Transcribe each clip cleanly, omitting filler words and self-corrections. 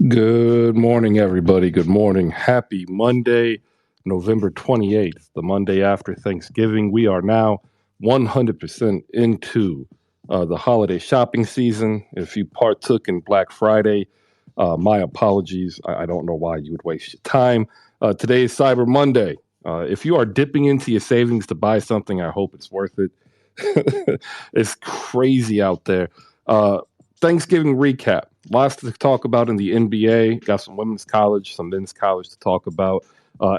Good morning, everybody. Good morning. Happy Monday, November 28th, the Monday after Thanksgiving. We are now 100% into the holiday shopping season. If you partook in Black Friday, my apologies. I don't know why you would waste your time. Today is Cyber Monday. If you are dipping into your savings to buy something, I hope it's worth it. It's crazy out there. Uh, Thanksgiving recap. Lots to talk about in the NBA. Got some women's college, some men's college to talk about,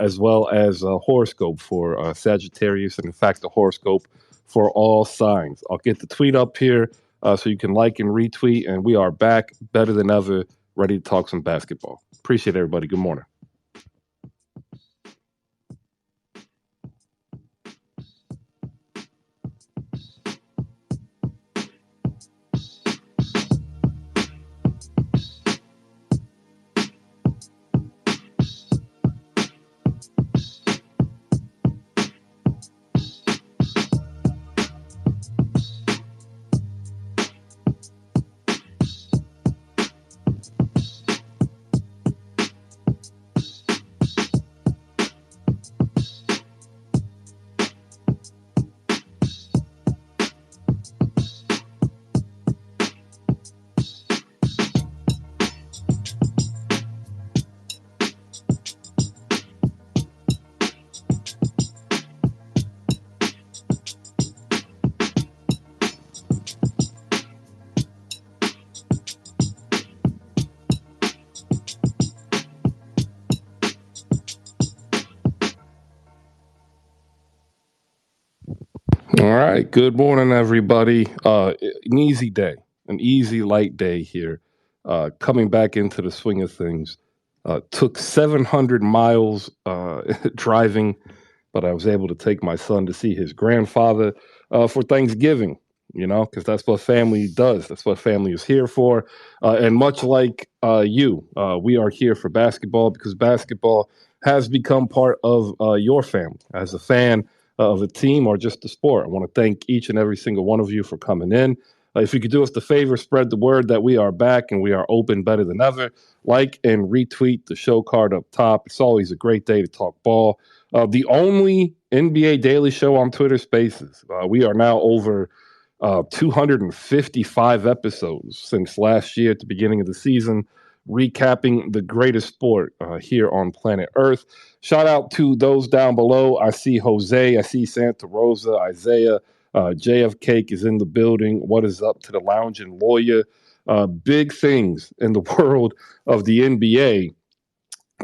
as well as a horoscope for Sagittarius, and in fact, a horoscope for all signs. I'll get the tweet up here so you can like and retweet, and we are back better than ever, ready to talk some basketball. Appreciate everybody. Good morning. All right. Good morning, everybody. An easy day, an easy, light day here. Coming back into the swing of things. Took 700 miles driving, but I was able to take my son to see his grandfather for Thanksgiving, because that's what family does. That's what family is here for. And much like you, we are here for basketball because basketball has become part of your family. As a fan of a team or just the sport, I want to thank each and every single one of you for coming in. If you could do us the favor, spread the word that we are back and we are open better than ever. Like and retweet the show card up top. It's always a great day to talk ball. The only NBA daily show on Twitter Spaces. We are now over 255 episodes since last year at the beginning of the season, recapping the greatest sport here on planet Earth. Shout out to those down below. I see Jose, I see Santa Rosa, Isaiah, JF Cake is in the building. What is up to the lounge and lawyer? Big things in the world of the NBA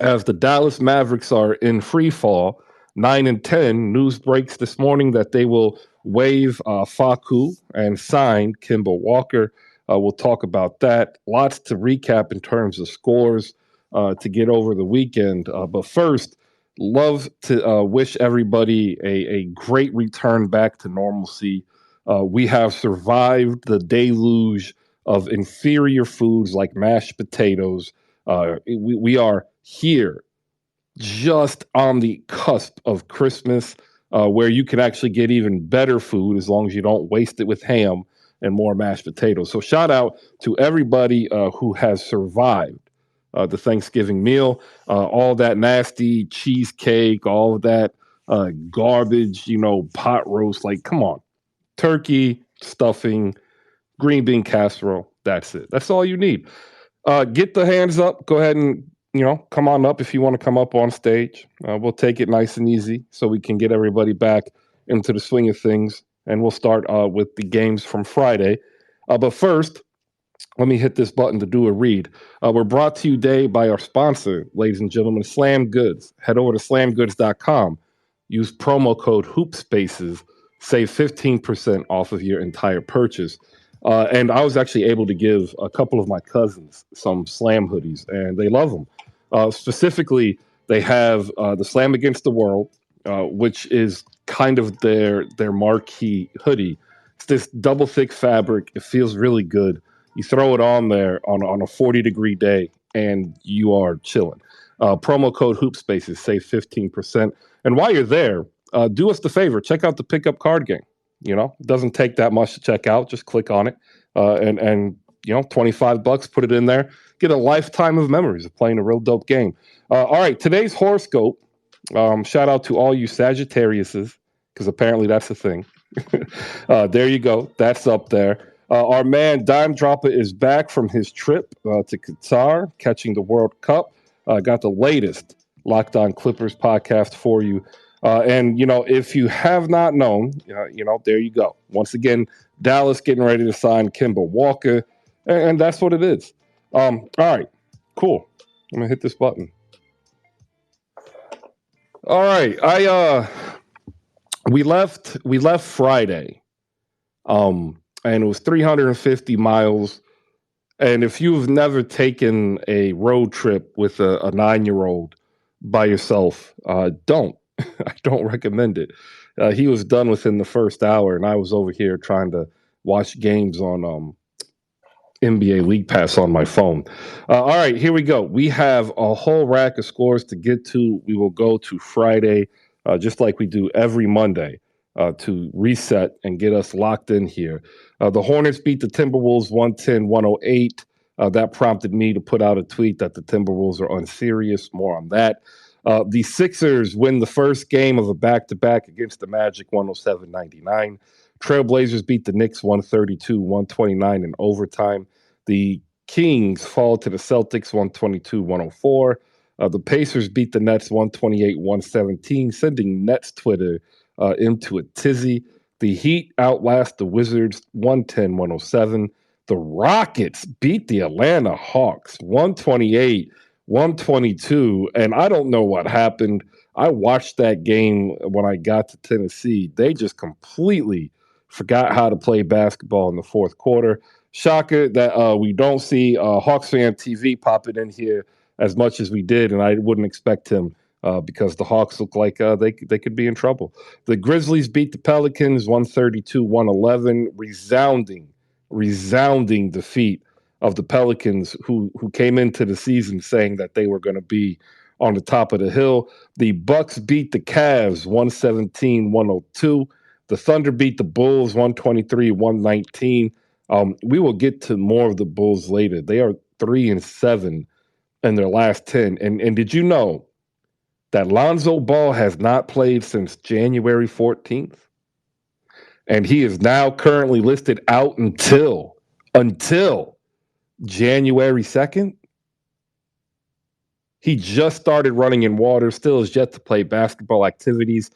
as the Dallas Mavericks are in free fall, 9-10. News breaks this morning that they will waive Faku and sign Kimba Walker. We'll talk about that. Lots to recap in terms of scores to get over the weekend. But first, love to wish everybody a great return back to normalcy. We have survived the deluge of inferior foods like mashed potatoes. We are here just on the cusp of Christmas, where you can actually get even better food as long as you don't waste it with ham and more mashed potatoes. So, shout out to everybody who has survived the Thanksgiving meal, all that nasty cheesecake, all of that garbage, pot roast. Like, come on, turkey, stuffing, green bean casserole. That's it. That's all you need. Get the hands up. Go ahead and come on up if you want to come up on stage. We'll take it nice and easy so we can get everybody back into the swing of things. And we'll start with the games from Friday. But first, let me hit this button to do a read. We're brought to you today by our sponsor, ladies and gentlemen, Slam Goods. Head over to slamgoods.com. Use promo code HoopSpaces. Save 15% off of your entire purchase. And I was actually able to give a couple of my cousins some Slam hoodies, and they love them. Specifically, they have the Slam Against the World, which is kind of their marquee hoodie. It's this double thick fabric. It feels really good. You throw it on there on a 40-degree day, and you are chilling. Promo code HoopSpaces, save 15%. And while you're there, do us the favor, check out the pickup card game. It doesn't take that much to check out. Just click on it, and $25, put it in there, get a lifetime of memories of playing a real dope game. All right, today's horoscope. Shout out to all you Sagittariuses, because apparently that's a thing. There you go. That's up there. Our man Dime Dropper is back from his trip to Qatar, catching the World Cup. Got the latest Locked On Clippers podcast for you. And, if you have not known, there you go. Once again, Dallas getting ready to sign Kemba Walker. And that's what it is. All right, cool. I'm going to hit this button. All right. We left Friday. And it was 350 miles. And if you've never taken a road trip with a 9-year-old by yourself, don't. I don't recommend it. He was done within the first hour, and I was over here trying to watch games on NBA League Pass on my phone. All right, here we go. We have a whole rack of scores to get to. We will go to Friday, just like we do every Monday, to reset and get us locked in here. The Hornets beat the Timberwolves 110-108. That prompted me to put out a tweet that the Timberwolves are unserious. More on that. The Sixers win the first game of a back-to-back against the Magic 107-99. Trailblazers beat the Knicks 132-129 in overtime. The Kings fall to the Celtics 122-104. The Pacers beat the Nets 128-117, sending Nets Twitter into a tizzy. The Heat outlast the Wizards 110-107. The Rockets beat the Atlanta Hawks 128-122. And I don't know what happened. I watched that game when I got to Tennessee. They just completely forgot how to play basketball in the fourth quarter. Shocker that we don't see Hawks Fan TV popping in here as much as we did, and I wouldn't expect him because the Hawks look like they could be in trouble. The Grizzlies beat the Pelicans 132-111, resounding defeat of the Pelicans, who came into the season saying that they were going to be on the top of the hill. The Bucks beat the Cavs 117-102. The Thunder beat the Bulls 123-119. We will get to more of the Bulls later. They are 3-7 in their last 10. And did you know that Lonzo Ball has not played since January 14th? And he is now currently listed out until January 2nd. He just started running in water, still is yet to play basketball activities.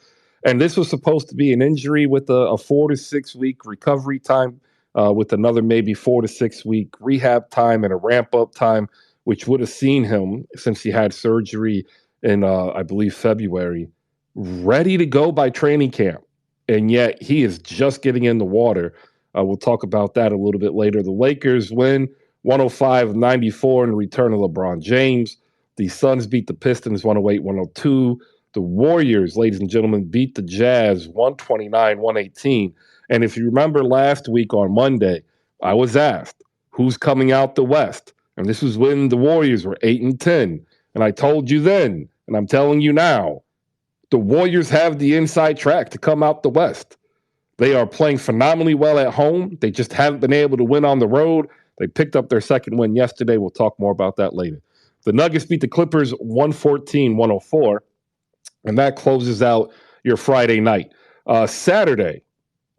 And this was supposed to be an injury with a 4 to 6 week recovery time, with another maybe 4 to 6 week rehab time and a ramp up time, which would have seen him, since he had surgery in, I believe, February, ready to go by training camp. And yet he is just getting in the water. We'll talk about that a little bit later. The Lakers win 105-94 in the return of LeBron James. The Suns beat the Pistons 108-102. The Warriors, ladies and gentlemen, beat the Jazz 129-118. And if you remember last week on Monday, I was asked, who's coming out the West? And this was when the Warriors were 8-10. And I told you then, and I'm telling you now, the Warriors have the inside track to come out the West. They are playing phenomenally well at home. They just haven't been able to win on the road. They picked up their second win yesterday. We'll talk more about that later. The Nuggets beat the Clippers 114-104. And that closes out your Friday night. Saturday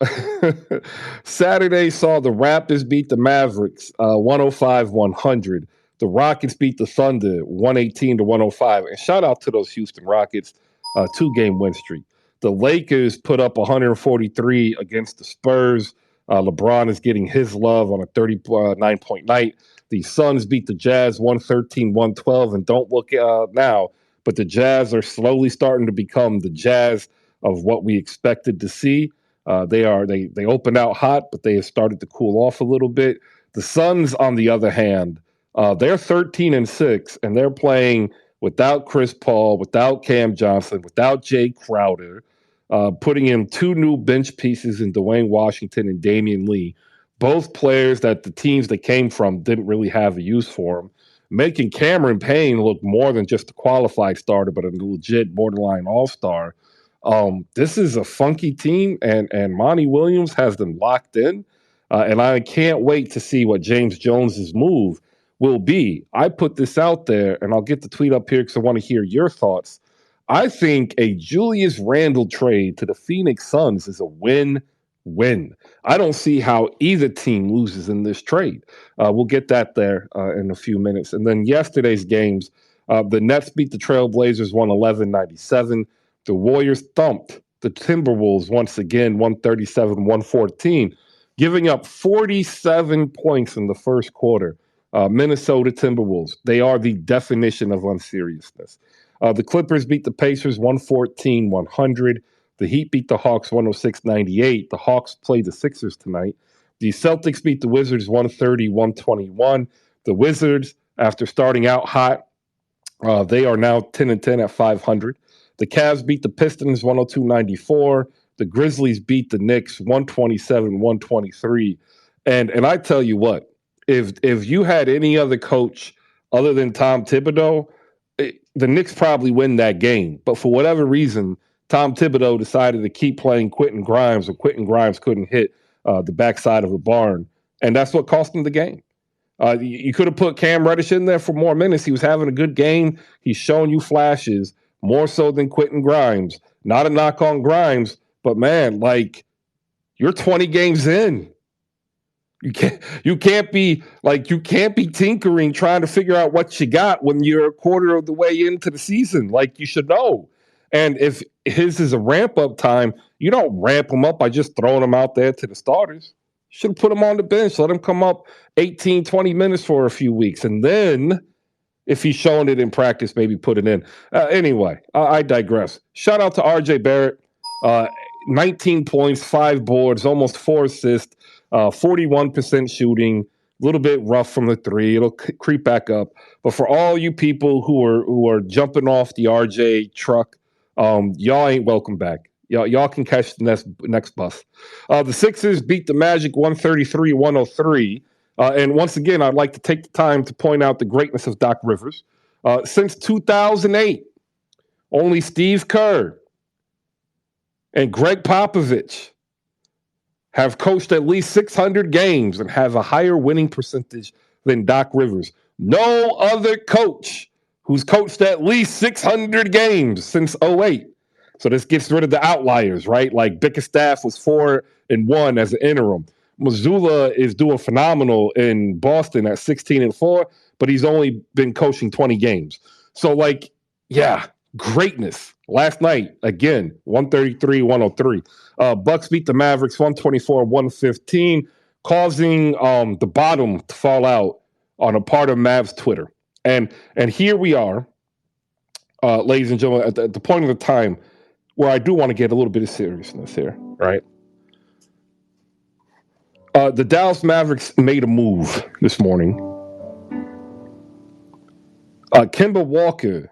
saw the Raptors beat the Mavericks 105-100. The Rockets beat the Thunder 118-105. And shout out to those Houston Rockets, 2-game win streak. The Lakers put up 143 against the Spurs. LeBron is getting his love on a 39-point night. The Suns beat the Jazz 113-112. And don't look now, but the Jazz are slowly starting to become the Jazz of what we expected to see. They opened out hot, but they have started to cool off a little bit. The Suns, on the other hand, they're 13-6, and they're playing without Chris Paul, without Cam Johnson, without Jay Crowder, putting in 2 new bench pieces in Dwayne Washington and Damian Lee, both players that the teams they came from didn't really have a use for them, making Cameron Payne look more than just a qualified starter, but a legit borderline all-star. This is a funky team, and Monty Williams has them locked in. And I can't wait to see what James Jones's move will be. I put this out there, and I'll get the tweet up here because I want to hear your thoughts. I think a Julius Randle trade to the Phoenix Suns is a win-win. I don't see how either team loses in this trade. We'll get that there in a few minutes. And then yesterday's games, the Nets beat the Trailblazers 111-97. The Warriors thumped the Timberwolves once again, 137-114, giving up 47 points in the first quarter. Minnesota Timberwolves, they are the definition of unseriousness. The Clippers beat the Pacers 114-100. The Heat beat the Hawks 106-98. The Hawks play the Sixers tonight. The Celtics beat the Wizards 130-121. The Wizards, after starting out hot, they are now 10-10 at 500. The Cavs beat the Pistons 102-94. The Grizzlies beat the Knicks 127-123. And I tell you what, if you had any other coach other than Tom Thibodeau, the Knicks probably win that game. But for whatever reason, Tom Thibodeau decided to keep playing Quentin Grimes, or Quentin Grimes couldn't hit the backside of a barn. And that's what cost him the game. You could have put Cam Reddish in there for more minutes. He was having a good game. He's showing you flashes, more so than Quentin Grimes. Not a knock on Grimes, but man, like, you're 20 games in. You can't be tinkering trying to figure out what you got when you're a quarter of the way into the season. Like, you should know. And if his is a ramp up time, you don't ramp him up by just throwing him out there to the starters. Should have put him on the bench, let him come up 18, 20 minutes for a few weeks. And then if he's showing it in practice, maybe put it in. Anyway, I digress. Shout out to RJ Barrett. 19 points, 5 boards, almost 4 assists, 41% shooting, a little bit rough from the three. It'll creep back up. But for all you people who are jumping off the RJ truck, y'all ain't welcome back. Y'all can catch the next bus. The Sixers beat the Magic 133-103. And once again, I'd like to take the time to point out the greatness of Doc Rivers. Since 2008, only Steve Kerr and Greg Popovich have coached at least 600 games and have a higher winning percentage than Doc Rivers. No other coach who's coached at least 600 games since 2008. So this gets rid of the outliers, right? Like Bickerstaff was 4-1 as an interim. Mazzulla is doing phenomenal in Boston at 16-4, but he's only been coaching 20 games. So, like, yeah, greatness. Last night, again, 133-103. Bucks beat the Mavericks 124-115, causing the bottom to fall out on a part of Mavs Twitter. And here we are, ladies and gentlemen, at the point of the time where I do want to get a little bit of seriousness here, right? The Dallas Mavericks made a move this morning. Kemba Walker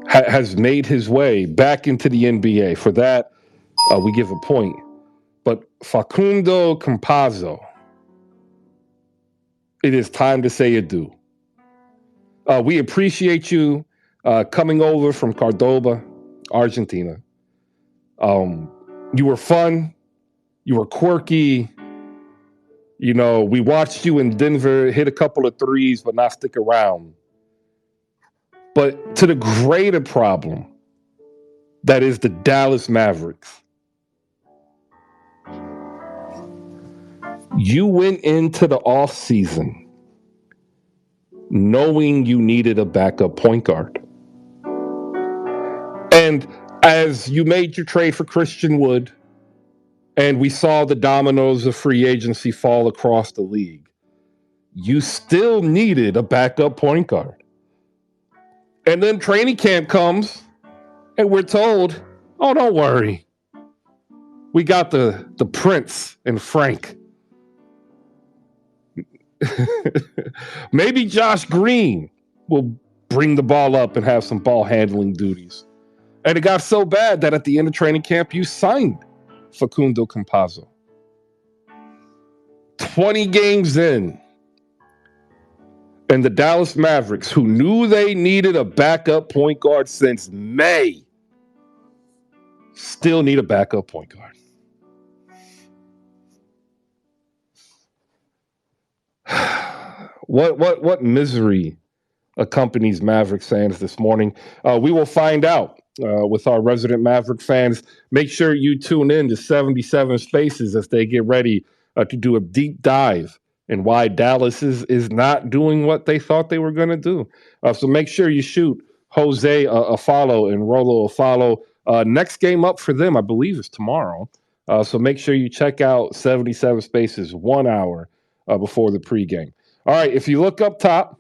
has made his way back into the NBA. For that, we give a point. But Facundo Campazzo, it is time to say adieu. We appreciate you coming over from Cordoba, Argentina. You were fun. You were quirky. You know, we watched you in Denver hit a couple of threes, but not stick around. But to the greater problem that is the Dallas Mavericks, you went into the offseason knowing you needed a backup point guard. And as you made your trade for Christian Wood, and we saw the dominoes of free agency fall across the league, you still needed a backup point guard. And then training camp comes, and we're told, oh, don't worry. We got the Prince and Frank. Maybe Josh Green will bring the ball up and have some ball handling duties. And it got so bad that at the end of training camp, you signed Facundo Campazzo. 20 games in, and the Dallas Mavericks, who knew they needed a backup point guard since May, still need a backup point guard. What misery accompanies Mavericks fans this morning? We will find out with our resident Maverick fans. Make sure you tune in to 77 Spaces as they get ready to do a deep dive in why Dallas is not doing what they thought they were going to do. So make sure you shoot Jose a follow and Rolo a follow. Next game up for them, I believe, is tomorrow. So make sure you check out 77 Spaces 1 hour before the pregame. All right, if you look up top,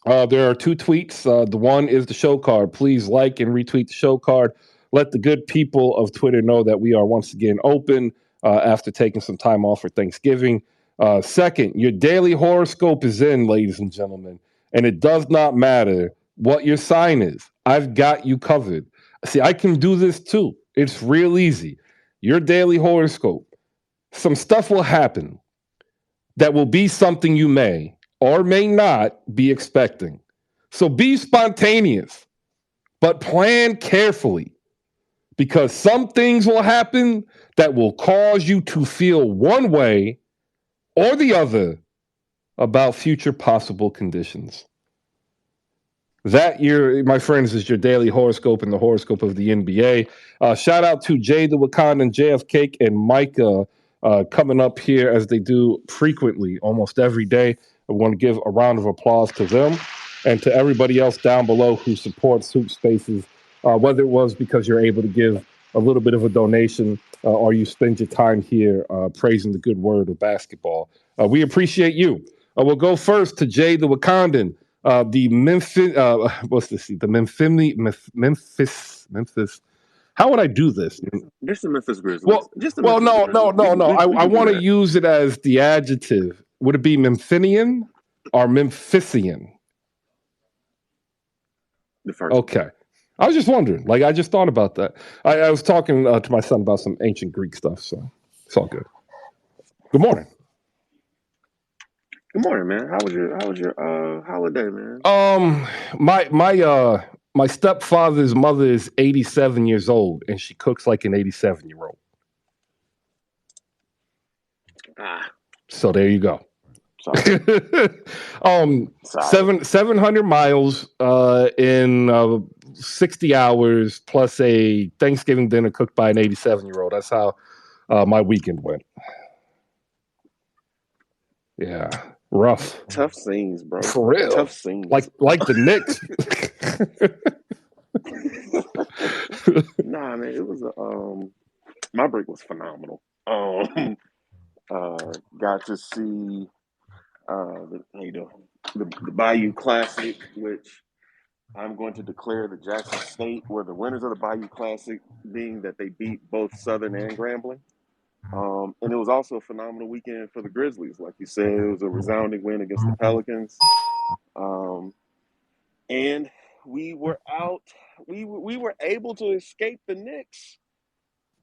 there are two tweets. The one is the show card. Please like and retweet the show card. Let the good people of Twitter know that we are once again open after taking some time off for Thanksgiving. Second, your daily horoscope is in, ladies and gentlemen, and it does not matter what your sign is. I've got you covered. See, I can do this too. It's real easy. Your daily horoscope. Some stuff will happen that will be something you may or may not be expecting. So be spontaneous, but plan carefully because some things will happen that will cause you to feel one way or the other about future possible conditions. That, my friends, is your daily horoscope and the horoscope of the NBA. Shout out to Jay the Wakandan, JF Cake, and Micah coming up here as they do frequently, almost every day. I want to give a round of applause to them and to everybody else down below who supports Hoop Spaces, whether it was because you're able to give a little bit of a donation or you spend your time here praising the good word of basketball. We appreciate you. We'll go first to Jay the Wakandan. The Memphis, what's this? The Memphis. How would I do this? Just the Memphis Grizzlies. No. I want to use it as the adjective. Would it be Memphinian or Memphisian? The first. Okay. I was just wondering. Like, I just thought about that. I was talking to my son about some ancient Greek stuff, so it's all good. Good morning. Good morning, man. How was your holiday, man? My stepfather's mother is 87 years old, and she cooks like an 87-year-old. So there you go. 700 miles in 60 hours plus a Thanksgiving dinner cooked by an 87-year-old. That's how my weekend went. Yeah. Rough. Tough scenes, bro. For real. Tough scenes. Like the Knicks. Nah, man, it was my break was phenomenal. Got to see the Bayou Classic, which I'm going to declare the Jackson State were the winners of the Bayou Classic, being that they beat both Southern and Grambling. And it was also a phenomenal weekend for the Grizzlies. Like you said, it was a resounding win against the Pelicans. And we were able to escape the Knicks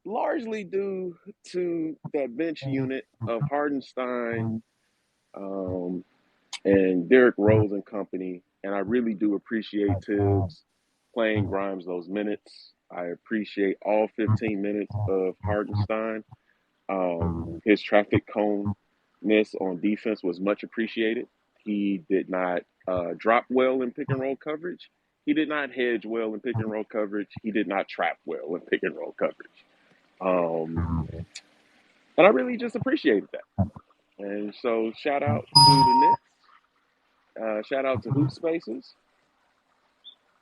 largely due to that bench unit of Hardenstein and Derrick Rose and company. And I really do appreciate Tibbs playing Grimes those minutes. I appreciate all 15 minutes of Hardenstein. His traffic cone-ness on defense was much appreciated. He did not drop well in pick and roll coverage. He did not hedge well in pick and roll coverage. He did not trap well in pick and roll coverage. And I really just appreciated that. And so shout out to the Knicks. Shout out to HoopSpaces.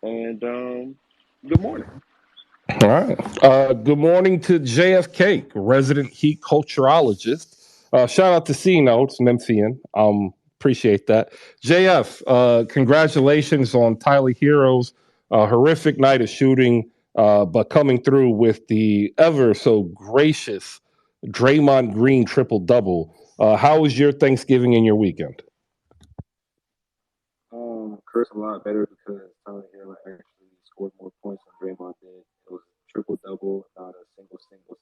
And good morning. All right. Good morning to JFK, resident heat culturologist. Shout out to C Notes, Memphian. Appreciate that. JF, congratulations on Tyler Hero's horrific night of shooting, but coming through with the ever so gracious Draymond Green triple-double. How was your Thanksgiving and your weekend? Chris, a lot better because Tyler Hero actually scored more points than Draymond did. It was triple-double, not a single.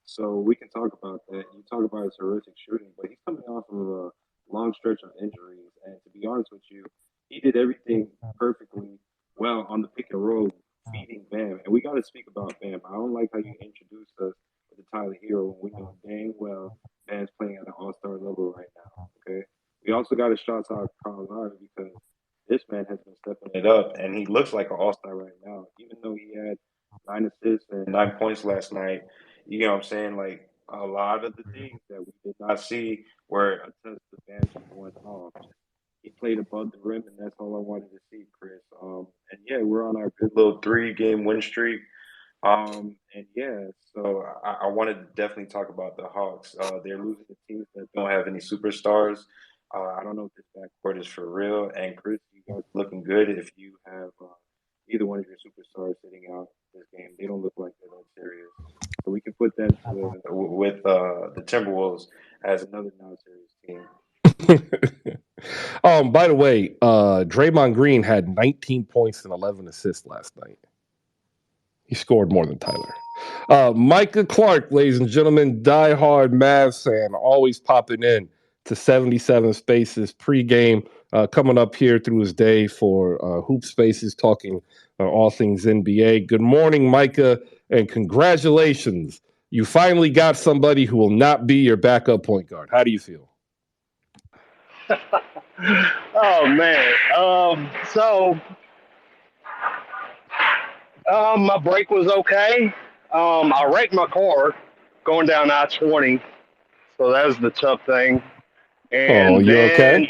So we can talk about that. You talk about his horrific shooting, but he's coming off of a long stretch of injuries. And to be honest with you, he did everything perfectly well on the pick and roll, feeding Bam. And we got to speak about Bam. I don't like how you introduced us with the Tyler Hero when we know dang well Bam's playing at an all-star level right now. Okay. We also got to shout out Carl Lowry because this man has been stepping it up, and he looks like an all-star right now. Even though he had 9 assists and 9 points last night, you know what I'm saying? Like a lot of the things that we did not see were attempts to fans going off. He played above the rim, and that's all I wanted to see, Chris. And yeah, we're on our good little 3 game win streak. And yeah, so I wanted to definitely talk about the Hawks. They're losing to teams that don't have any superstars. I don't know if this backcourt is for real. And Chris, you guys looking good if you have either one of your superstars sitting out this game. They don't look like they're that serious. So we can put that with the Timberwolves as another non-serious team. By the way, Draymond Green had 19 points and 11 assists last night. He scored more than Tyler. Micah Clark, ladies and gentlemen, diehard Mavs fan, always popping in to 77 Spaces pregame, coming up here through his day for HoopSpaces, talking all things NBA. Good morning, Micah, and congratulations. You finally got somebody who will not be your backup point guard. How do you feel? Oh man. My break was okay. I wrecked my car going down I-20, so that was the tough thing. And you okay?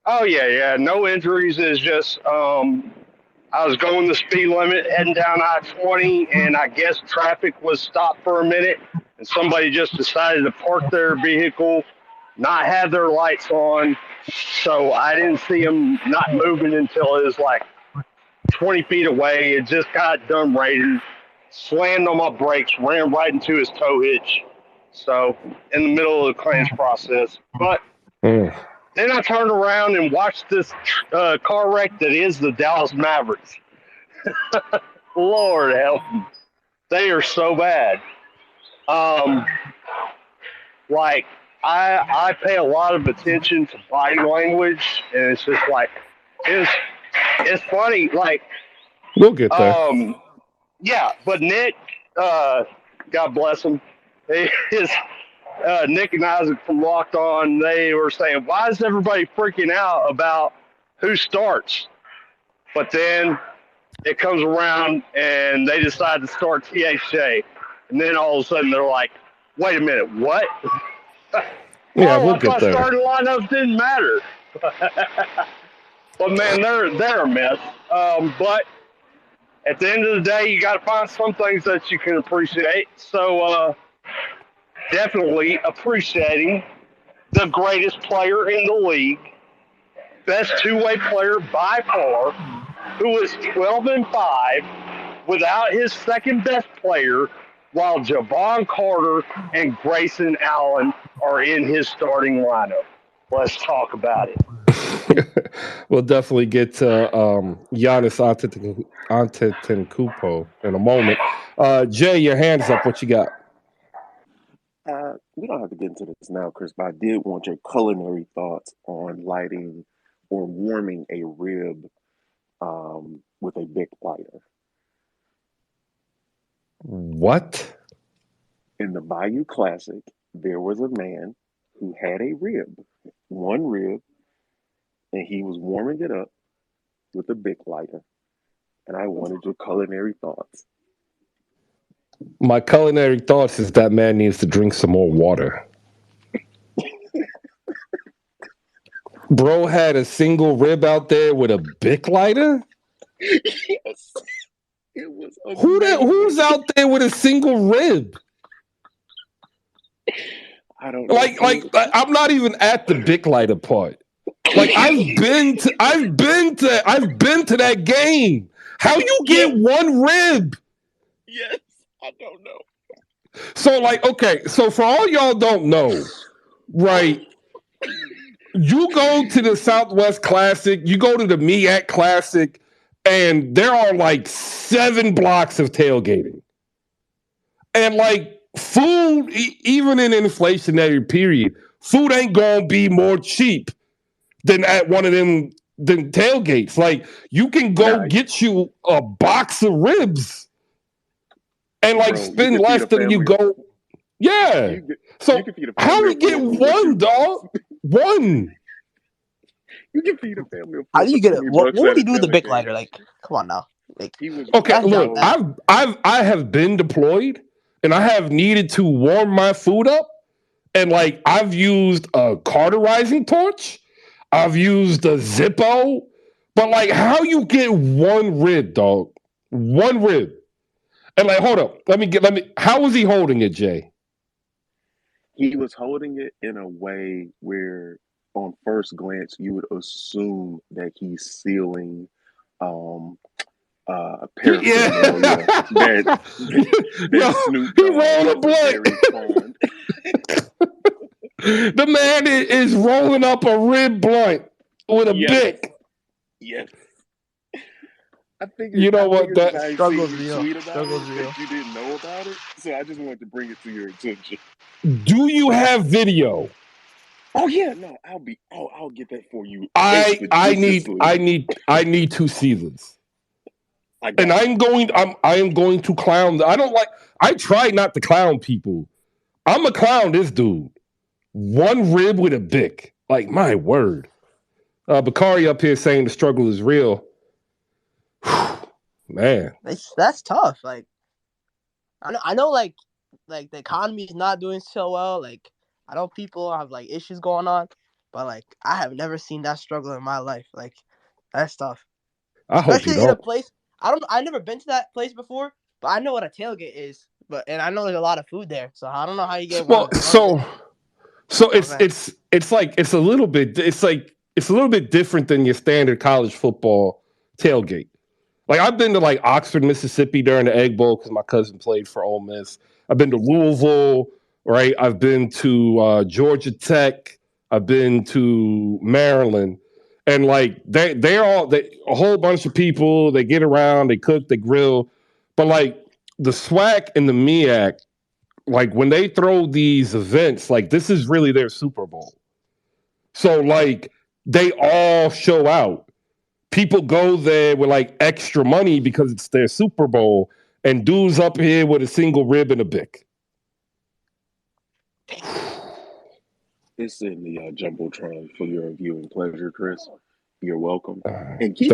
Oh yeah, no injuries. It's just I was going the speed limit heading down I-20, and I guess traffic was stopped for a minute, and somebody just decided to park their vehicle, not have their lights on, so I didn't see them not moving until it was like 20 feet away. It just got done raining, slammed on my brakes, ran right into his tow hitch. So in the middle of the claims process. But then I turned around and watched this car wreck that is the Dallas Mavericks. Lord help them. They are so bad. Like, I pay a lot of attention to body language, and it's just like, it's funny. Like, we'll get there. Yeah, but Nick, God bless him, Nick and Isaac from Locked On, they were saying, why is everybody freaking out about who starts? But then it comes around and they decide to start THJ. And then all of a sudden they're like, wait a minute, what? Yeah, we'll get there. Starting lineups didn't matter. But man, they're a mess. But at the end of the day, you got to find some things that you can appreciate. So definitely appreciating the greatest player in the league, best two-way player by far, who is 12-5 without his second best player, while Javon Carter and Grayson Allen are in his starting lineup. Let's talk about it. We'll definitely get to Giannis Antetokounmpo in a moment. Jay, your hand's up. What you got? We don't have to get into this now, Chris, but I did want your culinary thoughts on lighting or warming a rib with a big lighter. What? In the Bayou Classic, there was a man who had a rib, one rib, and he was warming it up with a big lighter. And I wanted your culinary thoughts. My culinary thoughts is that man needs to drink some more water. Bro had a single rib out there with a Bic lighter? Yes. It was who's out there with a single rib? I don't know. Like I'm not even at the Bic lighter part. Like I've been to that game. How you get one rib? Yes, I don't know. So okay, so for all y'all don't know, right? You go to the Southwest Classic, you go to the MEAC Classic, and there are 7 blocks of tailgating. And food, even in an inflationary period, food ain't gonna be more cheap than at one of them tailgates. You can go get you a box of ribs and spend less than you go. Yeah. So how we get one, dog? One. You can feed a family of How four do for you get it? What $20 would at he a do with the Bic tailgate. lighter? Like, come on now. Like, He would. Okay, that's look, dumb. I have been deployed and I have needed to warm my food up, and like I've used a cauterizing torch, I've used a Zippo, but like how you get one rib, dog? One rib. And like, hold up, how was he holding it, Jay? He was holding it in a way where, on first glance, you would assume that he's sealing um, Yeah. paraphernalia that Yo, Snoop he Dogg rolled a is blunt. very fond. The man is rolling up a rib blunt with a Yes, bic. yes. I You figured know what? because That I seen Struggle's you real. tweet about Struggle's it real. that you didn't know about it, so I just wanted to bring it to your attention. do you have video? Oh yeah, no, I'll get that for you I expeditiously. need to see this. I And got you. I am going to clown. I try not to clown people. I'm a clown this dude. One rib with a bic. Like my word. Bakari up here saying the struggle is real. Man. That's tough. Like, I know, like the economy is not doing so well. Like, I know people have like issues going on, but like I have never seen that struggle in my life. Like, that's tough, I hope he especially in a don't. place. I've never been to that place before, but I know what a tailgate is. And I know there's a lot of food there, so I don't know how you get Well, one rib. so Oh man, it's like it's a little bit different than your standard college football tailgate. Like I've been to like Oxford, Mississippi during the Egg Bowl because my cousin played for Ole Miss. I've been to Louisville, right? I've been to Georgia Tech. I've been to Maryland, and like a whole bunch of people. They get around, they cook, they grill, but like the SWAC and the MEAC, like when they throw these events, like this is really their Super Bowl. So like they all show out. People go there with like extra money because it's their Super Bowl, and dudes up here with a single rib and a bic. It's in the jumbotron for your viewing pleasure, Chris. You're welcome. And Thank you.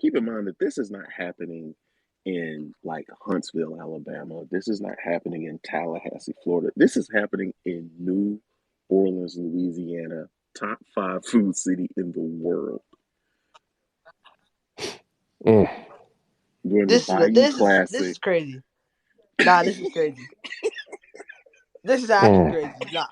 keep in mind that this is not happening in like Huntsville, Alabama. This is not happening in Tallahassee, Florida. This is happening in New Orleans, Louisiana, top 5 food city in the world. Mm. During the Bayou Classic. This is crazy. Nah, this is crazy. This is actually crazy. Nah.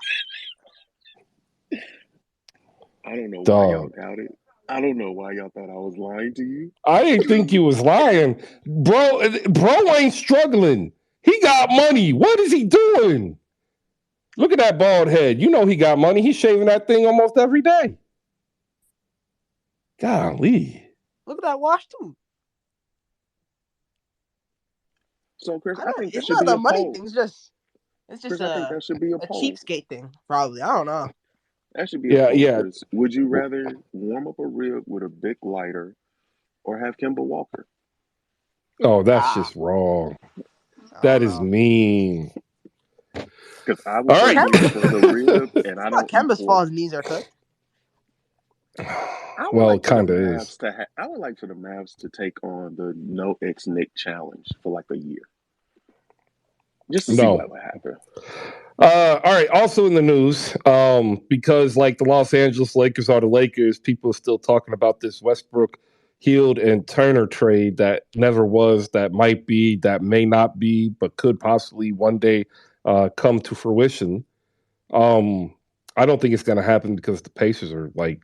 I don't know why Dog. y'all doubt it. I don't know why y'all thought I was lying to you. I didn't think you was lying. Bro ain't struggling. He got money. What is he doing? Look at that bald head. You know he got money. He's shaving that thing almost every day. Golly. Look at that wash too. So, Chris, I think that It's should not be the a money poll. thing. It's just Chris, I think that should be a a poll. cheapskate thing, probably. I don't know. That should be a poll, Yeah. Chris. Would you rather warm up a rib with a big lighter or have Kimball Walker? Oh, that's just wrong. That is mean. Because I would say yes for the rib, and I don't. Kemba's falls knees are cooked. Well, it kind of is. I would like for the Mavs to take on the No X Nick challenge for like a year, just to see what would happen. All right. Also in the news, because like the Los Angeles Lakers are the Lakers, people are still talking about this Westbrook, Hield, and Turner trade that never was, that might be, that may not be, but could possibly one day come to fruition. I don't think it's going to happen because the Pacers are like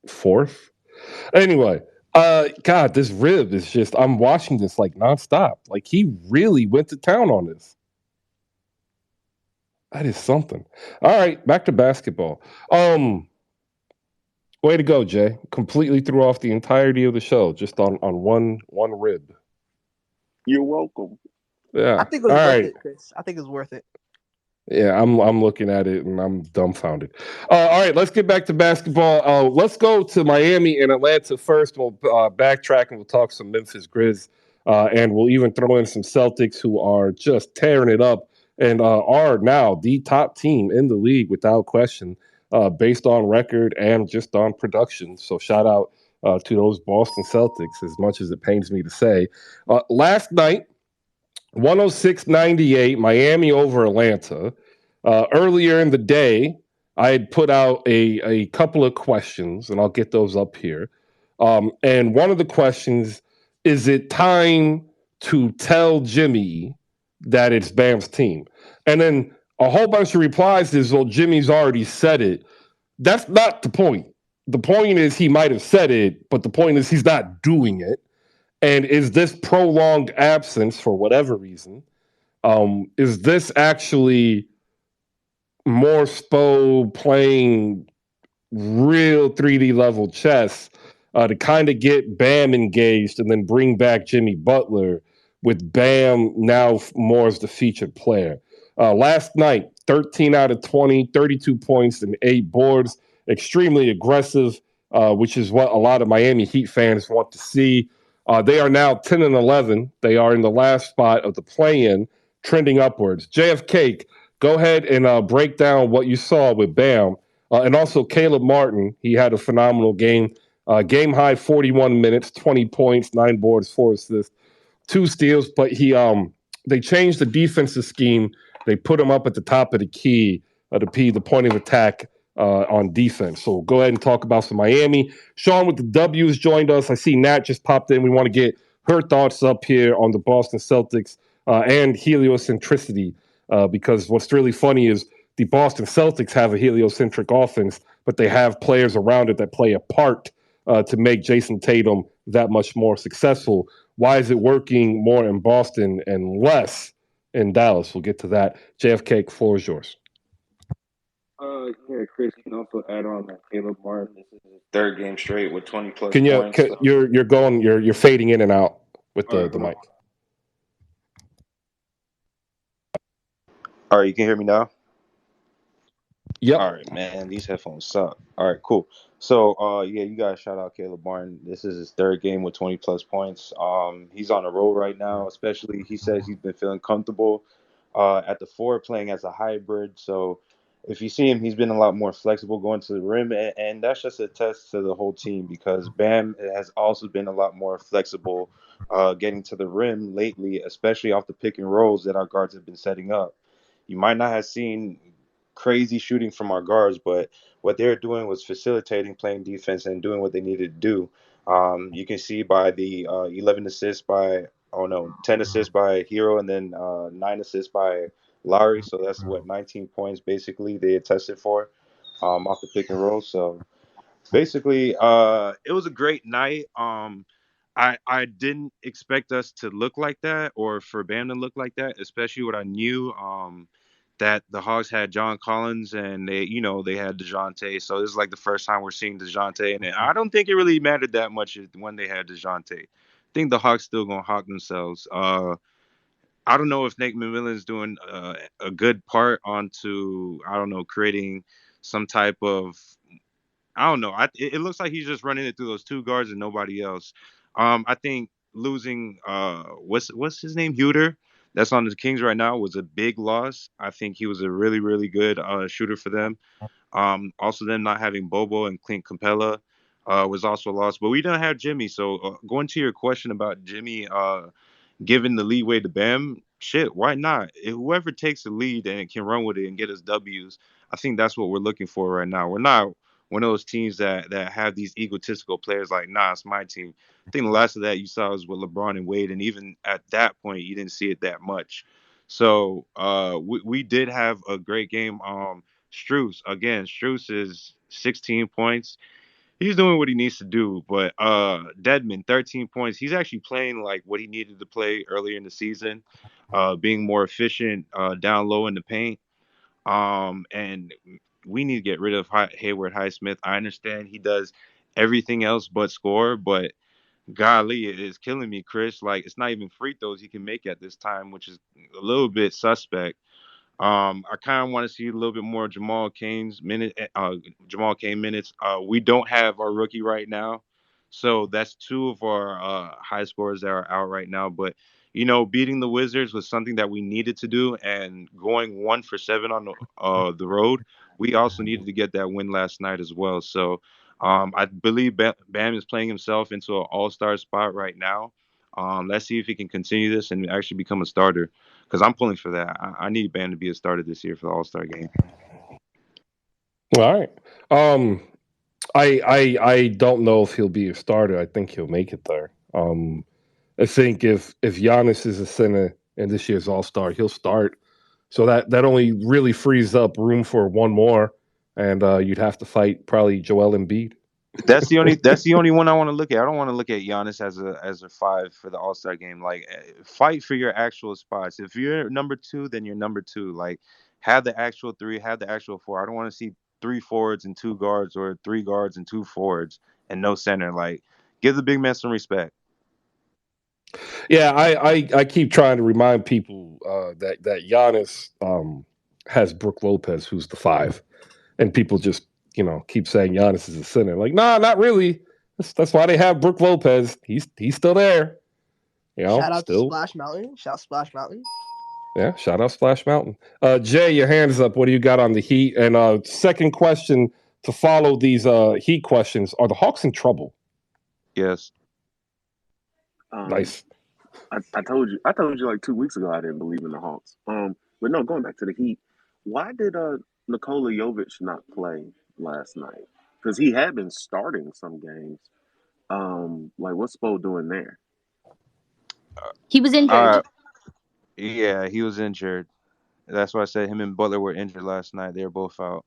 fourth. Anyway, God, this rib is just, I'm watching this like nonstop. Like he really went to town on this. That is something. All right, back to basketball. Way to go, Jay. Completely threw off the entirety of the show just on one rib. You're welcome. Yeah. I think it was worth it, Chris. I think it was worth it. Yeah, I'm looking at it and I'm dumbfounded. All right, let's get back to basketball. Let's go to Miami and Atlanta first. We'll backtrack and we'll talk some Memphis Grizz, and we'll even throw in some Celtics who are just tearing it up and are now the top team in the league without question. based on record and just on production. So shout out to those Boston Celtics, as much as it pains me to say. Last night, 106-98, Miami over Atlanta. Earlier in the day, I had put out a couple of questions, and I'll get those up here. And one of the questions is it time to tell Jimmy that it's Bam's team? And then a whole bunch of replies is, well, Jimmy's already said it. That's not the point. The point is he might have said it, but the point is he's not doing it. And is this prolonged absence for whatever reason? Is this actually more Spo playing real 3D level chess to kind of get Bam engaged and then bring back Jimmy Butler with Bam now more as the featured player? Last night, 13 out of 20, 32 points and 8 boards, extremely aggressive, which is what a lot of Miami Heat fans want to see. They are now 10 and 11. They are in the last spot of the play-in, trending upwards. JFK, go ahead and break down what you saw with Bam. And also Caleb Martin, he had a phenomenal game. Game high 41 minutes, 20 points, 9 boards, 4 assists, 2 steals. But they changed the defensive scheme. They put him up at the top of the key to be the point of attack on defense. So go ahead and talk about some Miami. Sean with the W's joined us. I see Nat just popped in. We want to get her thoughts up here on the Boston Celtics and heliocentricity because what's really funny is the Boston Celtics have a heliocentric offense, but they have players around it that play a part to make Jason Tatum that much more successful. Why is it working more in Boston and less in Dallas? We'll get to that. JFK, floor is yours. Yeah, Chris, you can also add on that Caleb Martin. This is his third game straight with 20 plus Can you? points. So. You're fading in and out with the mic. All right, you can hear me now? Yep. All right, man. These headphones suck. All right, cool. So, yeah, you guys shout out Caleb Martin. This is his third game with 20 plus points. He's on a roll right now. Especially, he says he's been feeling comfortable at the 4, playing as a hybrid. So, if you see him, he's been a lot more flexible going to the rim, and that's just a test to the whole team because Bam has also been a lot more flexible getting to the rim lately, especially off the pick and rolls that our guards have been setting up. You might not have seen crazy shooting from our guards, but what they're doing was facilitating, playing defense, and doing what they needed to do. You can see by the 11 assists by, 10 assists by Hero, and then 9 assists by Lowry. So that's what 19 points basically they attested for off the pick and roll. So basically, it was a great night. I didn't expect us to look like that or for Bam to look like that, especially what I knew that the Hawks had John Collins and they had DeJounte. So this is like the first time we're seeing DeJounte, and I don't think it really mattered that much when they had DeJounte. I think the Hawks still gonna hawk themselves. I don't know if Nate McMillan's doing a good part onto creating some type of I don't know. It looks like he's just running it through those 2 guards and nobody else. I think losing what's his name, Huter, that's on the Kings right now, was a big loss. I think he was a really really good shooter for them. Also, them not having Bobo and Clint Capella was also a loss. But we don't have Jimmy. So going to your question about Jimmy giving the leeway to Bam, shit, why not? Whoever takes the lead and can run with it and get us W's, I think that's what we're looking for right now. We're not one of those teams that have these egotistical players like, nah, it's my team. I think the last of that you saw was with LeBron and Wade, and even at that point, you didn't see it that much. So we did have a great game. Strus is 16 points. He's doing what he needs to do, but Dedmon, 13 points. He's actually playing like what he needed to play earlier in the season, being more efficient down low in the paint. And we need to get rid of Hayward Highsmith. I understand he does everything else but score, but golly, it is killing me, Chris. Like, it's not even free throws he can make at this time, which is a little bit suspect. I kind of want to see a little bit more Jamal Kane minutes. We don't have our rookie right now, so that's 2 of our high scorers that are out right now. But beating the Wizards was something that we needed to do, and going 1 for 7 on the road, we also needed to get that win last night as well. So I believe Bam is playing himself into an all-star spot right now. Let's see if he can continue this and actually become a starter, because I'm pulling for that. I need Bam to be a starter this year for the All-Star game. All right. I don't know if he'll be a starter. I think he'll make it there. I think if Giannis is a center in this year's All Star, he'll start. So that only really frees up room for one more, and you'd have to fight probably Joel Embiid. That's the only one I want to look at. I don't want to look at Giannis as a 5 for the All-Star game. Like, fight for your actual spots. If you're number 2, then you're number 2. Like, have the actual 3, have the actual 4. I don't want to see 3 forwards and 2 guards, or 3 guards and 2 forwards and no center. Like, give the big man some respect. Yeah, I keep trying to remind people that Giannis has Brook Lopez, who's the 5, and people just keep saying Giannis is a center. Like, nah, not really. That's why they have Brook Lopez. He's still there. Shout out to still. Splash Mountain. Shout out Splash Mountain. Yeah, shout out Splash Mountain. Jay, your hand is up. What do you got on the Heat? And second question to follow these Heat questions: are the Hawks in trouble? Yes. Nice. I told you like 2 weeks ago I didn't believe in the Hawks. But no, going back to the Heat, why did Nikola Jovic not play last night? Because he had been starting some games. Like what's Spo doing there? He was injured. Yeah, he was injured. That's why I said him and Butler were injured last night. They were both out.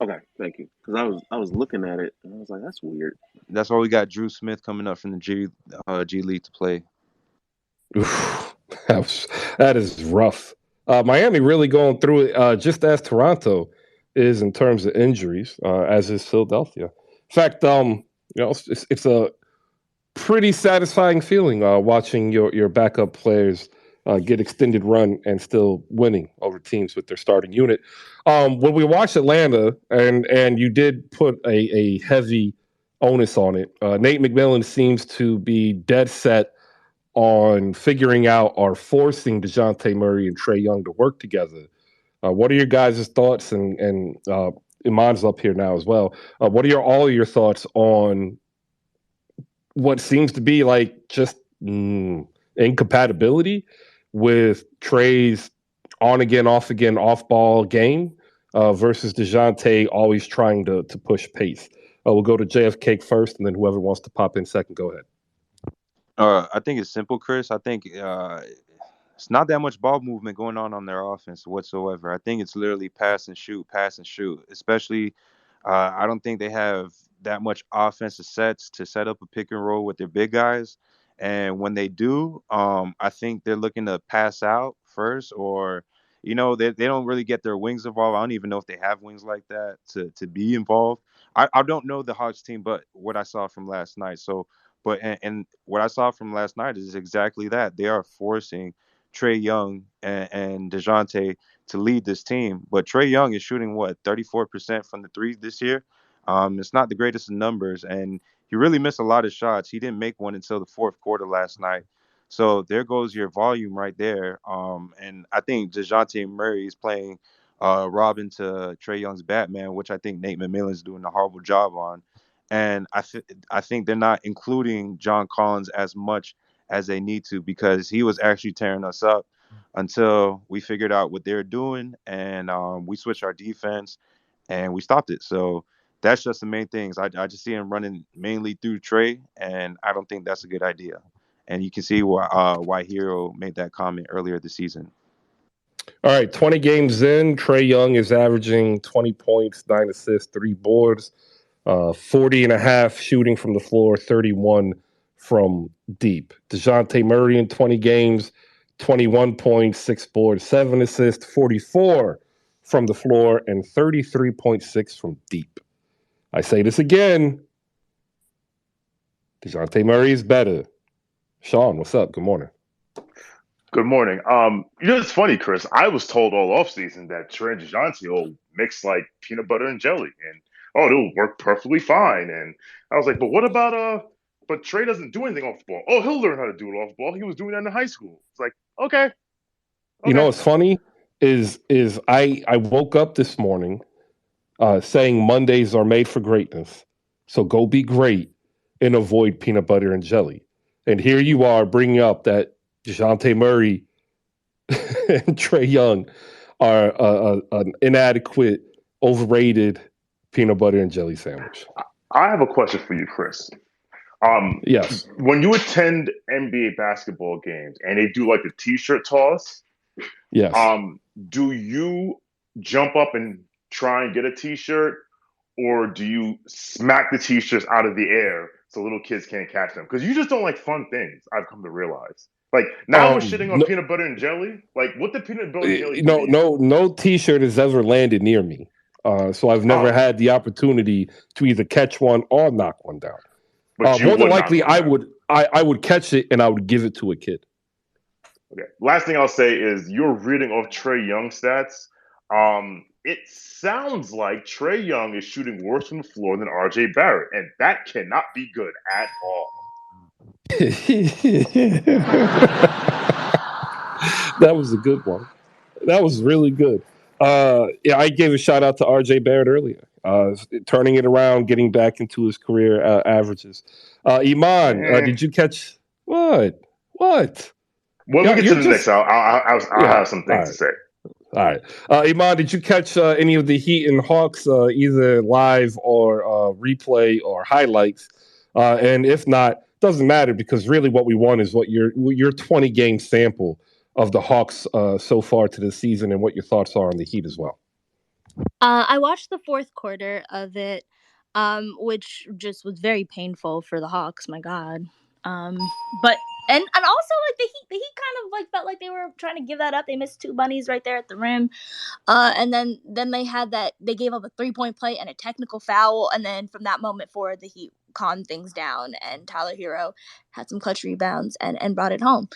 Okay, thank you. Because I was looking at it and I was like, that's weird. That's why we got Drew Smith coming up from the G League to play. Oof, that is rough. Miami really going through it, just as Toronto is in terms of injuries, as is Philadelphia. In fact, it's a pretty satisfying feeling watching your backup players get extended run and still winning over teams with their starting unit. When we watched Atlanta, and you did put a heavy onus on it, Nate McMillan seems to be dead set on figuring out or forcing DeJounte Murray and Trae Young to work together. What are your guys' thoughts? And Iman's up here now as well. What are all your thoughts on what seems to be like just incompatibility with Trae's on again, off ball game versus DeJounte always trying to push pace? We'll go to JFK first, and then whoever wants to pop in second, go ahead. I think it's simple, Chris. I think it's not that much ball movement going on their offense whatsoever. I think it's literally pass and shoot, especially I don't think they have that much offensive sets to set up a pick and roll with their big guys. And when they do, I think they're looking to pass out first, or they don't really get their wings involved. I don't even know if they have wings like that to be involved. I don't know the Hawks team, but what I saw from last night. So, but and what I saw from last night is exactly that. They are forcing Trae Young and DeJounte to lead this team. But Trae Young is shooting 34% from the 3 this year. It's not the greatest of numbers, and he really missed a lot of shots. He didn't make one until the fourth quarter last night. So there goes your volume right there. And I think DeJounte Murray is playing Robin to Trae Young's Batman, which I think Nate McMillan is doing a horrible job on. And I think they're not including John Collins as much as they need to, because he was actually tearing us up until we figured out what they're doing, and we switched our defense and we stopped it. So that's just the main things. I just see him running mainly through Trae, and I don't think that's a good idea. And you can see why Hero made that comment earlier this season. All right, 20 games in, Trae Young is averaging 20 points, 9 assists, 3 boards, 40.5 shooting from the floor, 31 from deep. DeJounte Murray in 20 games, 21 points, 6 boards, 7 assists, 44 from the floor, and 33.6 from deep. I say this again. DeJounte Murray is better. Sean, what's up? Good morning. Good morning. It's funny, Chris. I was told all offseason that Trae and DeJounte will mix like peanut butter and jelly, and it'll work perfectly fine. And I was like, but what about but Trey doesn't do anything off the ball. Oh, he'll learn how to do it off the ball. He was doing that in high school. It's like, okay. You know what's funny is I woke up this morning saying Mondays are made for greatness. So go be great and avoid peanut butter and jelly. And here you are bringing up that DeJounte Murray and Trae Young are an inadequate, overrated peanut butter and jelly sandwich. I have a question for you, Chris. Yes. When you attend NBA basketball games and they do like the T-shirt toss, yes. Do you jump up and try and get a T-shirt, or do you smack the T-shirts out of the air so little kids can't catch them? Because you just don't like fun things. I've come to realize. Like now we're shitting on peanut butter and jelly. Like what the peanut butter and jelly? No T-shirt has ever landed near me. So I've never had the opportunity to either catch one or knock one down. But more than likely, I would catch it and I would give it to a kid. Okay. Last thing I'll say is you're reading off Trae Young stats. It sounds like Trae Young is shooting worse from the floor than RJ Barrett, and that cannot be good at all. That was a good one. That was really good. Yeah, I gave a shout out to RJ Barrett earlier. Turning it around, getting back into his career averages. Iman, did you catch what? When we get to the next, I'll have some things to say. All right. Iman, did you catch any of the Heat and Hawks, either live or replay or highlights? And if not, doesn't matter because really what we want is what your 20-game sample of the Hawks so far to the season and what your thoughts are on the Heat as well. I watched the fourth quarter of it, which just was very painful for the Hawks. My God. But and also like the Heat kind of like felt like they were trying to give that up. They missed two bunnies right there at the rim. And then they had they gave up a 3-point play and a technical foul, and then from that moment forward, the Heat calmed things down, and Tyler Hero had some clutch rebounds and brought it home.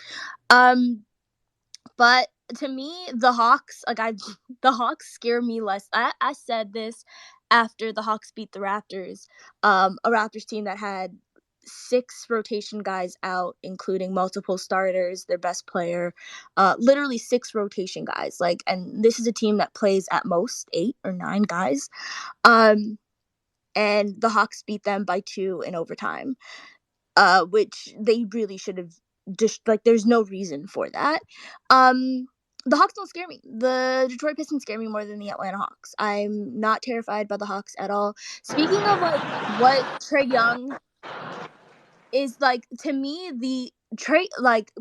But to me, the Hawks, the Hawks scare me less. I said this after the Hawks beat the Raptors, a Raptors team that had 6 rotation guys out, including multiple starters, their best player, literally 6 rotation guys. And this is a team that plays at most 8 or 9 guys. And the Hawks beat them by 2 in overtime, which they really should have just there's no reason for that. The Hawks don't scare me. The Detroit Pistons scare me more than the Atlanta Hawks. I'm not terrified by the Hawks at all. Speaking of what Trae Young is to me, the Trae,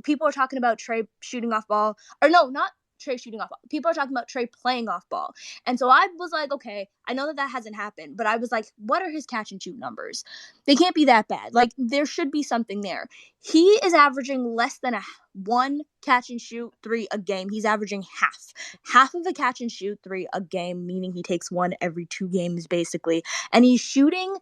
people are talking about Trae shooting off ball, or no, not Trae shooting off ball. People are talking about Trae playing off ball. And so I was like, okay, I know that hasn't happened, but I was like, what are his catch and shoot numbers? They can't be that bad. There should be something there. He is averaging less than 1 catch and shoot 3 a game. He's averaging half of a catch and shoot 3 a game, meaning he takes 1 every 2 games basically. And he's shooting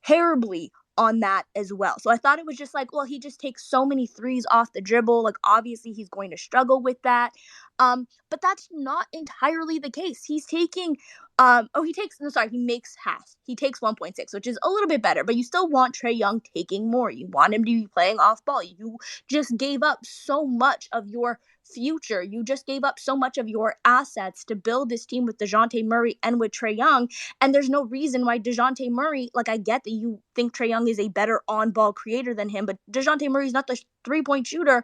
terribly on that as well. So I thought it was just he just takes so many threes off the dribble. Obviously he's going to struggle with that. But that's not entirely the case. He's taking he makes half. He takes 1.6, which is a little bit better, but you still want Trae Young taking more. You want him to be playing off ball. You just gave up so much of your future. You just gave up so much of your assets to build this team with DeJounte Murray and with Trae Young, and there's no reason why DeJounte Murray, I get that you think Trae Young is a better on-ball creator than him, but DeJounte Murray's not the 3-point shooter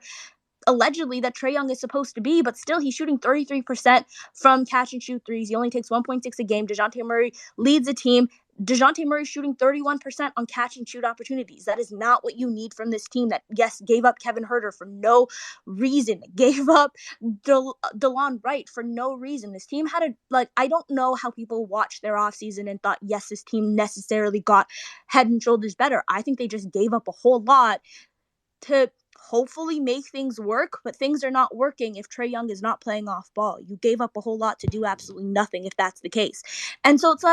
allegedly that Trae Young is supposed to be, but still he's shooting 33% from catch and shoot threes. He only takes 1.6 a game. DeJounte Murray leads the team. DeJounte Murray shooting 31% on catch and shoot opportunities. That is not what you need from this team that, yes, gave up Kevin Huerter for no reason. Gave up DeLon Wright for no reason. This team had I don't know how people watched their offseason and thought, yes, this team necessarily got head and shoulders better. I think they just gave up a whole lot to hopefully make things work, but things are not working if Trae Young is not playing off ball. You gave up a whole lot to do absolutely nothing if that's the case. And so it's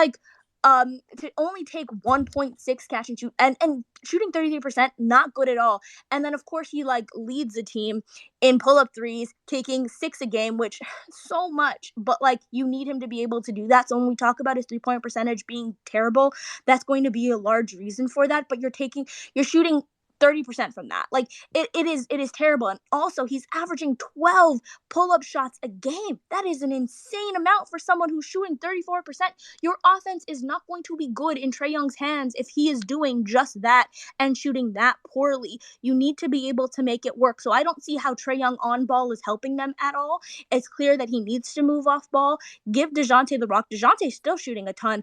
to only take 1.6 catch and shoot and shooting 33%, not good at all. And then of course he leads the team in pull-up threes, taking 6 a game, which so much, but you need him to be able to do that. So when we talk about his 3-point percentage being terrible, that's going to be a large reason for that. But you're shooting 30% from that. Like it is terrible. And also he's averaging 12 pull-up shots a game. That is an insane amount for someone who's shooting 34%. Your offense is not going to be good in Trae Young's hands if he is doing just that and shooting that poorly. You need to be able to make it work. So I don't see how Trae Young on ball is helping them at all. It's clear that he needs to move off ball. Give DeJounte the rock. DeJounte's still shooting a ton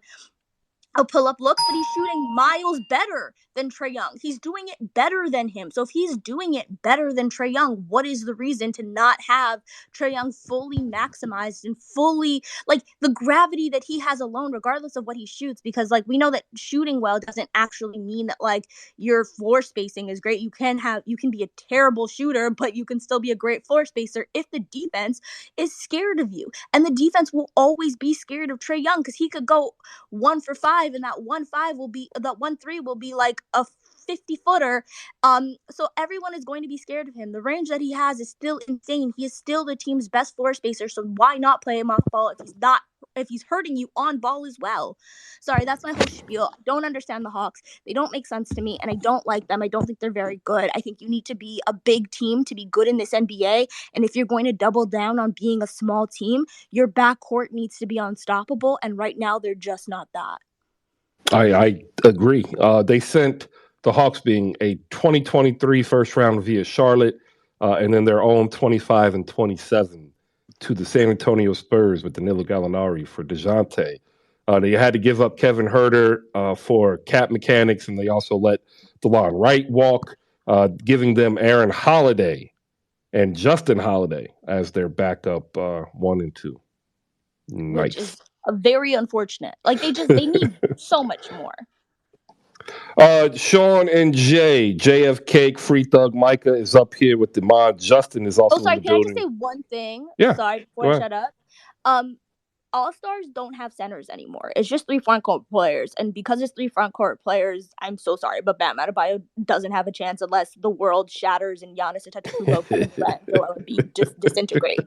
of pull-up looks, but he's shooting miles better than Trae Young. He's doing it better than him. So if he's doing it better than Trae Young, what is the reason to not have Trae Young fully maximized and fully, like, the gravity that he has alone, regardless of what he shoots? Because, like, we know that shooting well doesn't actually mean that, like, your floor spacing is great. You can be a terrible shooter, but you can still be a great floor spacer if the defense is scared of you. And the defense will always be scared of Trae Young because he could go 1 for 5, and that 1-3 will be like a 50-footer. So everyone is going to be scared of him. The range that he has is still insane. He is still the team's best floor spacer. So why not play him off ball if he's hurting you on ball as well? Sorry, that's my whole spiel. I don't understand the Hawks. They don't make sense to me, and I don't like them. I don't think they're very good. I think you need to be a big team to be good in this NBA. And if you're going to double down on being a small team, your backcourt needs to be unstoppable. And right now, they're just not that. I agree. They sent the Hawks being a 2023 first round via Charlotte, and then their own 25 and 27 to the San Antonio Spurs with Danilo Gallinari for DeJounte. They had to give up Kevin Herter for cap mechanics, and they also let DeLon Wright walk, giving them Aaron Holiday and Justin Holiday as their backup 1 and 2. Nice. Which is very unfortunate. Like they need so much more. Sean and Jay, JF Free Thug Micah is up here with Demond. Justin is also in the Can I building. just say one thing? Yeah. Sorry, before I shut up. All-Stars don't have centers anymore. It's just 3 front court players. And because it's 3 front court players, I'm so sorry, but Bam Adebayo doesn't have a chance unless the world shatters and Giannis Antetokounmpo can let Joel Embiid just disintegrate.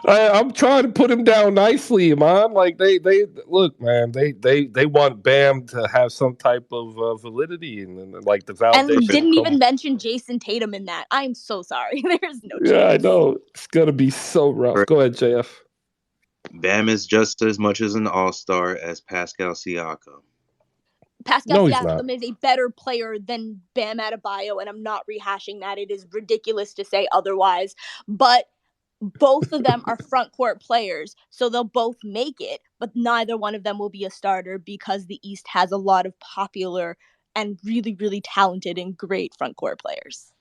I'm trying to put him down nicely, man. Like they look, man. They want Bam to have some type of validity and like the validation. And didn't even mention Jason Tatum in that. I'm so sorry. There's no chance. Yeah, I know it's gonna be so rough. Go ahead, JF. Bam is just as much as an all-star as Pascal Siakam. Pascal Siakam is a better player than Bam Adebayo, and I'm not rehashing that. It is ridiculous to say otherwise, but both of them are front court players, so they'll both make it, but neither one of them will be a starter because the East has a lot of popular and really, really talented and great front court players.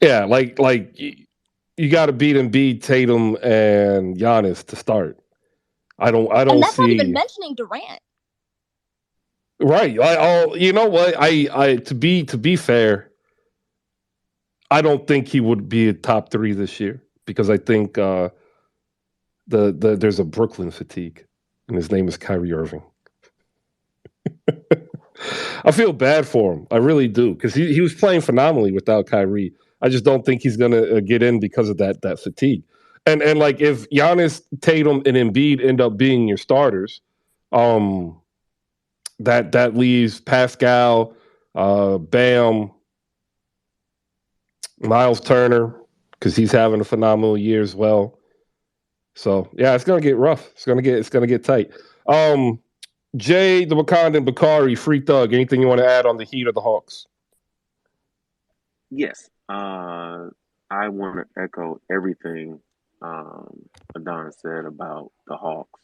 Yeah, like you got to beat Embiid, Tatum, and Giannis to start. I don't and that's see. Not even mentioning Durant. Right. You know what? I to be fair, I don't think he would be a top 3 this year because I think there's a Brooklyn fatigue, and his name is Kyrie Irving. I feel bad for him. I really do because he was playing phenomenally without Kyrie. I just don't think he's gonna get in because of that fatigue. And like if Giannis, Tatum, and Embiid end up being your starters, that leaves Pascal, Bam, Miles Turner because he's having a phenomenal year as well. So yeah, it's gonna get rough. It's gonna get tight. Jay, the Wakandan Bakari, Free Thug. Anything you want to add on the Heat or the Hawks? Yes, I want to echo everything Adon said about the Hawks.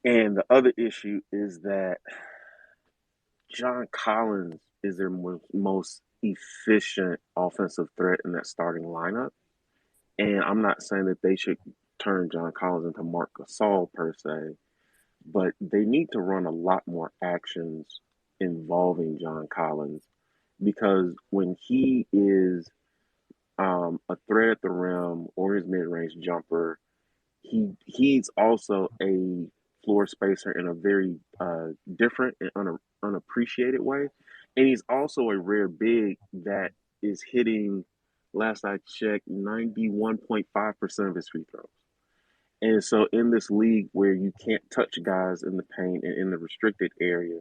And the other issue is that John Collins is their most efficient offensive threat in that starting lineup. And I'm not saying that they should turn John Collins into Marc Gasol per se, but they need to run a lot more actions involving John Collins because when he is a threat at the rim or his mid-range jumper, he's also a floor spacer in a very different and unappreciated way. And he's also a rare big that is hitting, last I checked, 91.5% of his free throws. And so in this league where you can't touch guys in the paint and in the restricted area,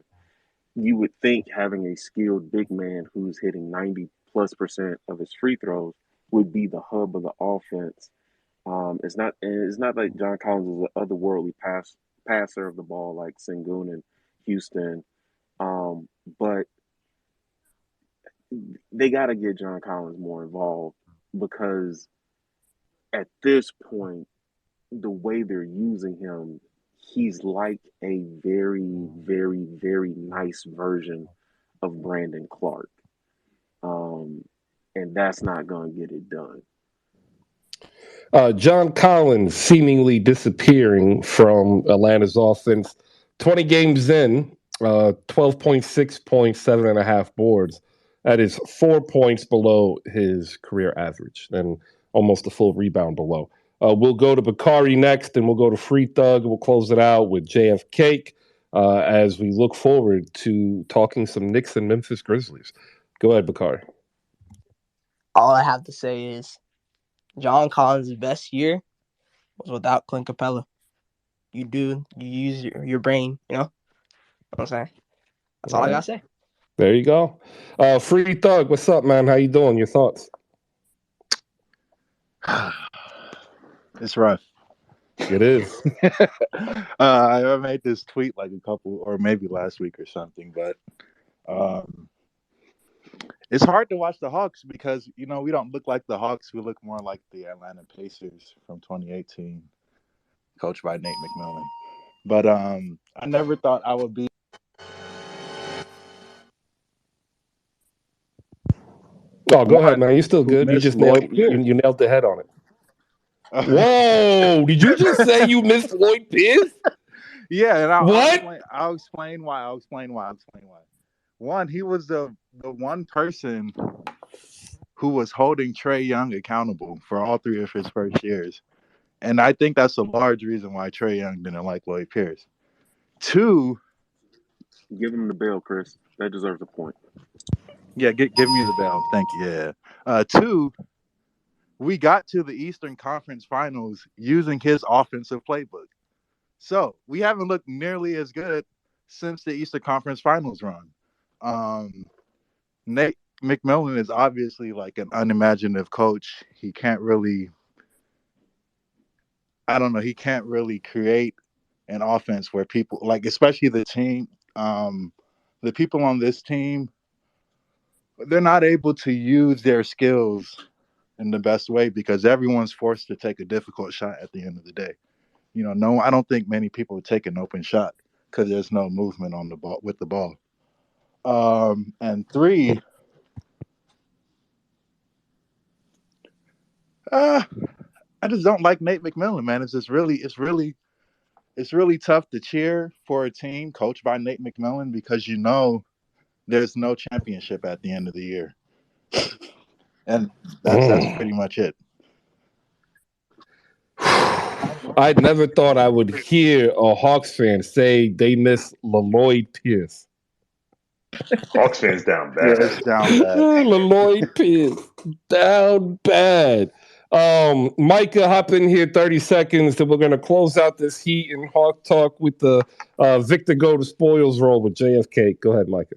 you would think having a skilled big man who's hitting 90+% of his free throws would be the hub of the offense. It's not like John Collins is an otherworldly passer of the ball like Sengun and Houston. But they got to get John Collins more involved because at this point, the way they're using him, he's like a very, very, very nice version of Brandon Clark. And that's not going to get it done. John Collins seemingly disappearing from Atlanta's offense. 20 games in, 12.6 points, 7.5 boards. That is 4 points below his career average and almost a full rebound below. We'll go to Bakari next, and we'll go to Free Thug. We'll close it out with JF Cake as we look forward to talking some Knicks and Memphis Grizzlies. Go ahead, Bakari. All I have to say is John Collins' best year was without Clint Capella. You use your brain, you know what I'm saying? That's all I gotta say. There you go. Free Thug, what's up, man? How you doing? Your thoughts? It's rough. It is. I made this tweet like a couple, or maybe last week or something, but it's hard to watch the Hawks because, we don't look like the Hawks. We look more like the Atlanta Pacers from 2018, coached by Nate McMillan. But I never thought I would be. Oh, go ahead, man. You're still good. You just nailed the head on it. Whoa! Did you just say you missed Lloyd Pierce? Yeah, and I'll explain why. One, he was the one person who was holding Trae Young accountable for all 3 of his first years. And I think that's a large reason why Trae Young didn't like Lloyd Pierce. 2, give him the bell, Chris. That deserves a point. Yeah, give me the bell. Thank you. Yeah. 2, we got to the Eastern Conference Finals using his offensive playbook. So we haven't looked nearly as good since the Eastern Conference Finals run. Nate McMillan is obviously like an unimaginative coach. He can't really create an offense where people, like, especially the team, the people on this team, they're not able to use their skills in the best way because everyone's forced to take a difficult shot at the end of the day. I don't think many people take an open shot because there's no movement on the ball with the ball. And 3, I just don't like Nate McMillan, man. It's really tough to cheer for a team coached by Nate McMillan because there's no championship at the end of the year. And that's pretty much it. I never thought I would hear a Hawks fan say they miss LaLloyd Pierce. Hawks fans down bad. Yeah, it's down bad. LaLloyd Pierce down bad. Micah, hop in here 30 seconds, then we're going to close out this Heat and Hawk talk with the Victor Go to Spoils roll with JFK. Go ahead, Micah.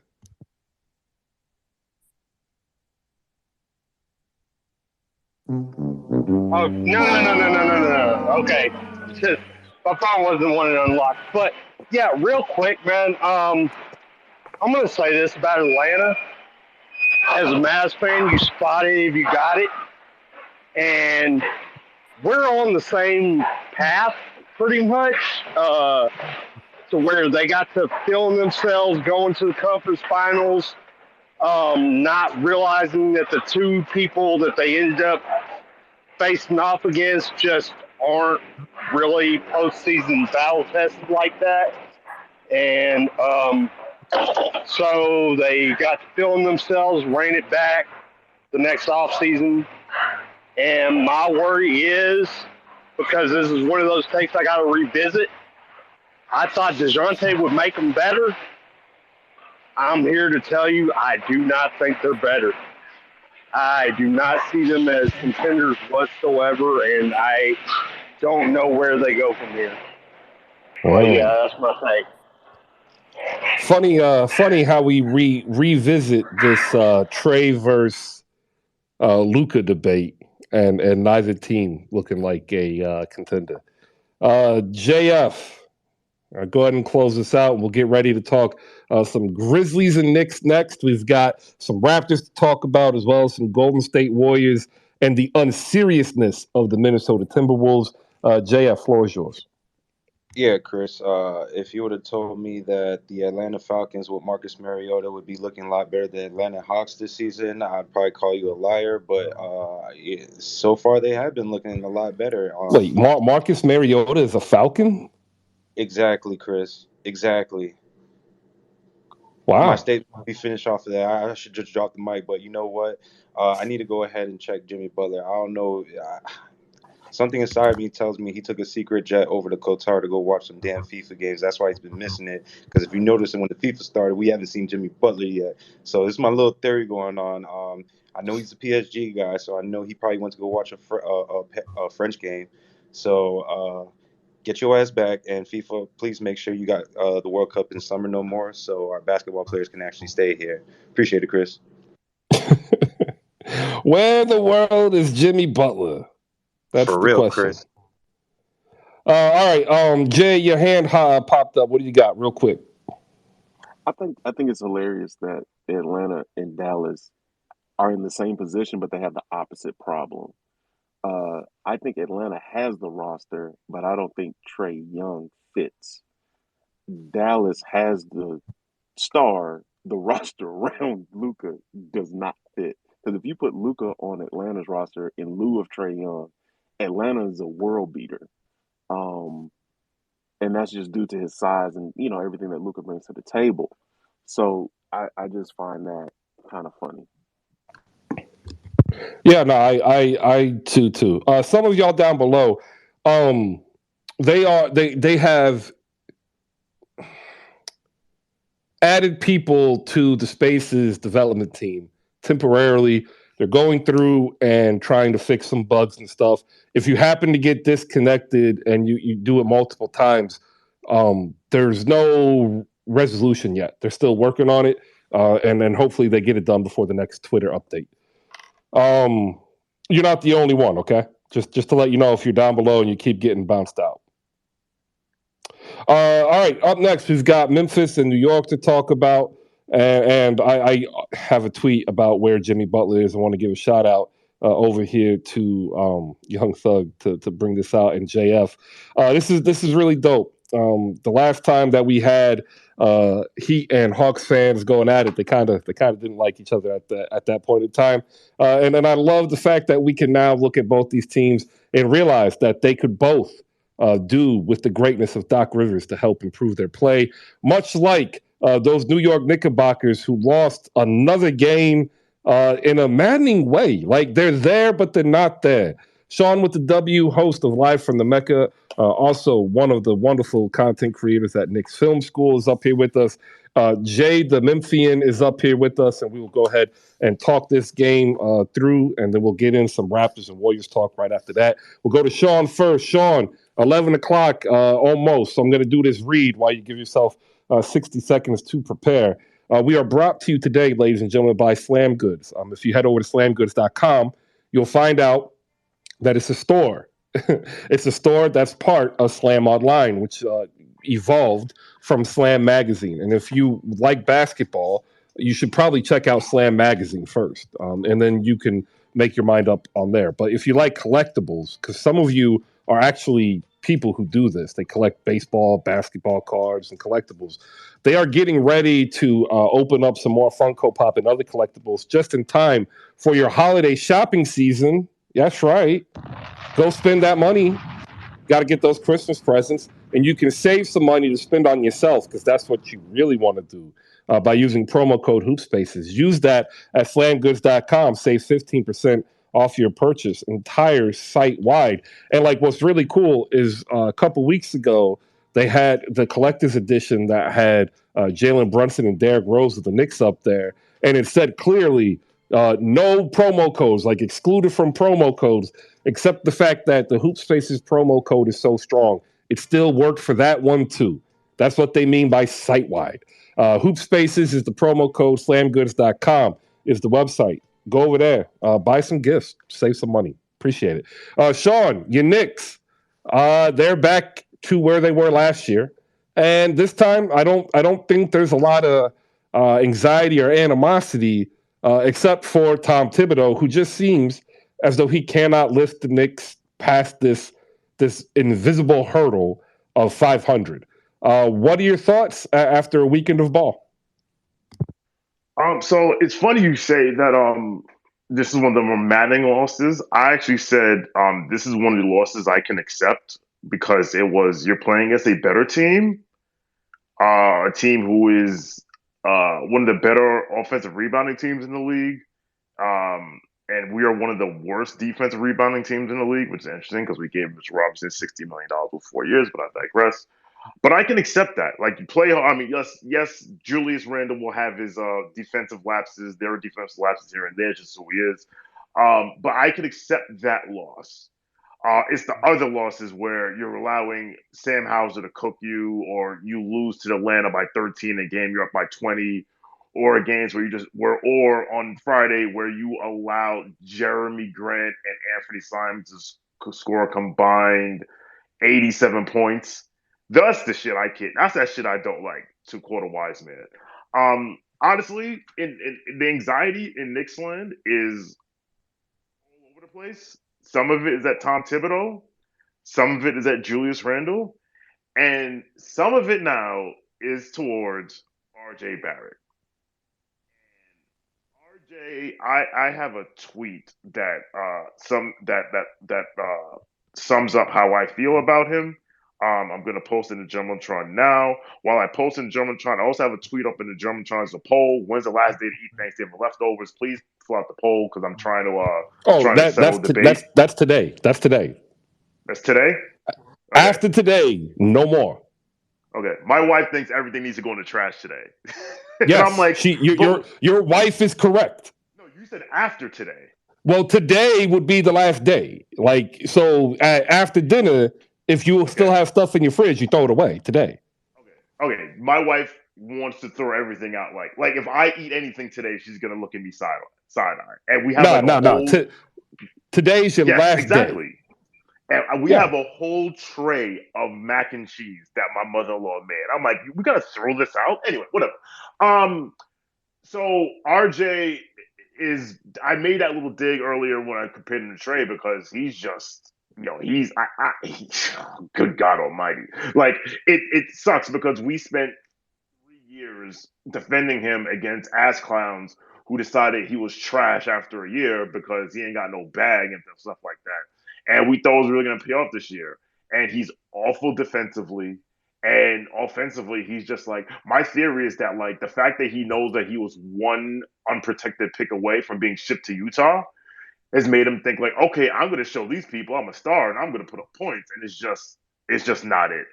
Oh, no. Okay. My phone wasn't one to unlock. But, yeah, real quick, man. I'm going to say this about Atlanta. As a Mavs fan, you spot it if you got it. And we're on the same path, pretty much, to where they got to feeling themselves going to the conference finals, not realizing that the 2 people that they ended up facing off against just aren't really postseason battle tested like that. And so they got to feeling themselves, rein it back the next offseason. And my worry is, because this is one of those takes I got to revisit, I thought DeJounte would make them better. I'm here to tell you I do not think they're better. I do not see them as contenders whatsoever, and I don't know where they go from here. Well, yeah, that's my take. funny how we revisit this Trey versus Luka debate, and neither team looking like a contender. JF, go ahead and close this out. We'll get ready to talk some Grizzlies and Knicks next. We've got some Raptors to talk about, as well as some Golden State Warriors and the unseriousness of the Minnesota Timberwolves. JF, floor is yours. Yeah, Chris. If you would have told me that the Atlanta Falcons with Marcus Mariota would be looking a lot better than Atlanta Hawks this season, I'd probably call you a liar. But so far they have been looking a lot better. Wait, Marcus Mariota is a Falcon? Exactly, Chris. Exactly. My Wow. statement be finished off of that. I should just drop the mic, but you know what? I need to go ahead and check Jimmy Butler. I don't know. Something inside me tells me he took a secret jet over to Qatar to go watch some damn FIFA games. That's why he's been missing it. Because if you notice, when the FIFA started, we haven't seen Jimmy Butler yet. So this is my little theory going on. I know he's a PSG guy, so I know he probably went to go watch a French game. So get your ass back, and FIFA, please make sure you got the World Cup in summer no more, so our basketball players can actually stay here. Appreciate it, Chris. Where in the world is Jimmy Butler? That's For the real, question. Chris. All right, Jay, your hand popped up. What do you got, real quick? I think it's hilarious that Atlanta and Dallas are in the same position, but they have the opposite problem. I think Atlanta has the roster, but I don't think Trae Young fits. Dallas has the star. The roster around Luka does not fit. Because if you put Luka on Atlanta's roster in lieu of Trae Young, Atlanta is a world beater. And that's just due to his size and, everything that Luka brings to the table. So I just find that kind of funny. Yeah, no, I too. Some of y'all down below, they have added people to the Spaces development team temporarily. They're going through and trying to fix some bugs and stuff. If you happen to get disconnected and you do it multiple times, there's no resolution yet. They're still working on it, and then hopefully they get it done before the next Twitter update. You're not the only one, okay? Just to let you know if you're down below and you keep getting bounced out. All right, up next, we've got Memphis and New York to talk about. And I have a tweet about where Jimmy Butler is. I want to give a shout out over here to Young Thug to bring this out, and JF. This is really dope. The last time that we had Heat and Hawks fans going at it, they kind of didn't like each other at that point in time. And I love the fact that we can now look at both these teams and realize that they could both do with the greatness of Doc Rivers to help improve their play, much like those New York Knickerbockers who lost another game in a maddening way. Like, they're there, but they're not there. Sean with the W, host of Live from the Mecca, also one of the wonderful content creators at Knicks Film School, is up here with us. Jay, the Memphian, is up here with us, and we will go ahead and talk this game through, and then we'll get in some Raptors and Warriors talk right after that. We'll go to Sean first. Sean, 11 o'clock almost, so I'm going to do this read while you give yourself 60 seconds to prepare. We are brought to you today, ladies and gentlemen, by Slam Goods. If you head over to slamgoods.com, you'll find out that it's a store. It's a store that's part of Slam Online, which evolved from Slam Magazine. And if you like basketball, you should probably check out Slam Magazine first, and then you can make your mind up on there. But if you like collectibles, because some of you are actually people who do this, they collect baseball, basketball cards, and collectibles. They are getting ready to open up some more Funko Pop and other collectibles just in time for your holiday shopping season. That's right. Go spend that money. Got to get those Christmas presents, and you can save some money to spend on yourself, because that's what you really want to do by using promo code HoopSpaces. Use that at slamgoods.com. Save 15% off your purchase, entire site wide. And like, what's really cool is a couple weeks ago, they had the collector's edition that had Jalen Brunson and Derrick Rose of the Knicks up there, and it said clearly no promo codes, like excluded from promo codes, except the fact that the HoopSpaces promo code is so strong. It still worked for that one too. That's what they mean by site-wide. HoopSpaces is the promo code. SlamGoods.com is the website. Go over there. Buy some gifts. Save some money. Appreciate it. Sean, your Knicks, they're back to where they were last year. And this time, I don't think there's a lot of anxiety or animosity, except for Tom Thibodeau, who just seems as though he cannot lift the Knicks past this invisible hurdle of 500. What are your thoughts after a weekend of ball? So it's funny you say that this is one of the more maddening losses. I actually said this is one of the losses I can accept because you're playing against a better team, a team who is one of the better offensive rebounding teams in the league. And we are one of the worst defensive rebounding teams in the league, which is interesting because we gave Mitchell Robinson $60 million for 4 years, but I digress. But I can accept that. Like you play, I mean, yes, Julius Randle will have his defensive lapses. There are defensive lapses here and there, just who he is. But I can accept that loss. It's the other losses where you're allowing Sam Hauser to cook you, or you lose to Atlanta by 13 a game, you're up by 20, or games where or on Friday where you allow Jeremy Grant and Anthony Simons to score combined 87 points. That's the shit I can't. That's that shit I don't like. To quote a wise man. Honestly, in the anxiety in Knicks land is all over the place. Some of it is at Tom Thibodeau. Some of it is at Julius Randle. And some of it now is towards RJ Barrett. RJ, I have a tweet that sums up how I feel about him. I'm going to post in the Germantron now. While I post in the Germantron, I also have a tweet up in the Germantron as a poll. When's the last day to eat Thanksgiving leftovers? Please fill out the poll because I'm trying to settle the debate. That's today. That's today. That's today? Okay. After today, no more. Okay. My wife thinks everything needs to go in the trash today. Yes, I'm like, your wife is correct. No, you said after today. Well, today would be the last day. Like, so after dinner, if you still have stuff in your fridge, you throw it away today. Okay. My wife wants to throw everything out. Like if I eat anything today, she's gonna look at me side eye. And we have today's your last exactly. day. And we have a whole tray of mac and cheese that my mother-in-law made. I'm like, we gotta throw this out anyway. Whatever. So RJ is. I made that little dig earlier when I compared him to Trey because he's just. He's good God Almighty. Like it sucks because we spent 3 years defending him against ass clowns who decided he was trash after a year because he ain't got no bag and stuff like that. And we thought it was really gonna pay off this year. And he's awful defensively. And offensively, he's just like, my theory is that like the fact that he knows that he was one unprotected pick away from being shipped to Utah has made him think like, okay, I'm going to show these people I'm a star and I'm going to put up points, and it's just not it.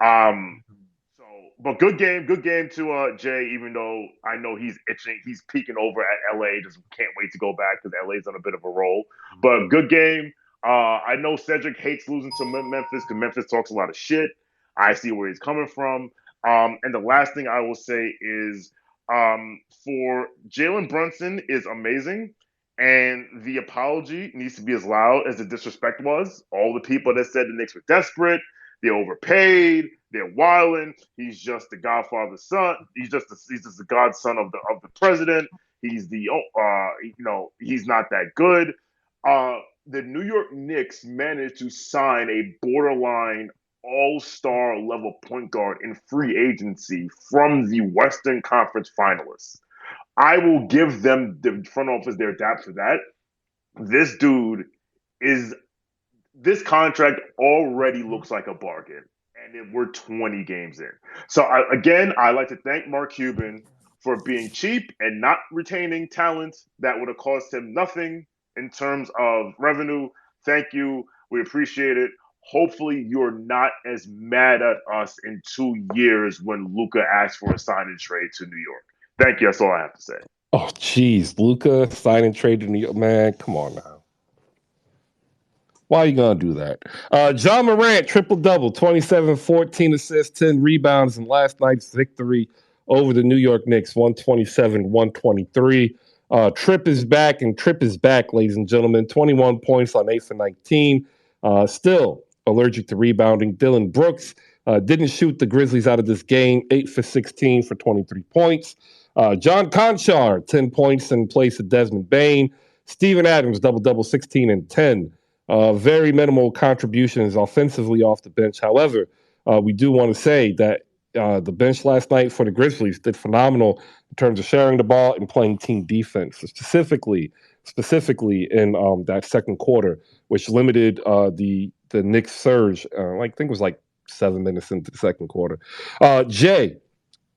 But good game to Jay. Even though I know he's itching, he's peeking over at LA. Just can't wait to go back because LA's on a bit of a roll. But good game. I know Cedric hates losing to Memphis because Memphis talks a lot of shit. I see where he's coming from. And the last thing I will say is for Jalen Brunson is amazing. And the apology needs to be as loud as the disrespect was. All the people that said the Knicks were desperate, they're overpaid, they're wilding. He's just the Godfather's son. He's just the godson of the president. He's he's not that good. The New York Knicks managed to sign a borderline all-star level point guard in free agency from the Western Conference finalists. I will give them the front office their dap for that. This contract already looks like a bargain, and we're 20 games in. So I like to thank Mark Cuban for being cheap and not retaining talent that would have cost him nothing in terms of revenue. Thank you. We appreciate it. Hopefully you're not as mad at us in 2 years when Luka asked for a sign and trade to New York. Thank you. That's all I have to say. Oh, geez. Luka sign and trade to New York. Man, come on now. Why are you going to do that? John Morant, triple-double, 27, 14 assists, 10 rebounds in last night's victory over the New York Knicks, 127-123. Tripp is back, and Tripp is back, ladies and gentlemen. 21 points on 8 for 19. Still allergic to rebounding. Dylan Brooks didn't shoot the Grizzlies out of this game, 8 for 16 for 23 points. John Conchar, 10 points in place of Desmond Bain. Steven Adams, double-double, 16 and 10. Very minimal contributions offensively off the bench. However, we do want to say that the bench last night for the Grizzlies did phenomenal in terms of sharing the ball and playing team defense, specifically in that second quarter, which limited the Knicks surge. I think it was like 7 minutes into the second quarter. Jay,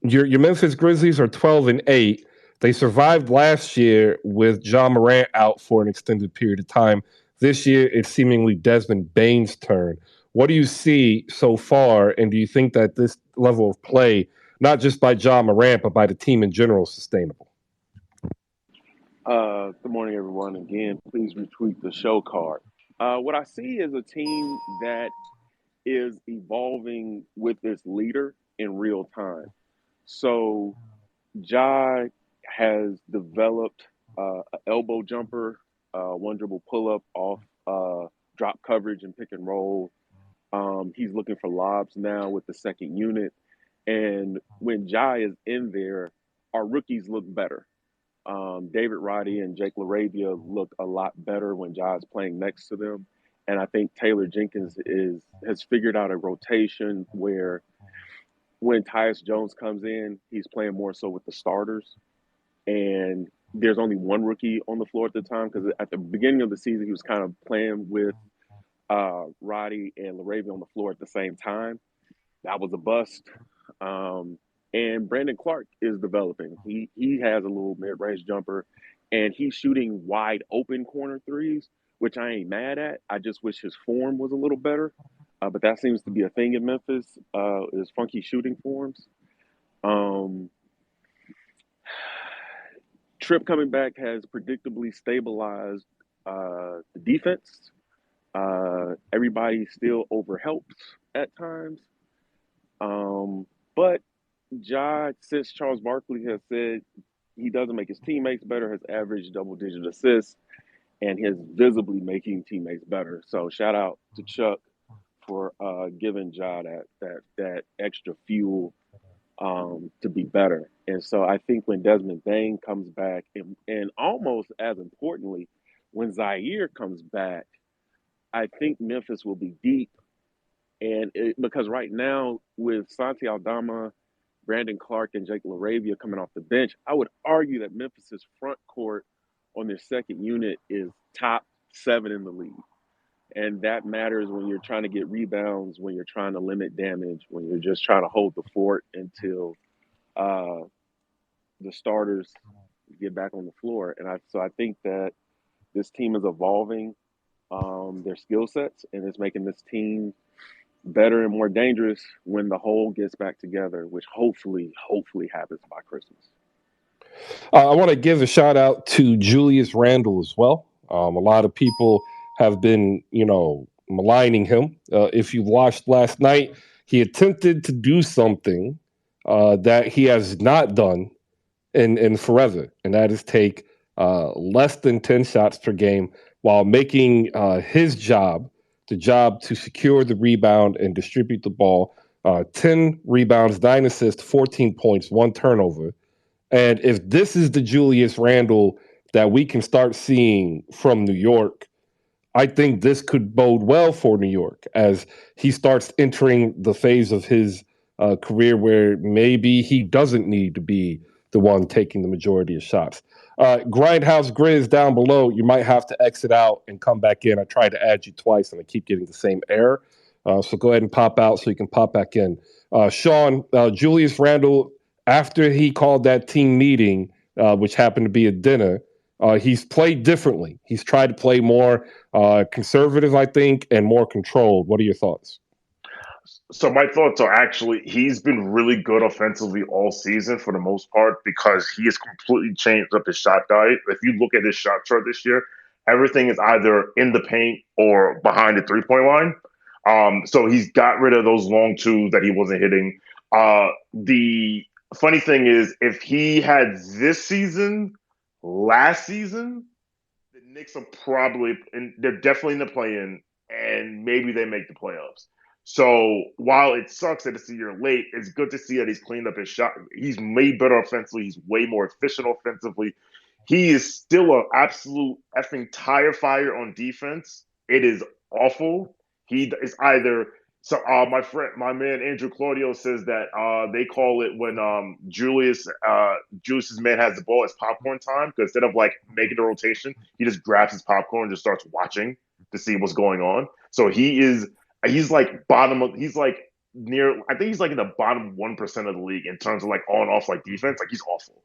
your Memphis Grizzlies are 12 and 8. They survived last year with John Morant out for an extended period of time. This year, it's seemingly Desmond Bain's turn. What do you see so far, and do you think that this level of play, not just by John Morant, but by the team in general, is sustainable? Good morning, everyone. Again, please retweet the show card. What I see is a team that is evolving with its leader in real time. So, Ja has developed an elbow jumper, one dribble pull up off drop coverage and pick and roll. He's looking for lobs now with the second unit. And when Ja is in there, our rookies look better. David Roddy and Jake LaRavia look a lot better when Ja is playing next to them. And I think Taylor Jenkins has figured out a rotation where when Tyus Jones comes in, he's playing more so with the starters. And there's only one rookie on the floor at the time because at the beginning of the season, he was kind of playing with Roddy and LaRavia on the floor at the same time. That was a bust. And Brandon Clark is developing. He has a little mid-range jumper, and he's shooting wide open corner threes, which I ain't mad at. I just wish his form was a little better. But that seems to be a thing in Memphis, is funky shooting forms. Tripp coming back has predictably stabilized the defense. Everybody still overhelps at times. But Ja, since Charles Barkley has said he doesn't make his teammates better, has averaged double-digit assists, and is visibly making teammates better. So shout out to Chuck for giving Ja that extra fuel to be better. And so I think when Desmond Bain comes back, and almost as importantly, when Zaire comes back, I think Memphis will be deep. And because right now with Santi Aldama, Brandon Clark, and Jake LaRavia coming off the bench, I would argue that Memphis's front court on their second unit is top 7 in the league. And that matters when you're trying to get rebounds, when you're trying to limit damage, when you're just trying to hold the fort until the starters get back on the floor. And so I think that this team is evolving their skill sets, and it's making this team better and more dangerous when the whole gets back together, which hopefully happens by Christmas. I want to give a shout out to Julius Randle as well. A lot of people have been, maligning him. If you watched last night, he attempted to do something that he has not done in forever, and that is take less than 10 shots per game while making his job, the job to secure the rebound and distribute the ball, 10 rebounds, 9 assists, 14 points, 1 turnover. And if this is the Julius Randle that we can start seeing from New York, I think this could bode well for New York as he starts entering the phase of his career where maybe he doesn't need to be the one taking the majority of shots. Grindhouse Grizz down below, you might have to exit out and come back in. I tried to add you twice and I keep getting the same error. So go ahead and pop out so you can pop back in. Sean, Julius Randle, after he called that team meeting, which happened to be a dinner, he's played differently. He's tried to play more conservative, I think, and more controlled. What are your thoughts? So my thoughts are actually he's been really good offensively all season for the most part because he has completely changed up his shot diet. If you look at his shot chart this year, everything is either in the paint or behind the 3-point line. So he's got rid of those long twos that he wasn't hitting. The funny thing is, if he had this season, last season, the Knicks are probably, and they're definitely in the play-in, and maybe they make the playoffs. So while it sucks that it's a year late, it's good to see that he's cleaned up his shot. He's made better offensively. He's way more efficient offensively. He is still an absolute effing tire fire on defense. It is awful. He is either so. My man Andrew Claudio says that they call it when Julius's man has the ball, it's popcorn time, because instead of like making the rotation, he just grabs his popcorn and just starts watching to see what's going on. So he's like bottom of he's like near I think he's like in the bottom 1% of the league in terms of like on off like defense. Like he's awful.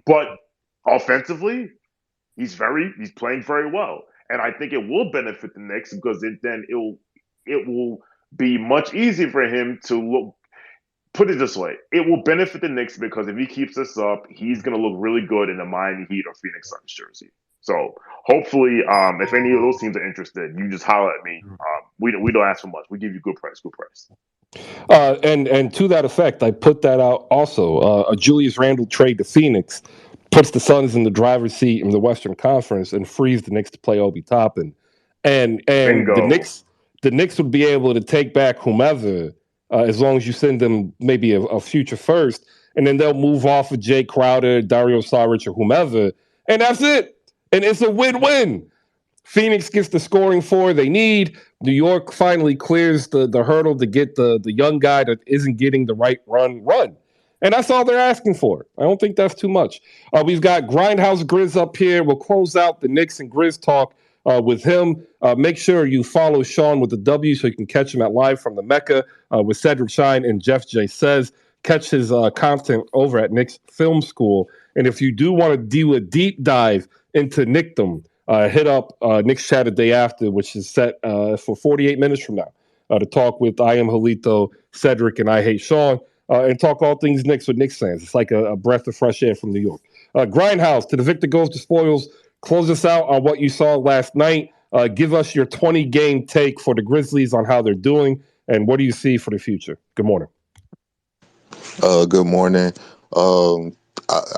But offensively, he's playing very well. And I think it will benefit the Knicks because it will be much easier for him to look. Put it this way, it will benefit the Knicks because if he keeps this up, he's going to look really good in the Miami Heat or Phoenix Suns jersey. So hopefully, if any of those teams are interested, you just holler at me. We don't ask for much. We give you good price. And to that effect, I put that out also. A Julius Randle trade to Phoenix puts the Suns in the driver's seat in the Western Conference and frees the Knicks to play Obi Toppin. And Bingo. the Knicks would be able to take back whomever as long as you send them maybe a future first, and then they'll move off of Jay Crowder, Dario Saric, or whomever, and that's it. And it's a win-win. Phoenix gets the scoring four they need. New York finally clears the hurdle to get the young guy that isn't getting the right run. And that's all they're asking for. I don't think that's too much. We've got Grindhouse Grizz up here. We'll close out the Knicks and Grizz talk with him. Make sure you follow Sean with the W so you can catch him at Live from the Mecca with Cedric Shine and Jeff J. Says. Catch his content over at Knicks Film School. And if you do want to do a deep dive into Nickdom, hit up Knicks Chat a day after, which is set for 48 minutes from now to talk with I Am Halito, Cedric, and I Hate Sean, and talk all things Knicks with Knicks fans. It's like a breath of fresh air from New York. Grindhouse, to the victor goes to spoils. Close us out on what you saw last night. Give us your 20-game take for the Grizzlies on how they're doing, and what do you see for the future? Good morning. Good morning.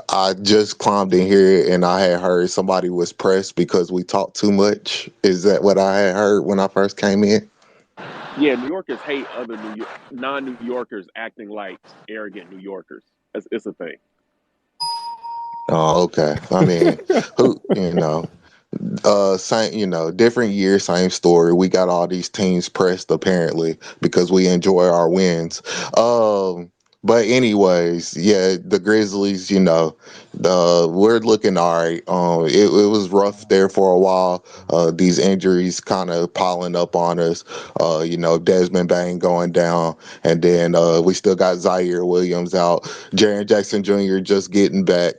I just climbed in here and I had heard somebody was pressed because we talked too much. Is that what I had heard when I first came in? Yeah, New Yorkers hate other non-New Yorkers acting like arrogant New Yorkers. It's a thing. Oh, okay. I mean, same, different year, same story. We got all these teams pressed apparently because we enjoy our wins. But anyways, yeah, the Grizzlies, we're looking all right. It was rough there for a while. These injuries kind of piling up on us. Desmond Bain going down, and then we still got Zaire Williams out. Jaren Jackson Jr. just getting back.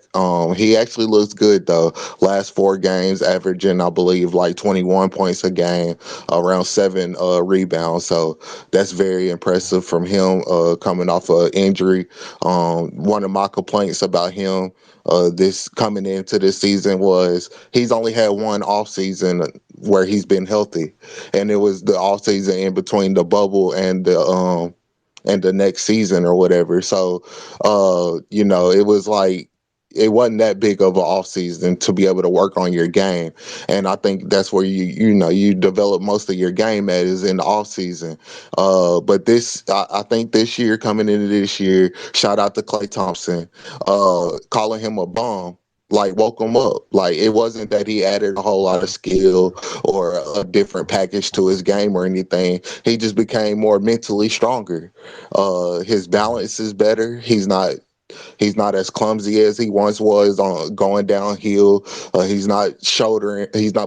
He actually looks good though. Last 4 games, averaging I believe like 21 points a game, around 7 rebounds. So that's very impressive from him coming off an injury. One of my complaints about him this coming into this season was he's only had one off season where he's been healthy, and it was the off season in between the bubble and the next season or whatever. So it was like it wasn't that big of an off season to be able to work on your game. And I think that's where you develop most of your game at is in the off season. But I think this year, coming into this year, shout out to Klay Thompson, calling him a bum. Like, woke him up. Like, it wasn't that he added a whole lot of skill or a different package to his game or anything. He just became more mentally stronger. His balance is better. He's not as clumsy as he once was on going downhill. He's not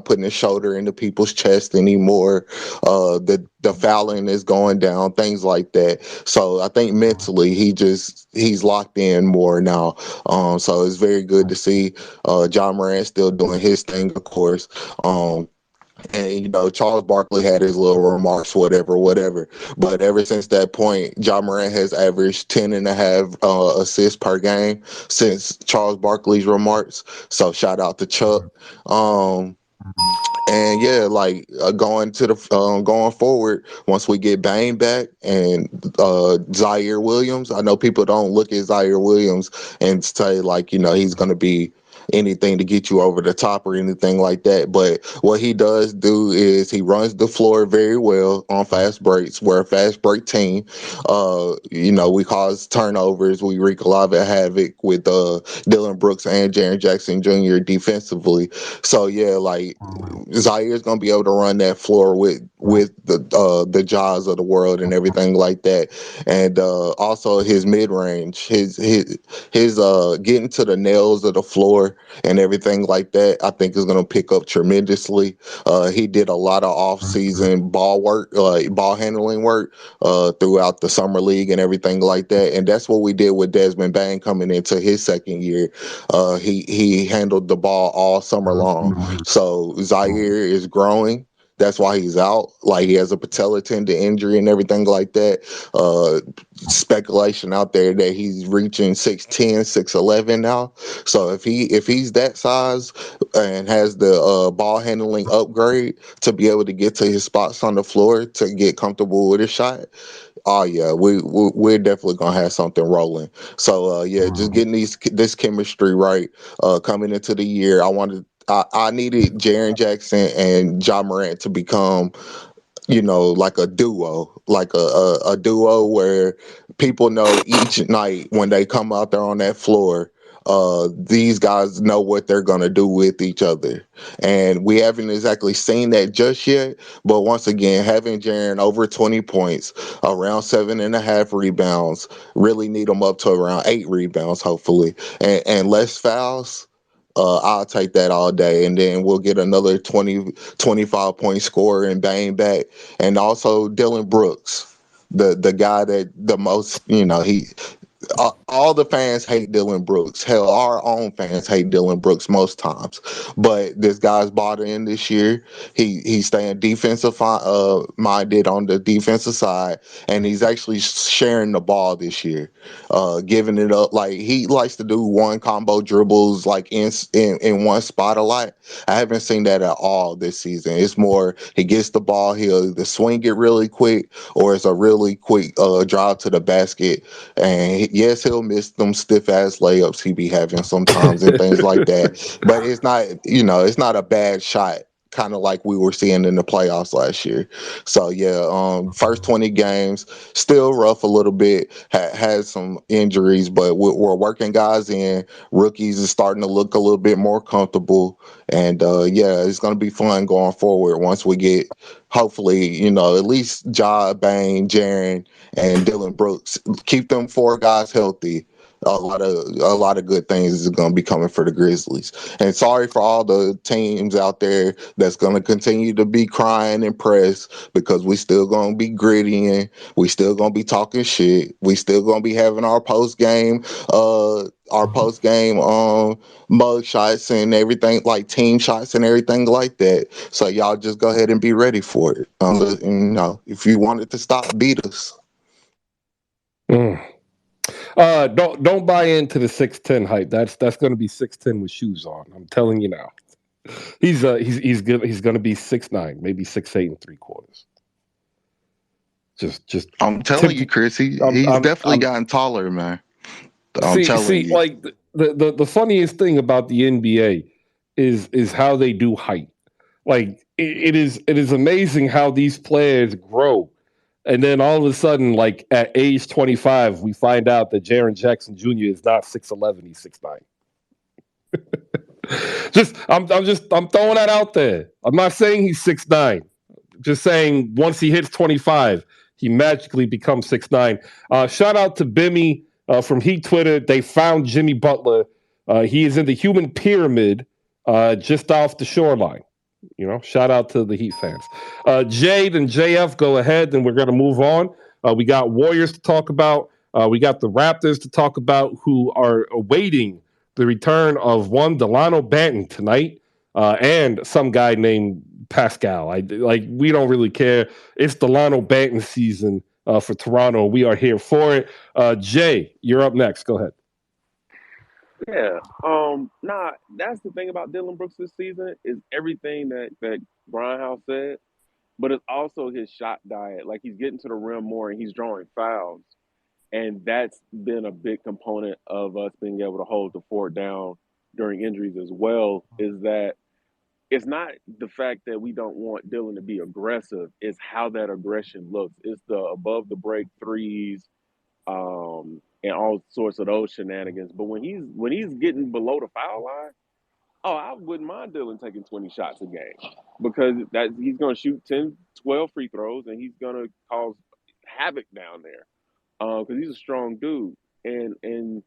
putting his shoulder into people's chest anymore. The fouling is going down, things like that. So I think mentally he's locked in more now. So it's very good to see John Morant still doing his thing, of course. And Charles Barkley had his little remarks, whatever. But ever since that point, John Morant has averaged 10.5 assists per game since Charles Barkley's remarks. So shout out to Chuck. And yeah, like going forward, once we get Bane back and Zaire Williams, I know people don't look at Zaire Williams and say like he's going to be anything to get you over the top or anything like that. But what he does do is he runs the floor very well on fast breaks. We're a fast break team. We cause turnovers. We wreak a lot of havoc with Dylan Brooks and Jaren Jackson Jr. defensively. So yeah, like Zaire's gonna be able to run that floor with the jaws of the world and everything like that, and also his mid range, his getting to the nails of the floor and everything like that, I think is gonna pick up tremendously. He did a lot of off season ball work, ball handling work, throughout the summer league and everything like that, and that's what we did with Desmond Bain coming into his second year. He handled the ball all summer long. So Zaire is growing. That's why he's out. Like he has a patella tendon injury and everything like that. Speculation out there that he's reaching 6'10", 6'11" now. So if he's that size and has the ball handling upgrade to be able to get to his spots on the floor to get comfortable with his shot, oh yeah, we're definitely gonna have something rolling. So yeah, just getting this chemistry right coming into the year. I needed Jaren Jackson and Ja Morant to become like a duo, like a duo where people know each night when they come out there on that floor, these guys know what they're going to do with each other. And we haven't exactly seen that just yet. But once again, having Jaren over 20 points, around 7.5 rebounds, really need him up to around 8 rebounds, hopefully, and less fouls. I'll take that all day. And then we'll get another 25 point scorer and Bang back. And also Dylan Brooks, the guy that the most, he all the fans hate Dylan Brooks. Hell, our own fans hate Dylan Brooks most times. But this guy's bought in this year. He's staying defensive minded on the defensive side, and he's actually sharing the ball this year, giving it up. Like he likes to do one combo dribbles like in one spot a lot. I haven't seen that at all this season. It's more he gets the ball, he'll either swing it really quick or it's a really quick drive to the basket. And yes, he'll miss them stiff ass layups he be having sometimes and things like that. But it's not a bad shot, kind of like we were seeing in the playoffs last year. So yeah, first 20 games still rough a little bit. Has some injuries, but we're working guys in. Rookies is starting to look a little bit more comfortable, and yeah, it's gonna be fun going forward once we get hopefully at least Ja, Bane, Jaren, and Dylan Brooks. Keep them four guys healthy. A lot of good things is going to be coming for the Grizzlies. And sorry for all the teams out there that's going to continue to be crying and press, because we still going to be gritty and we still going to be talking shit. We still going to be having our post game mug shots and everything, like team shots and everything like that. So y'all just go ahead and be ready for it. If you wanted to stop, beat us. Mm. Don't buy into the 6'10" hype. That's going to be 6'10" with shoes on. I'm telling you now. He's good. He's going to be 6'9", maybe 6'8 3/4. Just I'm telling you, Chris, he's definitely I'm gotten taller, man. I'm telling see you. like the funniest thing about the NBA is how they do height. Like it is amazing how these players grow. And then all of a sudden, like at age 25, we find out that Jaren Jackson Jr. is not 6'11", he's 6'9". I'm throwing that out there. I'm not saying he's 6'9". Just saying once he hits 25, he magically becomes 6'9". Shout out to Bimmy from Heat Twitter. They found Jimmy Butler. He is in the human pyramid just off the shoreline. Shout out to the Heat fans. Jade and JF, go ahead, and we're going to move on. We got Warriors to talk about. We got the Raptors to talk about, who are awaiting the return of one Delano Banton tonight, and some guy named Pascal. We don't really care. It's Delano Banton season for Toronto. We are here for it. Jay, you're up next. Go ahead. Yeah. Nah, that's the thing about Dylan Brooks this season is everything that Grindhouse said, but it's also his shot diet. Like he's getting to the rim more and he's drawing fouls. And that's been a big component of us being able to hold the fort down during injuries as well, is that it's not the fact that we don't want Dylan to be aggressive, it's how that aggression looks. It's the above the break threes, and all sorts of those shenanigans. But when he's getting below the foul line, oh, I wouldn't mind Dylan taking 20 shots a game because that he's going to shoot 10, 12 free throws and he's going to cause havoc down there because he's a strong dude. And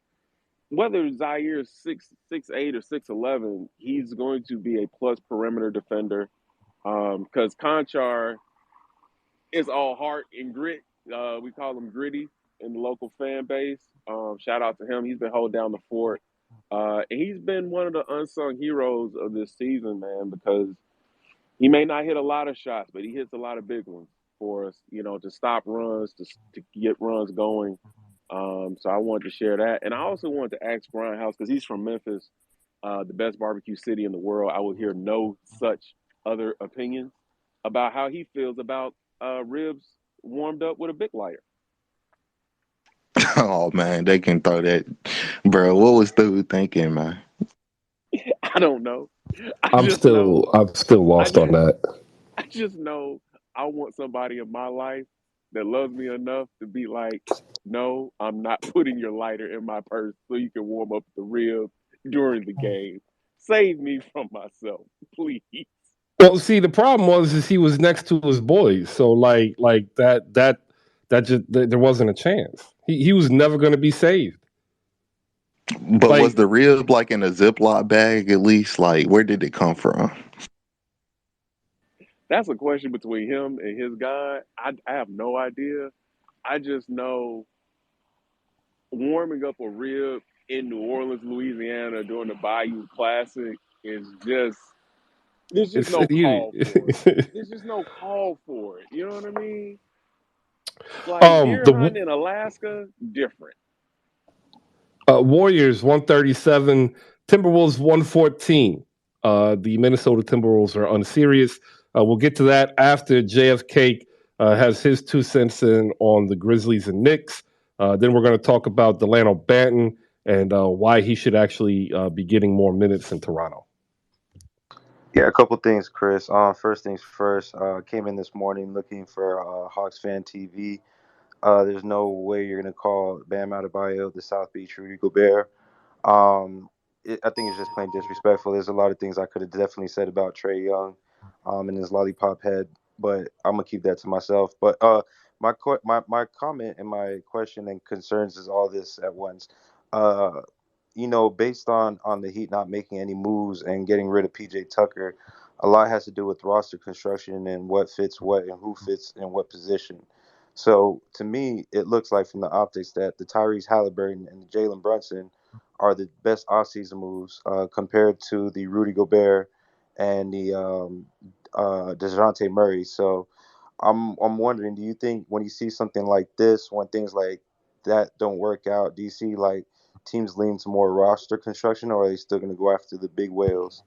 whether Zaire is 6'8" or 6'11", he's going to be a plus perimeter defender because Conchar is all heart and grit. We call him Gritty in the local fan base. Shout out to him. He's been holding down the fort. And he's been one of the unsung heroes of this season, man, because he may not hit a lot of shots, but he hits a lot of big ones for us, to stop runs, to get runs going. So I wanted to share that. And I also wanted to ask Grindhouse, because he's from Memphis, the best barbecue city in the world. I will hear no such other opinions about how he feels about ribs warmed up with a Bic lighter. Oh man, they can throw that, bro. What was dude thinking, man? I don't know. I I'm just know. still I'm still I lost on just that. I just know I want somebody in my life that loves me enough to be like, no, I'm not putting your lighter in my purse so you can warm up the rib during the game. Save me from myself, please. Well, see, the problem was is he was next to his boys, so like that just there wasn't a chance. He was never going to be saved. But was Like the rib like in a Ziploc bag at least? Like, where did it come from? That's a question between him and his guy. I have no idea. I just know warming up a rib in New Orleans, Louisiana during the Bayou Classic is just there's just it's no you. call for it. There's just no call for it. You know what I mean? Like deer The hunting in Alaska, different. Warriors 137, Timberwolves 114. The Minnesota Timberwolves are unserious. We'll get to that after JFK has his 2 cents in on the Grizzlies and Knicks. Then we're going to talk about Delano Banton and why he should actually be getting more minutes in Toronto. Yeah, a couple things, Chris. First things first. Came in this morning looking for Hawks Fan TV. There's no way you're gonna call Bam Adebayo the South Beach Rudy Gobert. Um, I think it's just plain disrespectful. There's a lot of things I could have definitely said about Trey Young, and his lollipop head, but I'm gonna keep that to myself. But my comment and my question and concerns is all this at once. Uh, based on the Heat not making any moves and getting rid of PJ Tucker, a lot has to do with roster construction and what fits what and who fits in what position. So to me, it looks like from the optics that the Tyrese Halliburton and the Jalen Brunson are the best offseason moves compared to the Rudy Gobert and the Dejounte Murray. So I'm wondering, do you think when you see something like this, when things like that don't work out, do you see like teams lean to more roster construction, or are they still going to go after the big whales?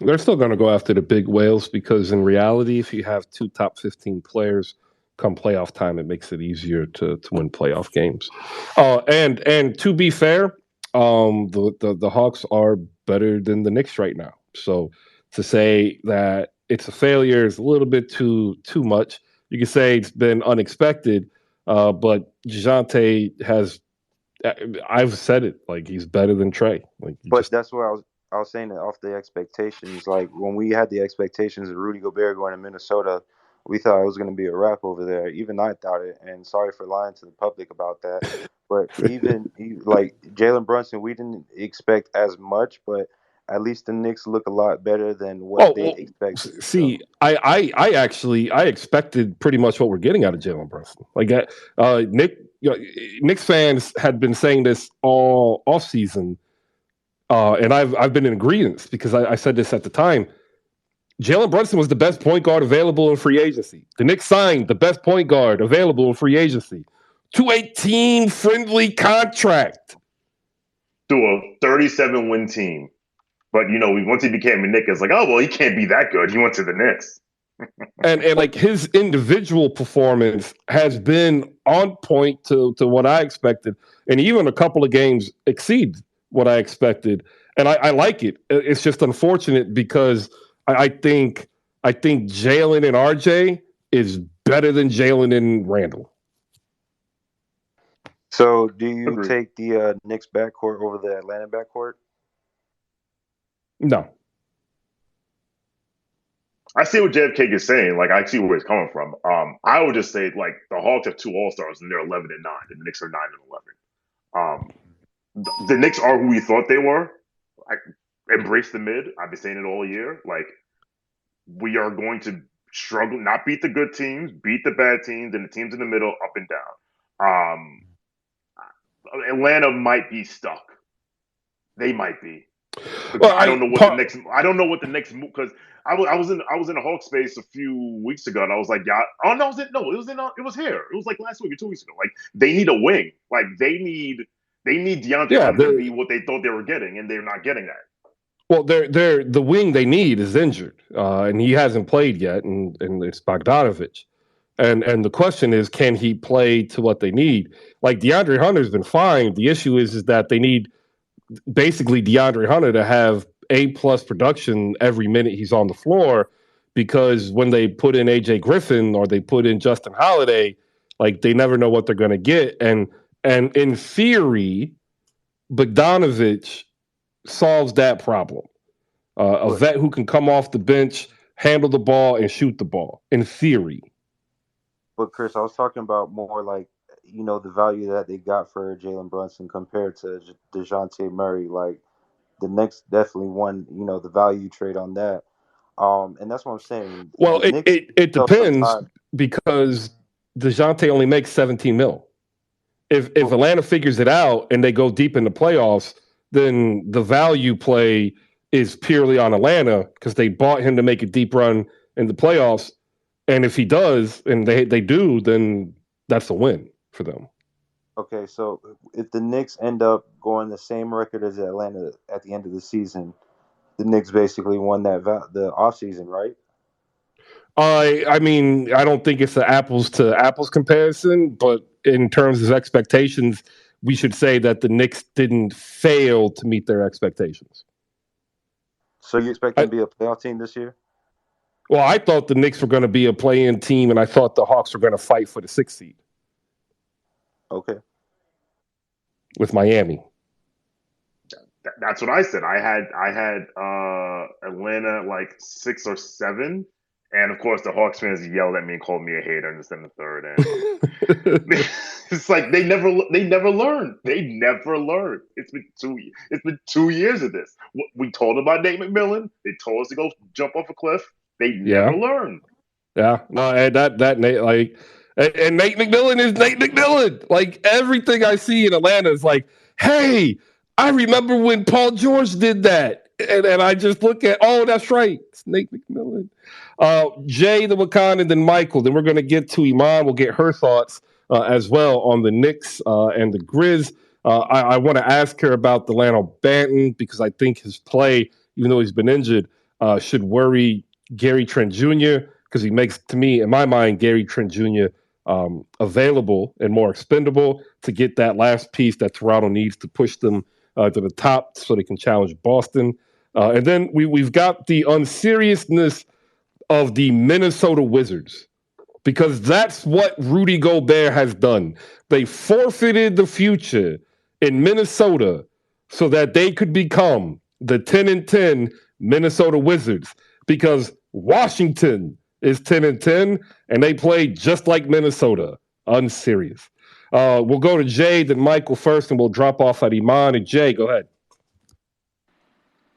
They're still going to go after the big whales because in reality, if you have two top 15 players come playoff time, it makes it easier to win playoff games. And to be fair, the Hawks are better than the Knicks right now. So to say that it's a failure is a little bit too much. You could say it's been unexpected, but Dejounte has. I've said it like he's better than Trey. Like he But just that's what I was saying that off the expectations. Like when we had the expectations of Rudy Gobert going to Minnesota, we thought it was going to be a wrap over there. Even I thought it, and sorry for lying to the public about that. But like Jalen Brunson, we didn't expect as much, but at least the Knicks look a lot better than what Oh, they well, expected. see, So, I actually I expected pretty much what we're getting out of Jalen Brunson. Like that, Knicks fans had been saying this all off season, and I've been in agreement because I said this at the time. Jalen Brunson was the best point guard available in free agency. The Knicks signed the best point guard available in free agency to a team friendly contract. through a 37 win team. But once he became a Knick, it's like, oh well, he can't be that good. He went to the Knicks. And like his individual performance has been on point to what I expected, and even a couple of games exceed what I expected. And I like it. It's just unfortunate because I think Jalen and RJ is better than Jalen and Randall. So, do you Agreed. take the Knicks backcourt over the Atlanta backcourt? No. I see what JFK is saying. Like, I see where he's coming from. I would just say, like, the Hawks have 2 All-Stars and they're 11-9, and the Knicks are 9-11. The Knicks are who we thought they were. I embrace the mid. I've been saying it all year. Like, we are going to struggle, not beat the good teams, beat the bad teams, and the teams in the middle, up and down. Atlanta might be stuck. They might be. Well, I don't know what the next. I don't know what the next move, because I was in a Hawk space a few weeks ago, and I was like, yeah. Oh no, it was here. It was like last week or 2 weeks ago. Like, they need a wing. Like, they need DeAndre Hunter to be what they thought they were getting, and they're not getting that. Well, they're the wing they need is injured, and he hasn't played yet, and it's Bogdanovich. And the question is, can he play to what they need? Like, DeAndre Hunter's been fine. The issue is that they need basically DeAndre Hunter to have A+ production every minute he's on the floor, because when they put in AJ Griffin or they put in Justin Holiday, like, they never know what they're going to get. And in theory, Bogdanovich solves that problem. A vet who can come off the bench, handle the ball, and shoot the ball, in theory. But Chris, I was talking about more like, the value that they got for Jalen Brunson compared to DeJounte Murray. Like, the Knicks definitely won, the value trade on that. And that's what I'm saying. Well, The Knicks it depends, sometimes. because DeJounte only makes 17 mil. If Atlanta figures it out and they go deep in the playoffs, then the value play is purely on Atlanta, because they bought him to make a deep run in the playoffs. And if he does, and they do, then that's a win for them. Okay, so if the Knicks end up going the same record as Atlanta at the end of the season, the Knicks basically won the offseason, right? I mean, I don't think it's an apples to apples comparison, but in terms of expectations, we should say that the Knicks didn't fail to meet their expectations. So you expect them to be a playoff team this year? Well, I thought the Knicks were going to be a play-in team, and I thought the Hawks were going to fight for the 6th seed. Okay. With Miami. That's what I said. I had Atlanta like 6 or 7, and of course the Hawks fans yelled at me and called me a hater in the third. And it's like they never learned. They never learned. It's been 2 years of this. We told them about Nate McMillan. They told us to go jump off a cliff. They never learned. Yeah, no, and that Nate, like, and Nate McMillan is Nate McMillan. Like, everything I see in Atlanta is like, hey, I remember when Paul George did that. And I just look at, oh, that's right. It's Nate McMillan. Jay, the Wakan, and then Michael. Then we're going to get to Iman. We'll get her thoughts as well on the Knicks and the Grizz. I want to ask her about Delano Banton, because I think his play, even though he's been injured, should worry Gary Trent Jr., because he makes, to me, in my mind, Gary Trent Jr. Available and more expendable to get that last piece that Toronto needs to push them to the top so they can challenge Boston. And then we've got the unseriousness of the Minnesota Wizards, because that's what Rudy Gobert has done. They forfeited the future in Minnesota so that they could become the 10-10 Minnesota Wizards, because Washington is 10-10 and they play just like Minnesota. Unserious. We'll go to Jay, then Michael first, and we'll drop off at Iman. And Jay, go ahead.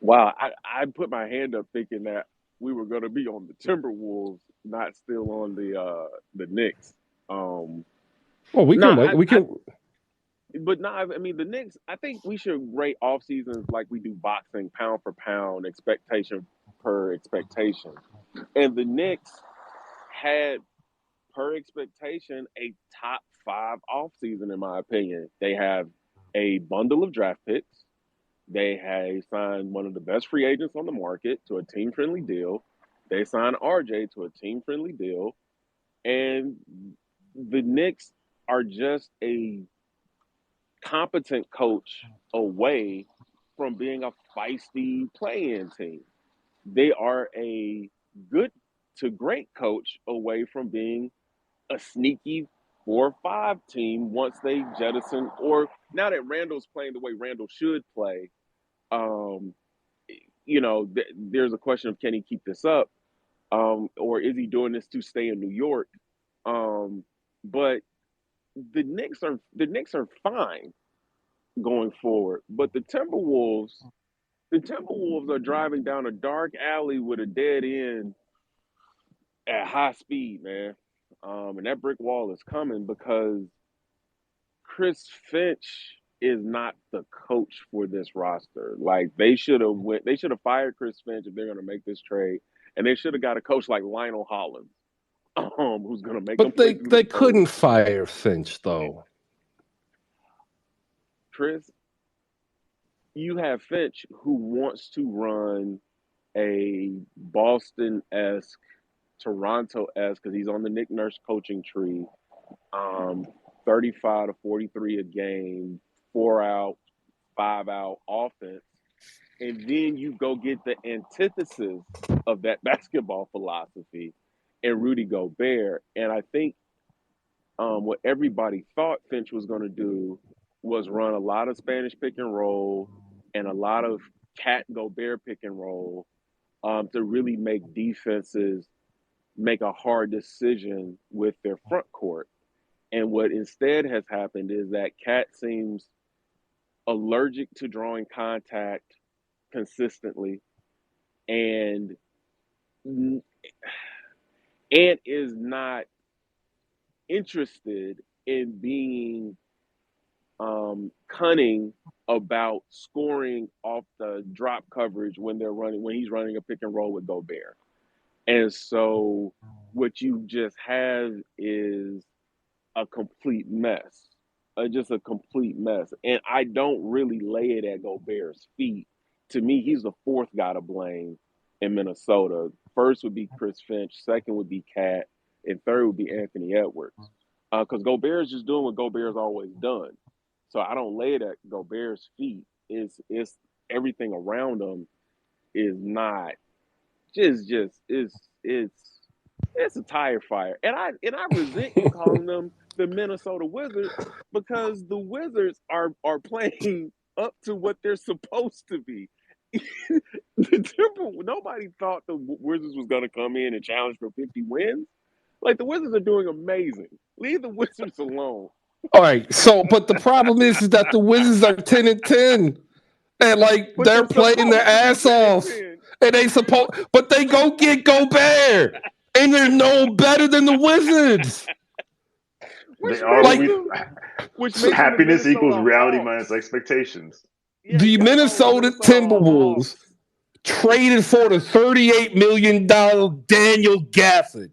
Wow, I put my hand up thinking that we were going to be on the Timberwolves, not still on the Knicks. Well, we can. I mean, the Knicks, I think we should rate off seasons like we do boxing, pound for pound, expectation per expectation. And the Knicks had, per expectation, a top 5 off season, in my opinion. They have a bundle of draft picks. They signed one of the best free agents on the market to a team friendly deal. They signed RJ to a team friendly deal. And the Knicks are just a competent coach away from being a feisty play-in team. They are a good to great coach away from being a sneaky 4 or 5 team once they jettison, or now that Randall's playing the way Randall should play. um there's a question of, can he keep this up, or is he doing this to stay in New York? But the Knicks are fine going forward, but the Timberwolves are driving down a dark alley with a dead end at high speed, man. And that brick wall is coming because Chris Finch is not the coach for this roster. Like, they should have fired Chris Finch if they're gonna make this trade. And they should have got a coach like Lionel Hollins, who's gonna make them But play they through they the couldn't third. fire Finch though. Chris, you have Finch who wants to run a Boston esque, Toronto esque, because he's on the Nick Nurse coaching tree. Um, 35 to 43 a game, 4 out, 5 out offense. And then you go get the antithesis of that basketball philosophy and Rudy Gobert. And I think what everybody thought Finch was going to do was run a lot of Spanish pick and roll and a lot of Cat Gobert pick and roll, to really make defenses make a hard decision with their front court. And what instead has happened is that Cat seems allergic to drawing contact consistently, and Ant is not interested in being cunning about scoring off the drop coverage when he's running a pick and roll with Gobert. And so what you just have is a complete mess. Just a complete mess. And I don't really lay it at Gobert's feet. To me, he's the fourth guy to blame in Minnesota. First would be Chris Finch, second would be Cat, and third would be Anthony Edwards. Because Gobert is just doing what Gobert's always done. So I don't lay it at Gobert's feet. It's everything around him is not it's a tire fire. And I resent you calling them the Minnesota Wizards, because the Wizards are playing up to what they're supposed to be. Nobody thought the Wizards was going to come in and challenge for 50 wins. Like, the Wizards are doing amazing. Leave the Wizards alone. All right. So, but the problem is that the Wizards are 10-10, and like But they're they're playing their supposed to be ass 10 and off, 10. and but they go get Gobert, and they're no better than the Wizards. Which They are makes Like, them, which makes them the happiness equals Minnesota reality Hawks. minus expectations. Yeah, the y'all call them Minnesota Timberwolves traded for the $38 million Daniel Gafford,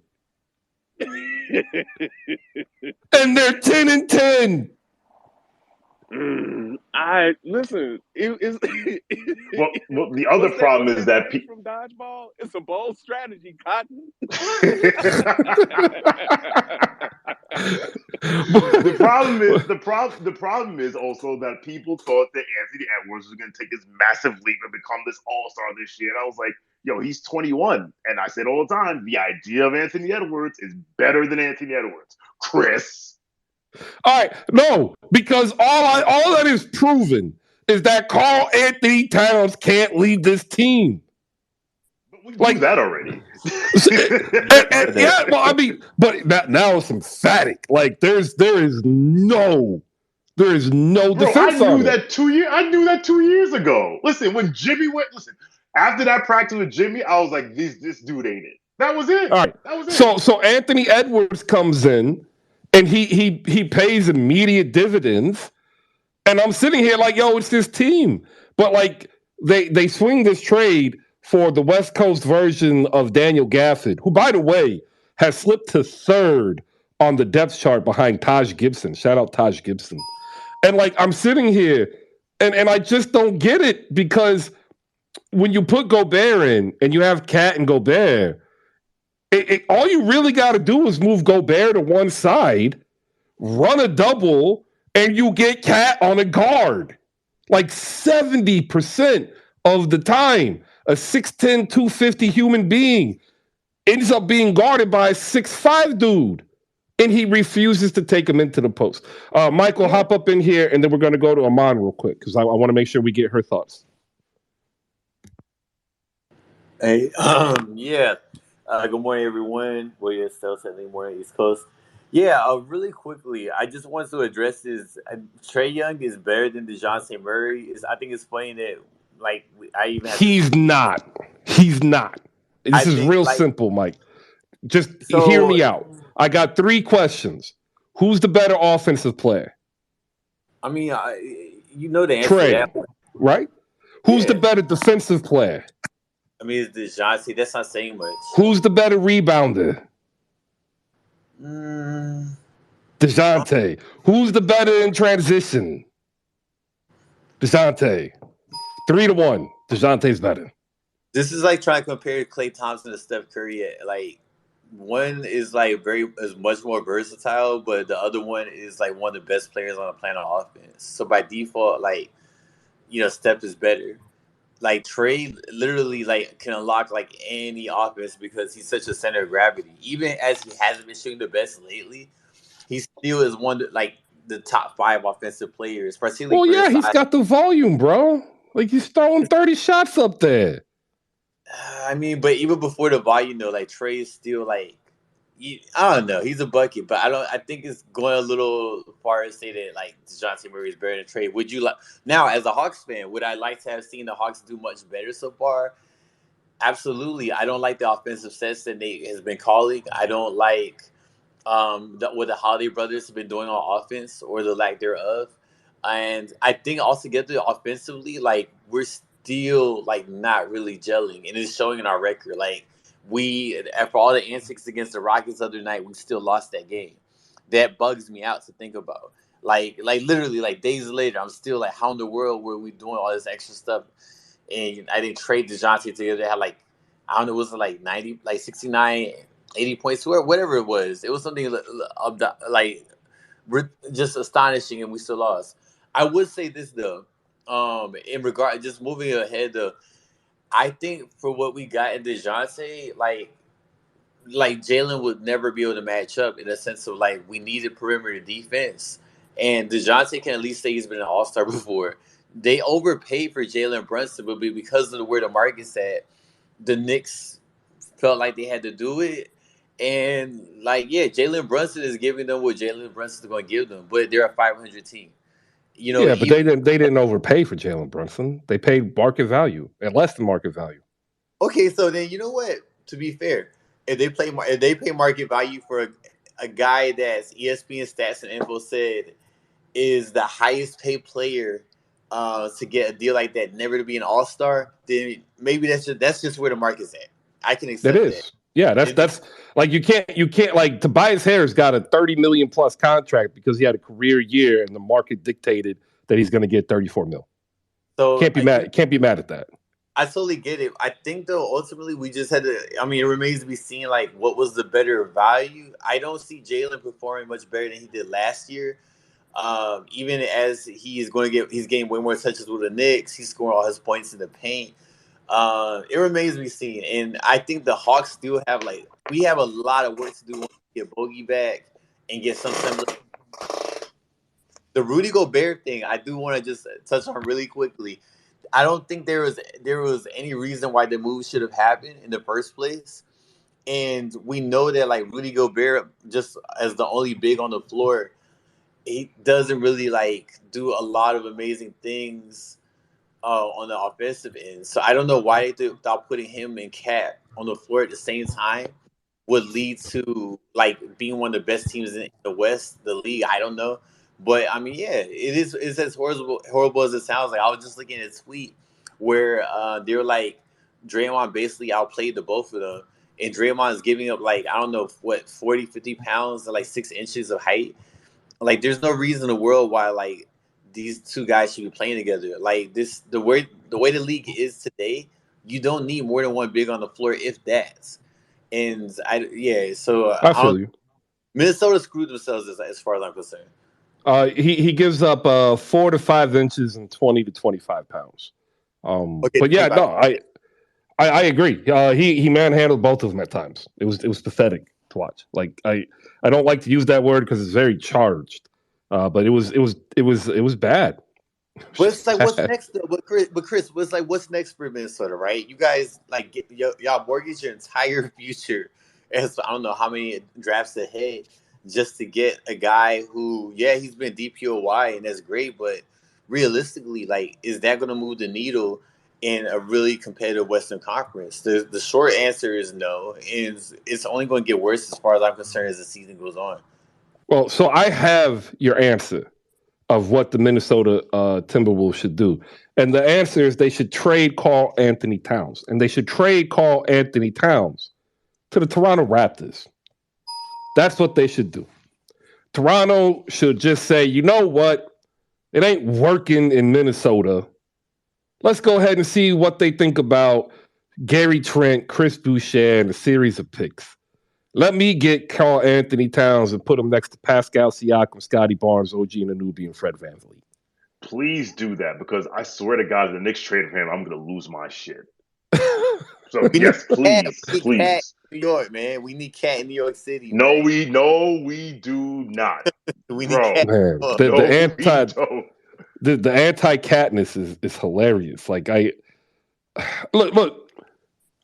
and they're 10-10. I listen. It's Well, the other problem is that from dodgeball. It's a bold strategy, Cotton. the problem is also that people thought that Anthony Edwards was going to take this massive leap and become this all-star this year. And I was like, yo, he's 21. And I said all the time, the idea of Anthony Edwards is better than Anthony Edwards. Chris. All right, no, because all that is proven is that Karl Anthony Towns can't lead this team. But we knew that already. Yeah, well, I mean, but now it's emphatic. Like, there is no defense. I knew that 2 years ago. Listen, when Jimmy after that practice with Jimmy, I was like, this dude ain't it. That was it. All right. That was it. So Anthony Edwards comes in, and he pays immediate dividends. And I'm sitting here like, yo, it's this team. But like, they swing this trade for the West Coast version of Daniel Gafford, who, by the way, has slipped to third on the depth chart behind Taj Gibson. Shout out Taj Gibson. And like, I'm sitting here, And I just don't get it because when you put Gobert in and you have Cat and Gobert, all you really got to do is move Gobert to one side, run a double, and you get Cat on a guard. Like 70% of the time, a 6'10", 250 human being ends up being guarded by a 6'5" dude. And he refuses to take him into the post. Michael, hop up in here, and then we're going to go to Amon real quick because I want to make sure we get her thoughts. Hey, yeah. Good morning, everyone. Well, yeah, still Saturday morning, East Coast. Yeah, really quickly, I just want to address this. Trey Young is better than DeJounte Murray. I think it's funny that, like, I even have to. He's not. He's not. I This is think, real like, simple, Mike. Just hear so. me out. I got 3 questions. Who's the better offensive player? I mean, you know the answer to Trey, that one. right? Who's the Yeah. better defensive player? I mean, it's DeJounte. That's not saying much. Who's the better rebounder? DeJounte. Who's the better in transition? DeJounte. 3-1. DeJounte's better. This is like trying to compare Klay Thompson to Steph Curry. Like, one is like is much more versatile, but the other one is like one of the best players on the planet on offense. So by default, like, Steph is better. Like, Trey literally like can unlock like any offense because he's such a center of gravity. Even as he hasn't been shooting the best lately, he still is one like the top 5 offensive players. Particularly Well, for yeah, his he's size. got the volume, bro. Like, he's throwing 30 shots up there. I mean, but even before the volume, though, like Trey is still like, I don't know, he's a bucket, but I think it's going a little far to say that like DeJounte Murray is better than Trey. Would you like now, as a Hawks fan, would I like to have seen the Hawks do much better so far? Absolutely. I don't like the offensive sets that Nate has been calling. I don't like what the Holiday brothers have been doing on offense or the lack thereof. And I think altogether offensively, like we're still like not really gelling, and it's showing in our record. Like after all the antics against the Rockets the other night, we still lost that game. That bugs me out to think about. Like literally, like days later, I'm still like, how in the world were we doing all this extra stuff? And I think Trey DeJounte together had like, I don't know, was it like 90, like 69, 80 points, or whatever it was. It was something like just astonishing, and we still lost. I would say this though, in regard, just moving ahead though, I think for what we got in DeJounte, like Jalen would never be able to match up in a sense of like we needed perimeter defense, and DeJounte can at least say he's been an all-star before. They overpaid for Jalen Brunson, but because of where the market's at, the Knicks felt like they had to do it. And like, yeah, Jalen Brunson is giving them what Jalen Brunson is going to give them, but they're a 500 team. Yeah, but they didn't overpay for Jalen Brunson. They paid market value and less than market value. Okay, so then you know what? To be fair, if they pay market value for a guy that's ESPN Stats and Info said is the highest paid player to get a deal like that, never to be an all-star, then maybe that's just where the market's at. I can accept that. That is. Yeah, that's like you can't like Tobias Harris got a $30 million plus contract because he had a career year and the market dictated that he's going to get $34 million. So can't be mad at that. I totally get it. I think though ultimately we just had to. I mean, it remains to be seen like what was the better value. I don't see Jalen performing much better than he did last year. Even as he's getting way more touches with the Knicks, he's scoring all his points in the paint. It remains to be seen, and I think the Hawks still have we have a lot of work to do once we get Bogey back and get some semblance. The Rudy Gobert thing, I do want to just touch on really quickly. I don't think there was any reason why the move should have happened in the first place, and we know that like Rudy Gobert, just as the only big on the floor, he doesn't really do a lot of amazing things on the offensive end. So I don't know why they thought putting him and Cat on the floor at the same time would lead to being one of the best teams in the West, the league. I don't know. But I mean, yeah, it's as horrible as it sounds. Like I was just looking at a tweet where they were like Draymond basically outplayed the both of them. And Draymond is giving up I don't know what 40, 50 pounds and 6 inches of height. There's no reason in the world why these two guys should be playing together. Like this, the way the league is today, you don't need more than one big on the floor, if that. And so I feel you. Minnesota screwed themselves as far as I'm concerned. He gives up 4 to 5 inches and 20 to 25 pounds. Okay, But yeah, 25. no, I agree. He manhandled both of them at times. It was pathetic to watch. Like I don't like to use that word because it's very charged. But it was bad. It was But it's just like, what's bad. next though? Chris, what's next for Minnesota, right? You guys like y'all mortgage your entire future, as I don't know how many drafts ahead, just to get a guy who, he's been DPOY and that's great, but realistically, like, is that going to move the needle in a really competitive Western Conference? The short answer is no, and it's only going to get worse as far as I'm concerned as the season goes on. Well, so I have your answer of what the Minnesota Timberwolves should do. And the answer is they should trade Karl Anthony Towns. And they should trade Karl Anthony Towns to the Toronto Raptors. That's what they should do. Toronto should just say, you know what? It ain't working in Minnesota. Let's go ahead and see what they think about Gary Trent, Chris Boucher, and a series of picks. Let me get Karl Anthony Towns and put him next to Pascal Siakam, Scotty Barnes, OG Anunoby, and Fred VanVleet. Please do that, because I swear to God, if the Knicks trade for him, I'm gonna lose my shit. So yes, please, We need Cat please. in New York, man. We need Cat in New York City, No, man. we do not, We need bro. Cat. Man, Oh, the No, we anti don't. the anti Katniss is hilarious. Like I look.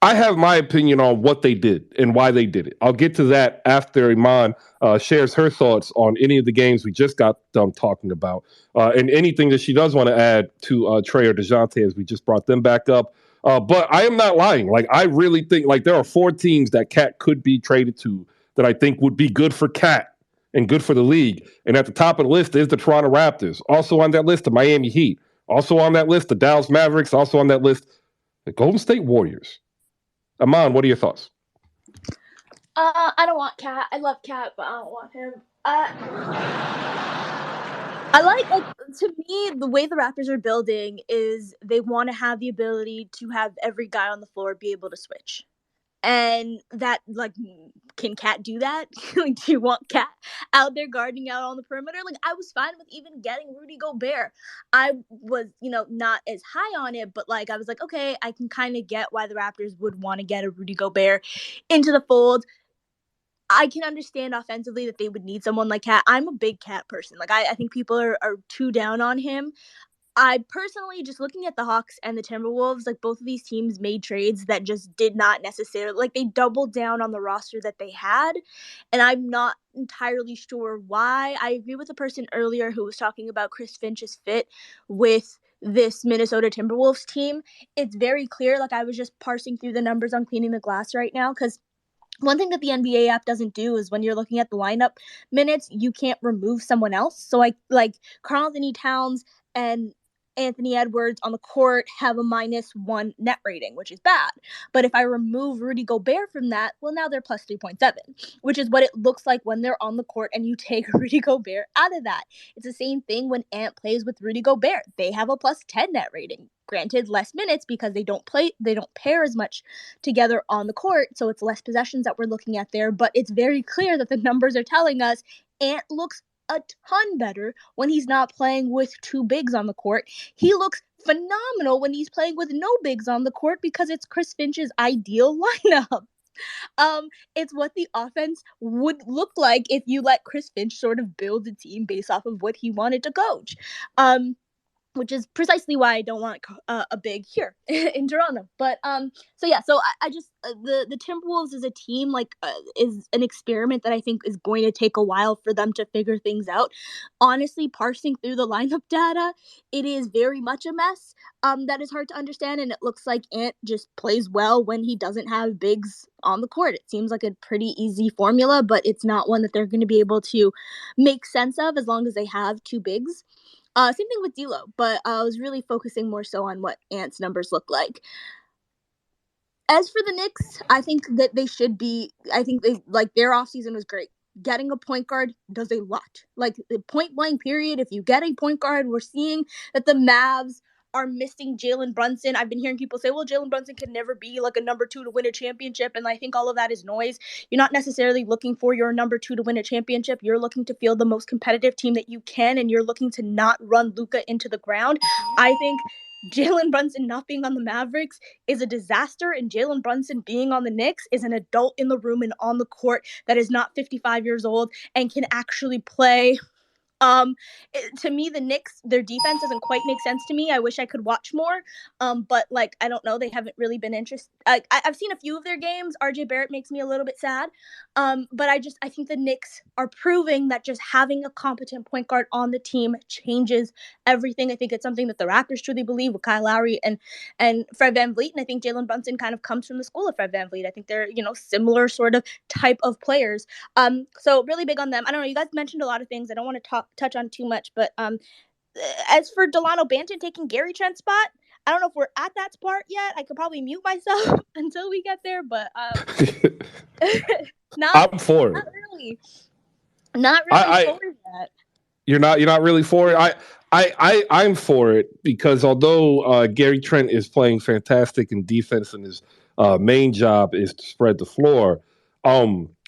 I have my opinion on what they did and why they did it. I'll get to that after Iman shares her thoughts on any of the games we just got done talking about, and anything that she does want to add to Trey or DeJounte as we just brought them back up. But I am not lying. Like I really think like there are 4 teams that Cat could be traded to that I think would be good for Cat and good for the league. And at the top of the list is the Toronto Raptors. Also on that list, the Miami Heat. Also on that list, the Dallas Mavericks. Also on that list, the Golden State Warriors. Aman, what are your thoughts? I don't want Cat. I love Cat, but I don't want him. I like to me, the way the Raptors are building is they want to have the ability to have every guy on the floor be able to switch. And that, like, can Cat do that? Like, do you want Cat out there guarding out on the perimeter? Like, I was fine with even getting Rudy Gobert. I was, not as high on it, but, like, I was like, okay, I can kind of get why the Raptors would want to get a Rudy Gobert into the fold. I can understand offensively that they would need someone like Cat. I'm a big Cat person. Like, I think people are too down on him. I personally, just looking at the Hawks and the Timberwolves, like, both of these teams made trades that just did not necessarily, like, they doubled down on the roster that they had, and I'm not entirely sure why. I agree with the person earlier who was talking about Chris Finch's fit with this Minnesota Timberwolves team. It's very clear, like, I was just parsing through the numbers on Cleaning the Glass right now, because one thing that the NBA app doesn't do is when you're looking at the lineup minutes, you can't remove someone else. So like Karl Anthony Towns and Anthony Edwards on the court have a -1 net rating, which is bad. But if I remove Rudy Gobert from that, well, now they're plus 3.7, which is what it looks like when they're on the court and you take Rudy Gobert out of that. It's the same thing when Ant plays with Rudy Gobert. They have a plus 10 net rating. Granted, less minutes because they don't pair as much together on the court, so it's less possessions that we're looking at there, but it's very clear that the numbers are telling us Ant looks a ton better when he's not playing with 2 bigs on the court. He looks phenomenal when he's playing with no bigs on the court because it's Chris Finch's ideal lineup. It's what the offense would look like if you let Chris Finch sort of build a team based off of what he wanted to coach. Which is precisely why I don't want a big here in Toronto. But so I just the Timberwolves as a team is an experiment that I think is going to take a while for them to figure things out. Honestly, parsing through the lineup data, it is very much a mess. That is hard to understand, and it looks like Ant just plays well when he doesn't have bigs on the court. It seems like a pretty easy formula, but it's not one that they're going to be able to make sense of as long as they have 2 bigs. Same thing with D'Lo, but I was really focusing more so on what Ant's numbers look like. As for the Knicks, I think that they should be. I think their offseason was great. getting a point guard does a lot. Like, the point blank period, if you get a point guard, we're seeing that the Mavs are missing Jalen Brunson. I've been hearing people say, well, Jalen Brunson can never be like a number 2 to win a championship. And I think all of that is noise. You're not necessarily looking for your number 2 to win a championship. You're looking to field the most competitive team that you can, and you're looking to not run Luka into the ground. I think Jalen Brunson not being on the Mavericks is a disaster, and Jalen Brunson being on the Knicks is an adult in the room and on the court that is not 55 years old and can actually play. To me, the Knicks, their defense doesn't quite make sense to me. I wish I could watch more. But like, I don't know. They haven't really been interested. I've seen a few of their games. RJ Barrett makes me a little bit sad. But I think the Knicks are proving that just having a competent point guard on the team changes everything. I think it's something that the Raptors truly believe with Kyle Lowry and Fred VanVleet. And I think Jalen Brunson kind of comes from the school of Fred VanVleet. I think they're, similar sort of type of players. So really big on them. I don't know. You guys mentioned a lot of things. I don't want to touch on too much, but as for Delano Banton taking Gary Trent's spot, I don't know if we're at that part yet. I could probably mute myself until we get there, but I'm for it. Not really for that. You're not really for it. I'm for it because although Gary Trent is playing fantastic in defense and his main job is to spread the floor,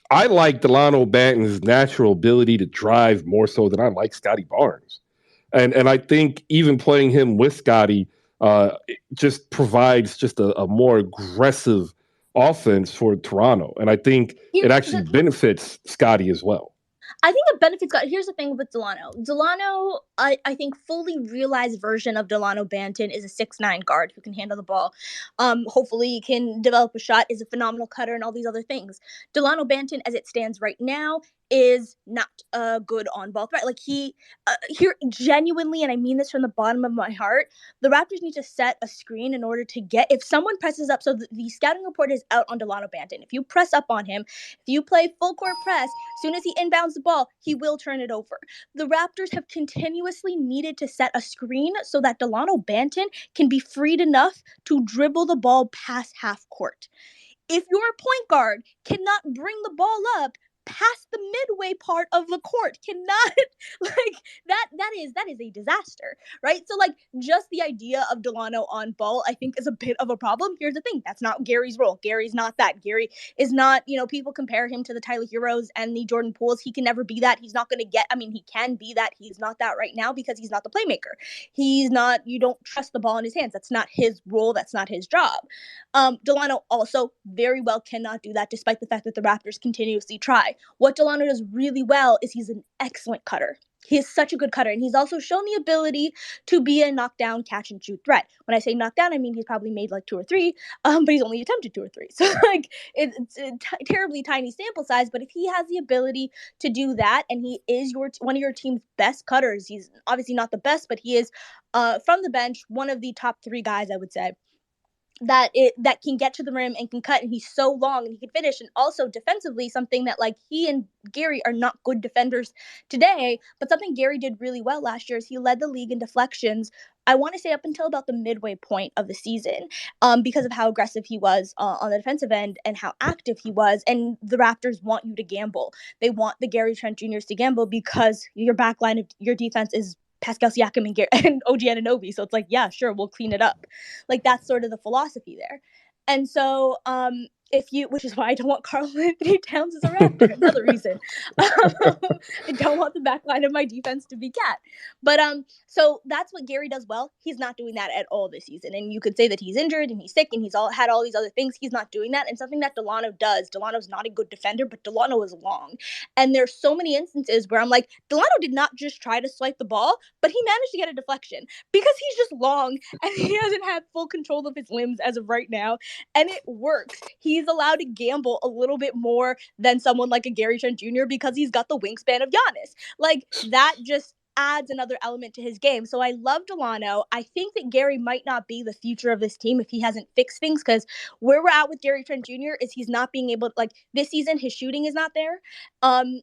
I like Delano Banton's natural ability to drive more so than I like Scotty Barnes. And I think even playing him with Scotty it just provides just a more aggressive offense for Toronto. And I think it actually benefits Scotty as well. I think it benefits God. Here's the thing with Delano. Delano, I think fully realized version of Delano Banton is a 6'9" guard who can handle the ball. Hopefully he can develop a shot, is a phenomenal cutter, and all these other things. Delano Banton, as it stands right now, is not good on ball threat. Like, here genuinely, and I mean this from the bottom of my heart, the Raptors need to set a screen in order to get, if someone presses up, so the scouting report is out on Delano Banton. If you press up on him, if you play full court press, as soon as he inbounds the ball, he will turn it over. The Raptors have continuously needed to set a screen so that Delano Banton can be freed enough to dribble the ball past half court. If your point guard cannot bring the ball up past the midway part of the court, cannot, like, that is a disaster, right? So, like, just the idea of Delano on ball, I think, is a bit of a problem. Here's the thing, that's not Gary's role. Gary's not that. Gary is not, people compare him to the Tyler Heroes and the Jordan Pooles. He can never be that. He's not going to get, he can be that. He's not that right now because he's not the playmaker. He's not, you don't trust the ball in his hands. That's not his role. That's not his job. Delano also very well cannot do that, despite the fact that the Raptors continuously try. What Delano does really well is he's an excellent cutter. He is such a good cutter, and he's also shown the ability to be a knockdown, catch and shoot threat. When I say knockdown, I mean he's probably made like 2 or 3, but he's only attempted 2 or 3. So, like, it's a terribly tiny sample size. But if he has the ability to do that, and he is one of your team's best cutters, he's obviously not the best, but he is from the bench one of the top 3 guys, I would say, that can get to the rim and can cut, and he's so long and he can finish. And also defensively, something that, like, he and Gary are not good defenders today, but something Gary did really well last year is he led the league in deflections, I want to say up until about the midway point of the season, because of how aggressive he was on the defensive end and how active he was. And the Raptors want you to gamble. They want the Gary Trent Jr.'s to gamble because your backline of your defense is Pascal Siakam and OG Anunoby. So it's like, yeah, sure, we'll clean it up. Like, that's sort of the philosophy there. And so, which is why I don't want Karl Anthony Towns as a Raptor. Another reason. I don't want the back line of my defense to be Cat. But so that's what Gary does well. He's not doing that at all this season. And you could say that he's injured and he's sick and he's had all these other things. He's not doing that. And something that Delano does. Delano's not a good defender, but Delano is long. And there's so many instances where I'm like, Delano did not just try to swipe the ball, but he managed to get a deflection because he's just long and he hasn't had full control of his limbs as of right now. And it works. He's allowed to gamble a little bit more than someone like a Gary Trent Jr. because he's got the wingspan of Giannis. Like, that just adds another element to his game. So I love Delano. I think that Gary might not be the future of this team if he hasn't fixed things, because where we're at with Gary Trent Jr. is he's not being able to, like, this season, his shooting is not there. And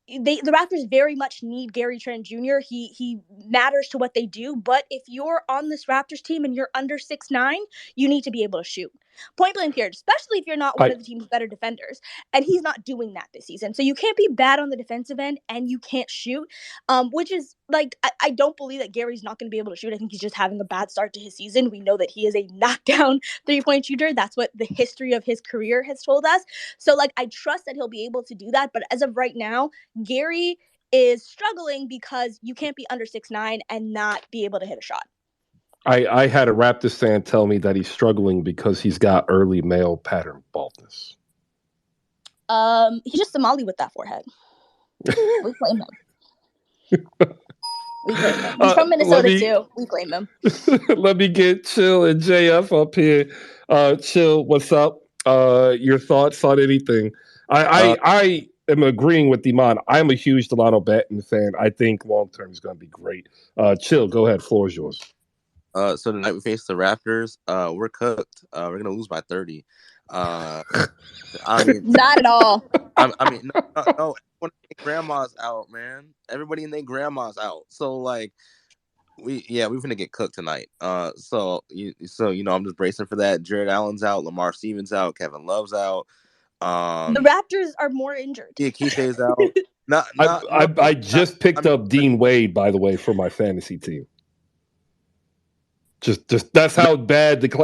the Raptors very much need Gary Trent Jr. He matters to what they do, but if you're on this Raptors team and you're under 6'9", you need to be able to shoot. Point blank period, especially if you're not one of the team's better defenders. And he's not doing that this season. So you can't be bad on the defensive end and you can't shoot, which is like, I don't believe that Gary's not going to be able to shoot. I think he's just having a bad start to his season. We know that he is a knockdown 3-point shooter. That's what the history of his career has told us. So like, I trust that he'll be able to do that. But as of right now, Gary is struggling because you can't be under 6'9" and not be able to hit a shot. I had a Raptors fan tell me that he's struggling because he's got early male pattern baldness. He's just Somali with that forehead. We claim him. We claim him. He's from Minnesota too. We claim him. Let me get Chill and JF up here. Chill, what's up? Your thoughts on anything? I am agreeing with Iman. I'm a huge Delano Banton fan. I think long term is going to be great. Chill, go ahead. Floor is yours. So tonight we face the Raptors. We're cooked. We're gonna lose by 30. I mean, not at all. I mean, no. Everyone in their grandma's out, man. Everybody in their grandma's out. So like, we're gonna get cooked tonight. So I'm just bracing for that. Jared Allen's out. Lamar Stevens out. Kevin Love's out. The Raptors are more injured. Yeah, Keith's out. I just picked up Dean Wade, by the way, for my fantasy team. Just that's how bad he's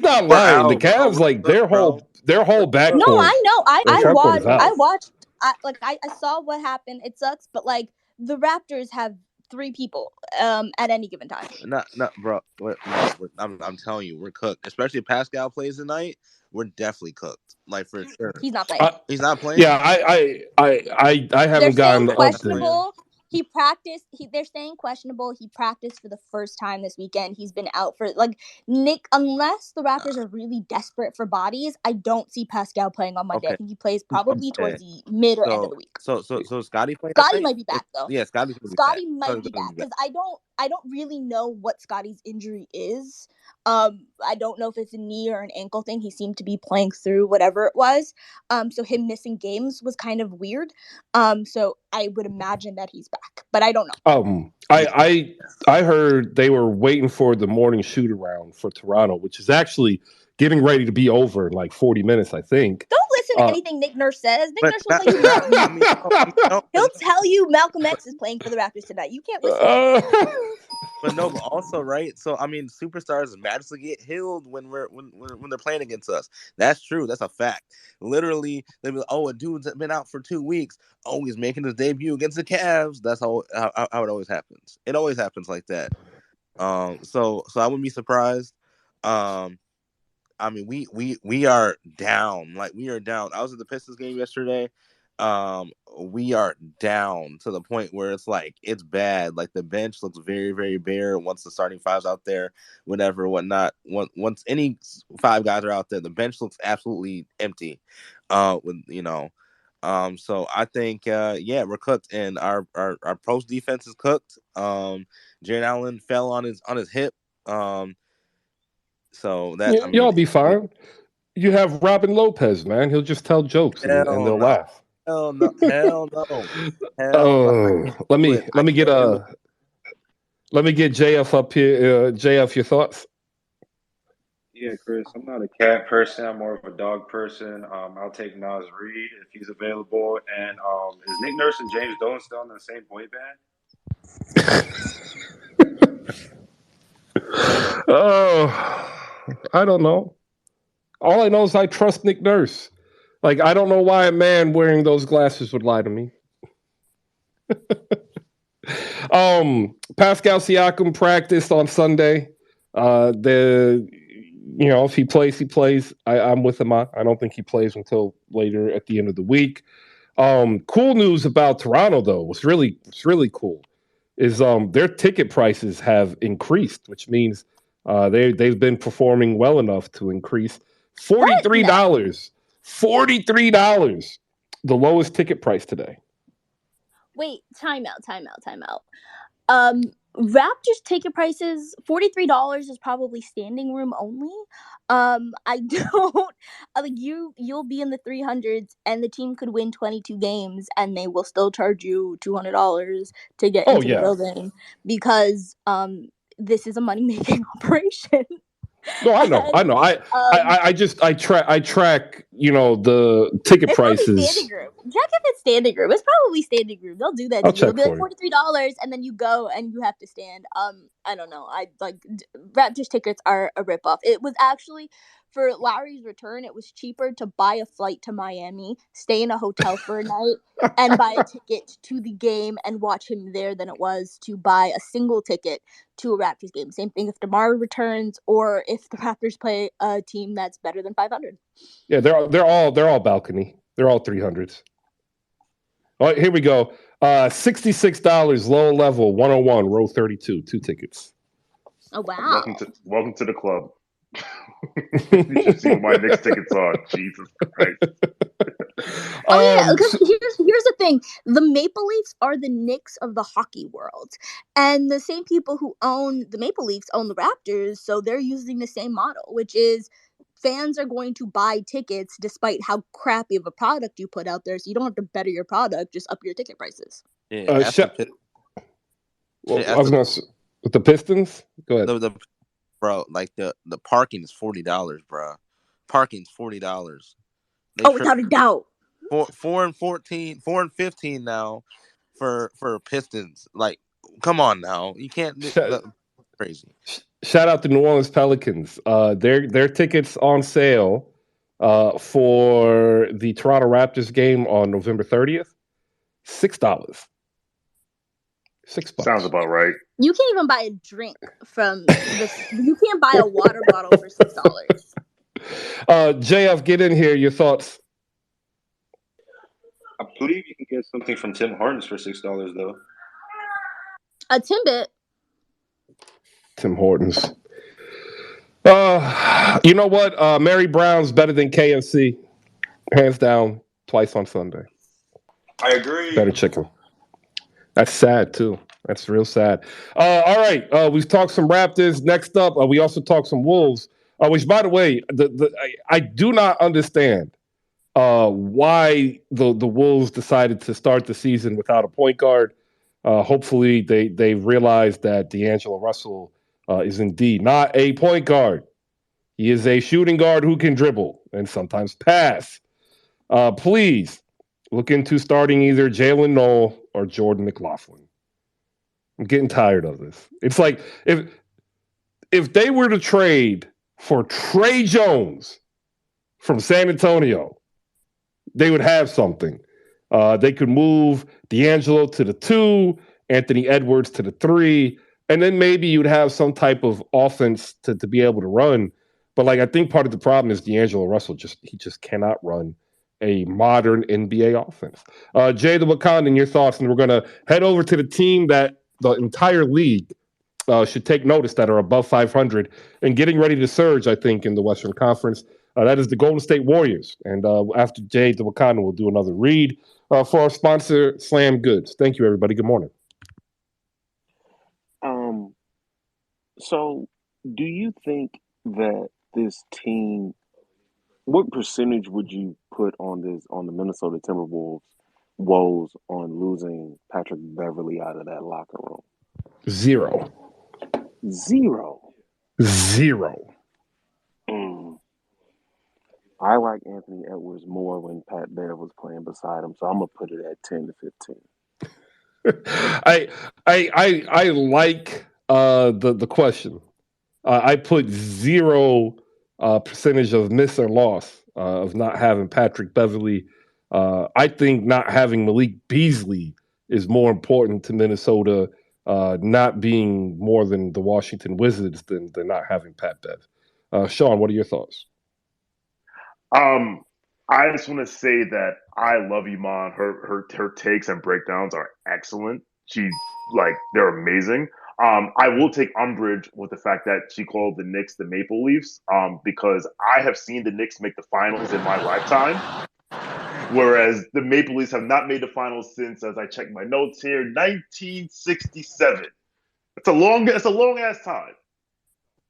not lying. The Cavs, like their whole backcourt. No, I know. I watched. I saw what happened. It sucks, but like the Raptors have 3 people at any given time. Bro. I'm telling you, we're cooked. Especially if Pascal plays tonight, we're definitely cooked. Like for sure. He's not playing. He's not playing. Yeah, I haven't gotten the questionable. He practiced. They're saying questionable. He practiced for the first time this weekend. He's been out for Nick. Unless the Raptors are really desperate for bodies, I don't see Pascal playing on Monday. Okay. I think he plays probably towards the mid or end of the week. So Scotty playing. Scotty might be back though. Yeah, Scotty might be back because I don't really know what Scotty's injury is. I don't know if it's a knee or an ankle thing. He seemed to be playing through whatever it was. So him missing games was kind of weird. So I would imagine that he's back, but I don't know. I heard they were waiting for the morning shoot around for Toronto, which is actually getting ready to be over in like 40 minutes, I think. Don't listen to anything Nick Nurse says. Nick Nurse will tell you he'll tell you Malcolm X is playing for the Raptors tonight. You can't listen. But no, but also, right? So I mean, superstars magically get healed when they're playing against us. That's true. That's a fact. Literally, they'll be like, a dude's been out for 2 weeks. Oh, he's making his debut against the Cavs. That's how it always happens. It always happens like that. So I wouldn't be surprised. I mean, we are down. Like, we are down. I was at the Pistons game yesterday. We are down to the point where it's like, it's bad. Like, the bench looks very, very bare once the starting five's out there, whatever, whatnot. Once any 5 guys are out there, the bench looks absolutely empty. So I think, we're cooked, and our post defense is cooked. Jared Allen fell on his hip. So that y'all be fine. You have Robin Lopez, man. He'll just tell jokes and they'll laugh. Hell no. Let me get JF up here. JF, your thoughts? Yeah, Chris, I'm not a cat person. I'm more of a dog person. I'll take Nas Reed if he's available. And is Nick Nurse and James Dolan still in the same boy band? I don't know. All I know is I trust Nick Nurse. Like, I don't know why a man wearing those glasses would lie to me. Pascal Siakam practiced on Sunday. If he plays, he plays. I'm with him. I don't think he plays until later at the end of the week. Cool news about Toronto, though, what's really cool is their ticket prices have increased, which means they've been performing well enough to increase $43. $43, the lowest ticket price today. Wait, time out. Raptors ticket prices, $43 is probably standing room only. I don't you'll be in the 300s and the team could win 22 games and they will still charge you $200 to get into the building because this is a money-making operation. No, I know. I And know. I track, the ticket it's probably standing prices. room. Check if it's standing room. It's probably standing room. They'll do that I'll to you. It'll check be like for you. $43, and then you go and you have to stand. I don't know. Raptors tickets are a ripoff. It was actually for Lowry's return. It was cheaper to buy a flight to Miami, stay in a hotel for a night, and buy a ticket to the game and watch him there than it was to buy a single ticket to a Raptors game. Same thing if DeMar returns or if the Raptors play a team that's better than 500. Yeah, they're all balcony. They're all 300s. All right, here we go. $66 low level 101 row 32 2 tickets. Oh wow. Welcome to the club. You should see what my Knicks tickets are. Jesus Christ. Oh yeah, because here's the thing: the Maple Leafs are the Knicks of the hockey world, and the same people who own the Maple Leafs own the Raptors, so they're using the same model, which is fans are going to buy tickets despite how crappy of a product you put out there. So you don't have to better your product; just up your ticket prices. Yeah, I was gonna with the Pistons. Go ahead. Bro, like the parking is $40, bro. Parking's $40. Without a doubt. 4 and now for Pistons. Like, come on now, you can't. Crazy. Shout out to New Orleans Pelicans. Their tickets on sale for the Toronto Raptors game on November 30th. $6. $6. Sounds about right. You can't even buy a drink from this. You can't buy a water bottle for $6. JF, get in here. Your thoughts? I believe you can get something from Tim Hortons for $6 though. A Timbit. Tim Hortons. You know what? Mary Brown's better than KFC. Hands down, twice on Sunday. I agree. Better chicken. That's sad, too. That's real sad. All right. We've talked some Raptors. Next up, we also talked some Wolves, which, by the way, I do not understand why the Wolves decided to start the season without a point guard. Hopefully, they realize that D'Angelo Russell is indeed not a point guard. He is a shooting guard who can dribble and sometimes pass. Please look into starting either Jalen Noel or Jordan McLaughlin. I'm getting tired of this. It's like if they were to trade for Trey Jones from San Antonio, they would have something. They could move D'Angelo to the 2, Anthony Edwards to the 3, and then maybe you'd have some type of offense to be able to run. But I think part of the problem is D'Angelo Russell just cannot run a modern NBA offense. Jay the Wakandan, your thoughts, and we're going to head over to the team that the entire league should take notice that are above 500 and getting ready to surge, I think, in the Western Conference. That is the Golden State Warriors. And after Jay the Wakandan, we'll do another read for our sponsor, Slam Goods. Thank you, everybody. Good morning. So do you think that this team, what percentage would you put on the Minnesota Timberwolves woes on losing Patrick Beverly out of that locker room? 0. 0. 0. I like Anthony Edwards more when Pat Bev was playing beside him, so I'm gonna put it at 10 to 15. I like the question. I put 0 percentage of miss or loss of not having Patrick Beverly. I think not having Malik Beasley is more important to Minnesota not being more than the Washington Wizards than not having Pat Bev. Sean, what are your thoughts? I just want to say that I love Iman. Her takes and breakdowns are excellent. They're amazing. I will take umbrage with the fact that she called the Knicks the Maple Leafs, because I have seen the Knicks make the finals in my lifetime, whereas the Maple Leafs have not made the finals since, as I check my notes here, 1967. It's a long ass time.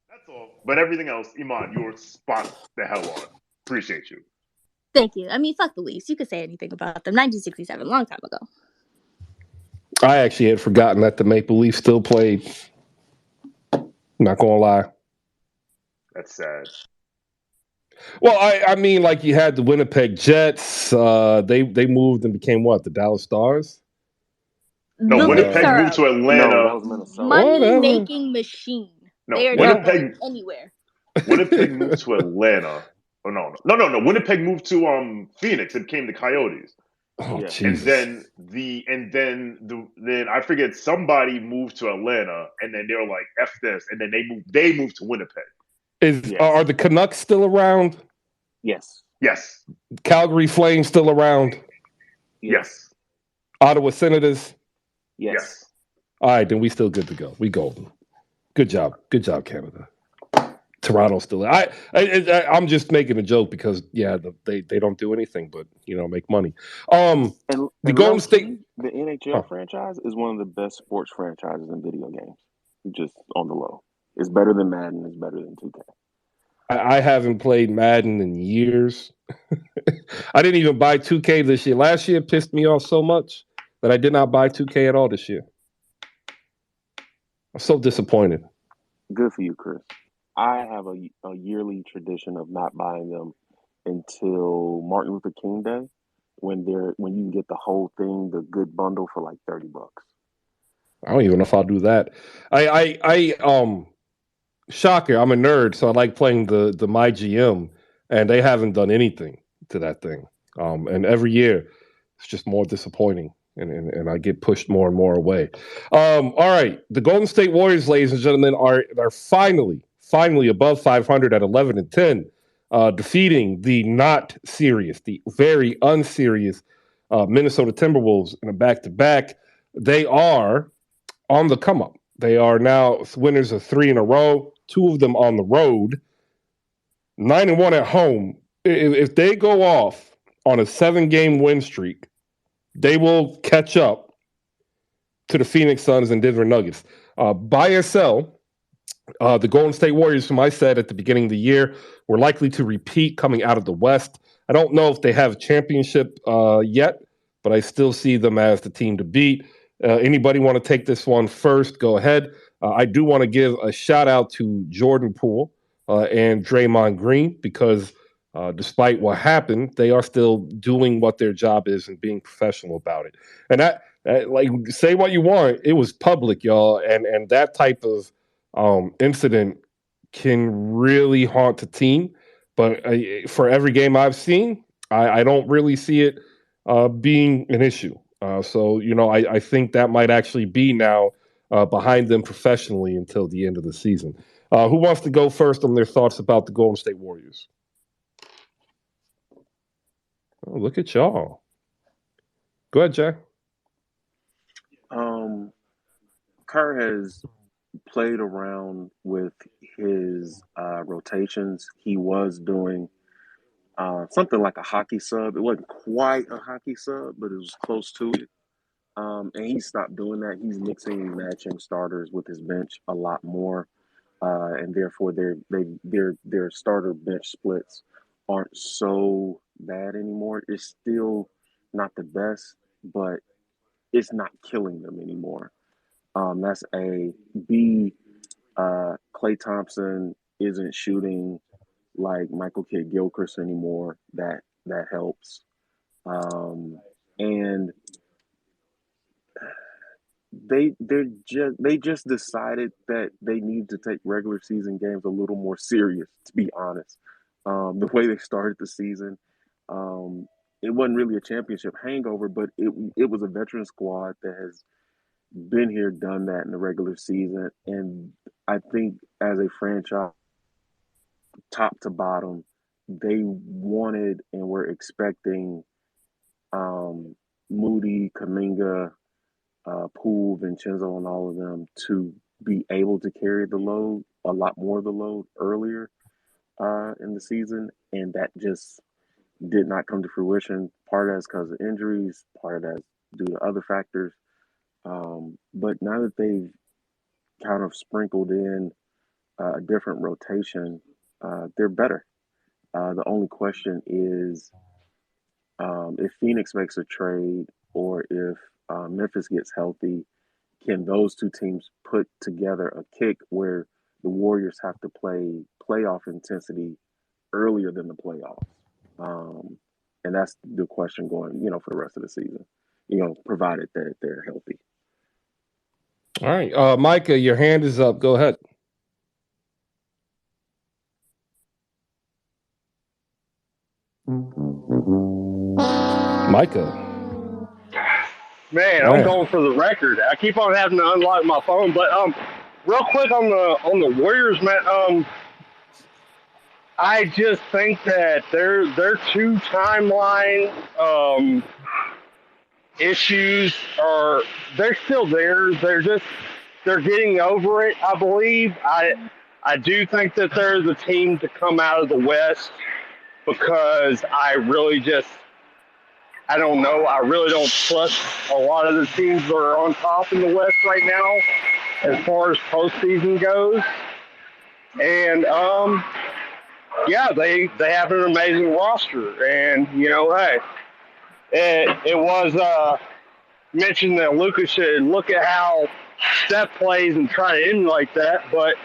That's all. But everything else, Iman, you were spot the hell on. Appreciate you. Thank you. I mean, fuck the Leafs. You could say anything about them. 1967, long time ago. I actually had forgotten that the Maple Leafs still played. Not gonna lie. That's sad. Well, I mean, like you had the Winnipeg Jets. They moved and became what? The Dallas Stars. No, The Leafs Winnipeg are moved a to No, that Atlanta. was Minnesota. Whatever. money-making machine. No, They are not Yeah. going Winnipeg. anywhere. Winnipeg moved to Atlanta. Oh no. Winnipeg moved to Phoenix and became the Coyotes. Oh Yeah. And Jesus. then I forget somebody moved to Atlanta, and then they were like F this, and then they moved to Winnipeg. Are Yes. the Canucks still around? Yes. Yes, Calgary Flames still around? yes, Ottawa Senators? Yes. yes. All right, then we still good to go. We golden. Good job, Canada. Toronto's still. I'm just making a joke because they don't do anything but make money. And The Golden low State. key, the NHL franchise is one of the best sports franchises in video games. Just on the low. It's better than Madden. It's better than 2K. I haven't played Madden in years. I didn't even buy 2K this year. Last year pissed me off so much that I did not buy 2K at all this year. I'm so disappointed. Good for you, Chris. I have a yearly tradition of not buying them until Martin Luther King Day, when you can get the whole thing, the good bundle for like $30. I don't even know if I'll do that. Shocker, I'm a nerd, so I like playing the My GM, and they haven't done anything to that thing. And every year, it's just more disappointing, and I get pushed more and more away. All right, the Golden State Warriors, ladies and gentlemen, are finally above 500 at 11-10, defeating the not serious, the very unserious Minnesota Timberwolves in a back-to-back. They are on the come up. They are now winners of 3 in a row, 2 of them on the road, 9-1 at home. If they go off on a 7-game win streak, they will catch up to the Phoenix Suns and Denver Nuggets. Buy or sell, the Golden State Warriors, whom I said at the beginning of the year, were likely to repeat coming out of the West. I don't know if they have a championship yet, but I still see them as the team to beat. Anybody want to take this one first? Go ahead. I do want to give a shout out to Jordan Poole and Draymond Green because despite what happened, they are still doing what their job is and being professional about it. And that like, say what you want, it was public, y'all, and that type of incident can really haunt the team. But for every game I've seen, I don't really see it being an issue. So, I think that might actually be now behind them professionally until the end of the season. Who wants to go first on their thoughts about the Golden State Warriors? Oh, look at y'all. Go ahead, Jack. Kerr has played around with his rotations. He was doing something like a hockey sub. It wasn't quite a hockey sub, but it was close to it. And he stopped doing that. He's mixing and matching starters with his bench a lot more, and therefore their starter bench splits aren't so bad anymore. It's still not the best, but it's not killing them anymore. That's A. B. Klay Thompson isn't shooting like Michael Kidd Gilchrist anymore. That helps. And they just decided that they need to take regular season games a little more serious, to be honest. The way they started the season, it wasn't really a championship hangover, but it was a veteran squad that has been here, done that in the regular season, and I think as a franchise, top to bottom, they wanted and were expecting Moody, Kaminga, Poole, Vincenzo, and all of them to be able to carry the load, a lot more of the load earlier in the season, and that just did not come to fruition. Part of that's because of injuries, part of that's due to other factors. But now that they've kind of sprinkled in a different rotation, they're better. The only question is if Phoenix makes a trade or if Memphis gets healthy, can those two teams put together a kick where the Warriors have to play playoff intensity earlier than the playoffs. Um, and that's the question going, for the rest of the season, provided that they're healthy. All right. Micah, your hand is up. Go ahead. Micah. Man, I'm going for the record. I keep on having to unlock my phone, but real quick on the Warriors, man. I just think that their two timeline issues they're still there. They're getting over it. I believe. I do think that they're the team to come out of the West because I don't know. I really don't trust a lot of the teams that are on top in the West right now as far as postseason goes. And yeah, they have an amazing roster. And hey, it was mentioned that Lucas should look at how Steph plays and try to emulate that, but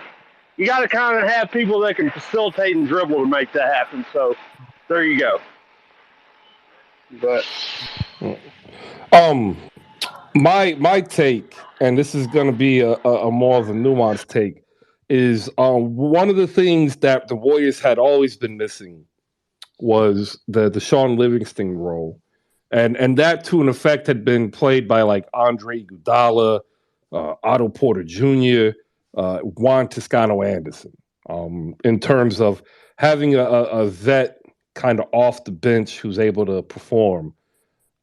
you got to kind of have people that can facilitate and dribble to make that happen. So there you go. But my take, and this is going to be a more of a nuanced take, is one of the things that the Warriors had always been missing was the Sean Livingston role, and that to an effect had been played by like Andre Iguodala, Otto Porter Jr., Juan Toscano Anderson, in terms of having a vet kind of off the bench who's able to perform.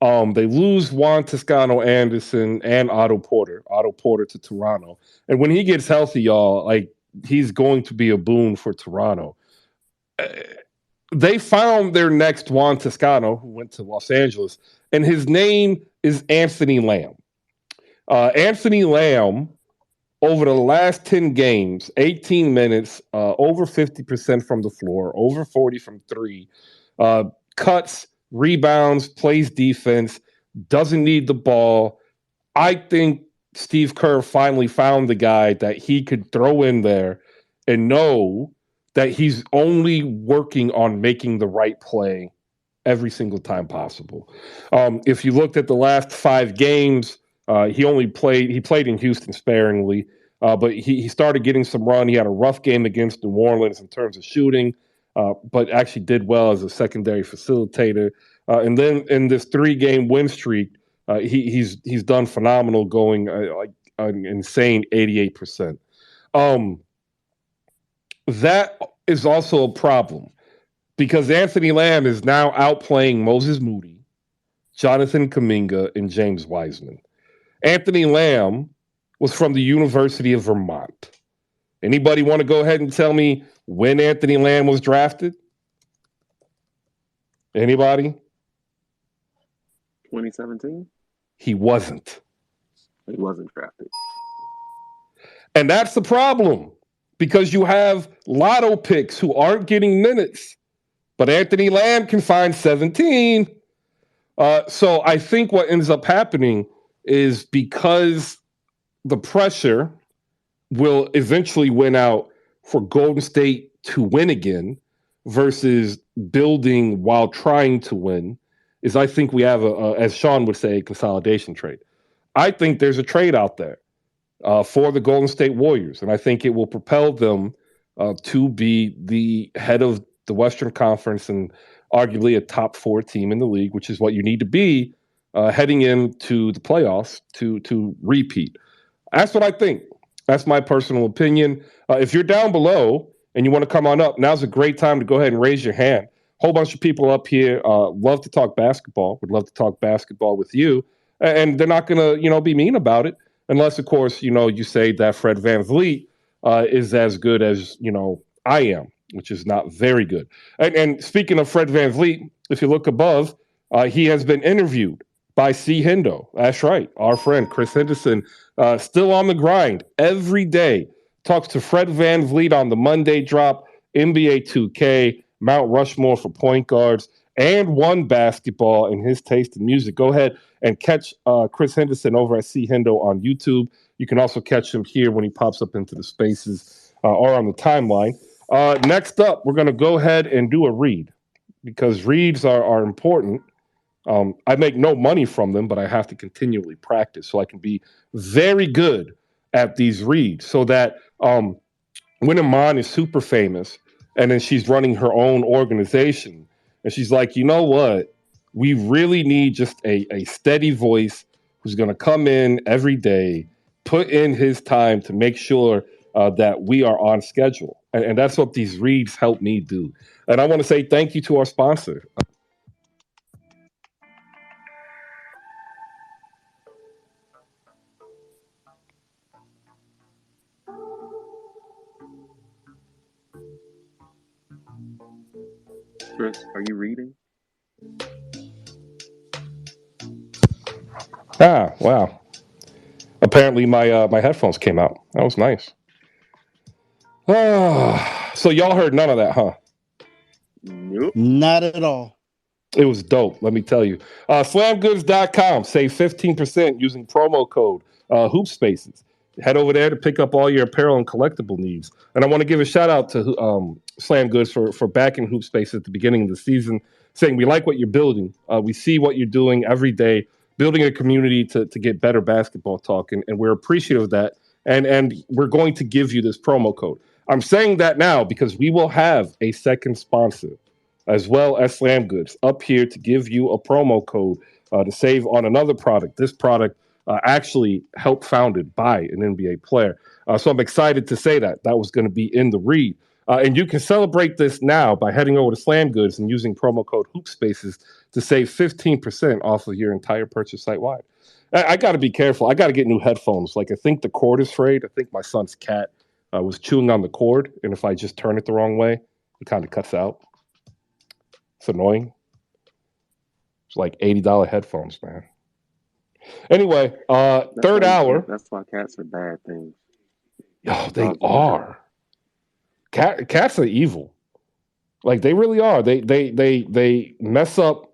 They lose Juan Toscano Anderson and Otto Porter to Toronto. And when he gets healthy, y'all, like he's going to be a boon for Toronto. They found their next Juan Toscano, who went to Los Angeles, and his name is Anthony Lamb. Anthony Lamb, over the last 10 games, 18 minutes, over 50% from the floor, over 40 from three, cuts, rebounds, plays defense, doesn't need the ball. I think Steve Kerr finally found the guy that he could throw in there and know that he's only working on making the right play every single time possible. If you looked at the last 5 games, he played in Houston sparingly, but he started getting some run. He had a rough game against New Orleans in terms of shooting, but actually did well as a secondary facilitator. And then in this 3-game win streak, he's done phenomenal, going like an insane 88%. That is also a problem because Anthony Lamb is now outplaying Moses Moody, Jonathan Kuminga, and James Wiseman. Anthony Lamb was from the University of Vermont. Anybody want to go ahead and tell me when Anthony Lamb was drafted? Anybody? 2017? He wasn't. He wasn't drafted. And that's the problem because you have lotto picks who aren't getting minutes, but Anthony Lamb can find 17. So I think what ends up happening is because the pressure will eventually win out for Golden State to win again versus building while trying to win, is I think we have, as Sean would say, a consolidation trade. I think there's a trade out there for the Golden State Warriors, and I think it will propel them to be the head of the Western Conference and arguably a top 4 team in the league, which is what you need to be heading into the playoffs to repeat. That's what I think. That's my personal opinion. If you're down below and you want to come on up, now's a great time to go ahead and raise your hand. Whole bunch of people up here love to talk basketball. Would love to talk basketball with you, and they're not going to, be mean about it, unless, of course, you say that Fred VanVleet is as good as I am, which is not very good. And speaking of Fred VanVleet, if you look above, he has been interviewed by C. Hendo. That's right, our friend Chris Henderson, still on the grind every day. Talks to Fred VanVleet on the Monday drop, NBA 2K, Mount Rushmore for point guards, and won basketball in his taste in music. Go ahead and catch Chris Henderson over at C. Hendo on YouTube. You can also catch him here when he pops up into the spaces or on the timeline. Next up, we're going to go ahead and do a read because reads are important. I make no money from them, but I have to continually practice so I can be very good at these reads so that when Iman is super famous and then she's running her own organization and she's like, you know what? We really need just a steady voice who's going to come in every day, put in his time to make sure that we are on schedule. And that's what these reads help me do. And I want to say thank you to our sponsor. Chris, are you reading? Ah, wow. Apparently my headphones came out. That was nice. So y'all heard none of that, huh? Nope. Not at all. It was dope, let me tell you. Slamgoods.com, save 15% using promo code HoopSpaces. Head over there to pick up all your apparel and collectible needs. And I want to give a shout out to Slam Goods for backing HoopSpaces at the beginning of the season, saying we like what you're building. We see what you're doing every day, building a community to get better basketball talk. And we're appreciative of that. And we're going to give you this promo code. I'm saying that now because we will have a second sponsor as well as Slam Goods up here to give you a promo code to save on another product. This product actually helped founded by an NBA player. So I'm excited to say that was going to be in the read. And you can celebrate this now by heading over to Slam Goods and using promo code HoopSpaces to save 15% off of your entire purchase site-wide. I got to be careful. I got to get new headphones. Like, I think the cord is frayed. I think my son's cat was chewing on the cord, and if I just turn it the wrong way, it kind of cuts out. It's annoying. It's like $80 headphones, man. Anyway, third hour. That's why cats are bad things. Oh, they are. Cats are evil. Like, they really are. They mess up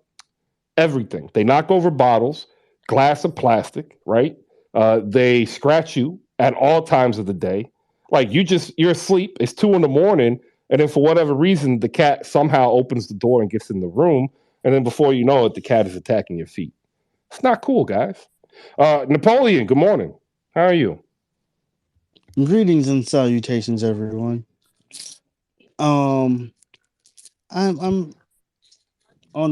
everything. They knock over bottles, glass of plastic, right? They scratch you at all times of the day. Like, you're asleep. It's 2 a.m. And then for whatever reason, the cat somehow opens the door and gets in the room. And then before you know it, the cat is attacking your feet. It's not cool, guys. Napoleon, good morning. How are you? Greetings and salutations, everyone. I'm on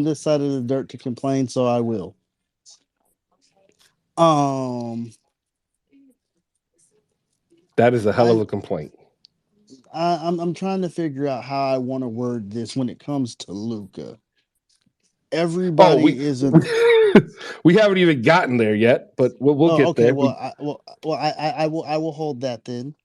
this side of the dirt to complain, so I will. That is a hell of a complaint. I'm trying to figure out how I want to word this when it comes to Luka. Everybody isn't. We haven't even gotten there yet, but we'll get there. Well, I will hold that then.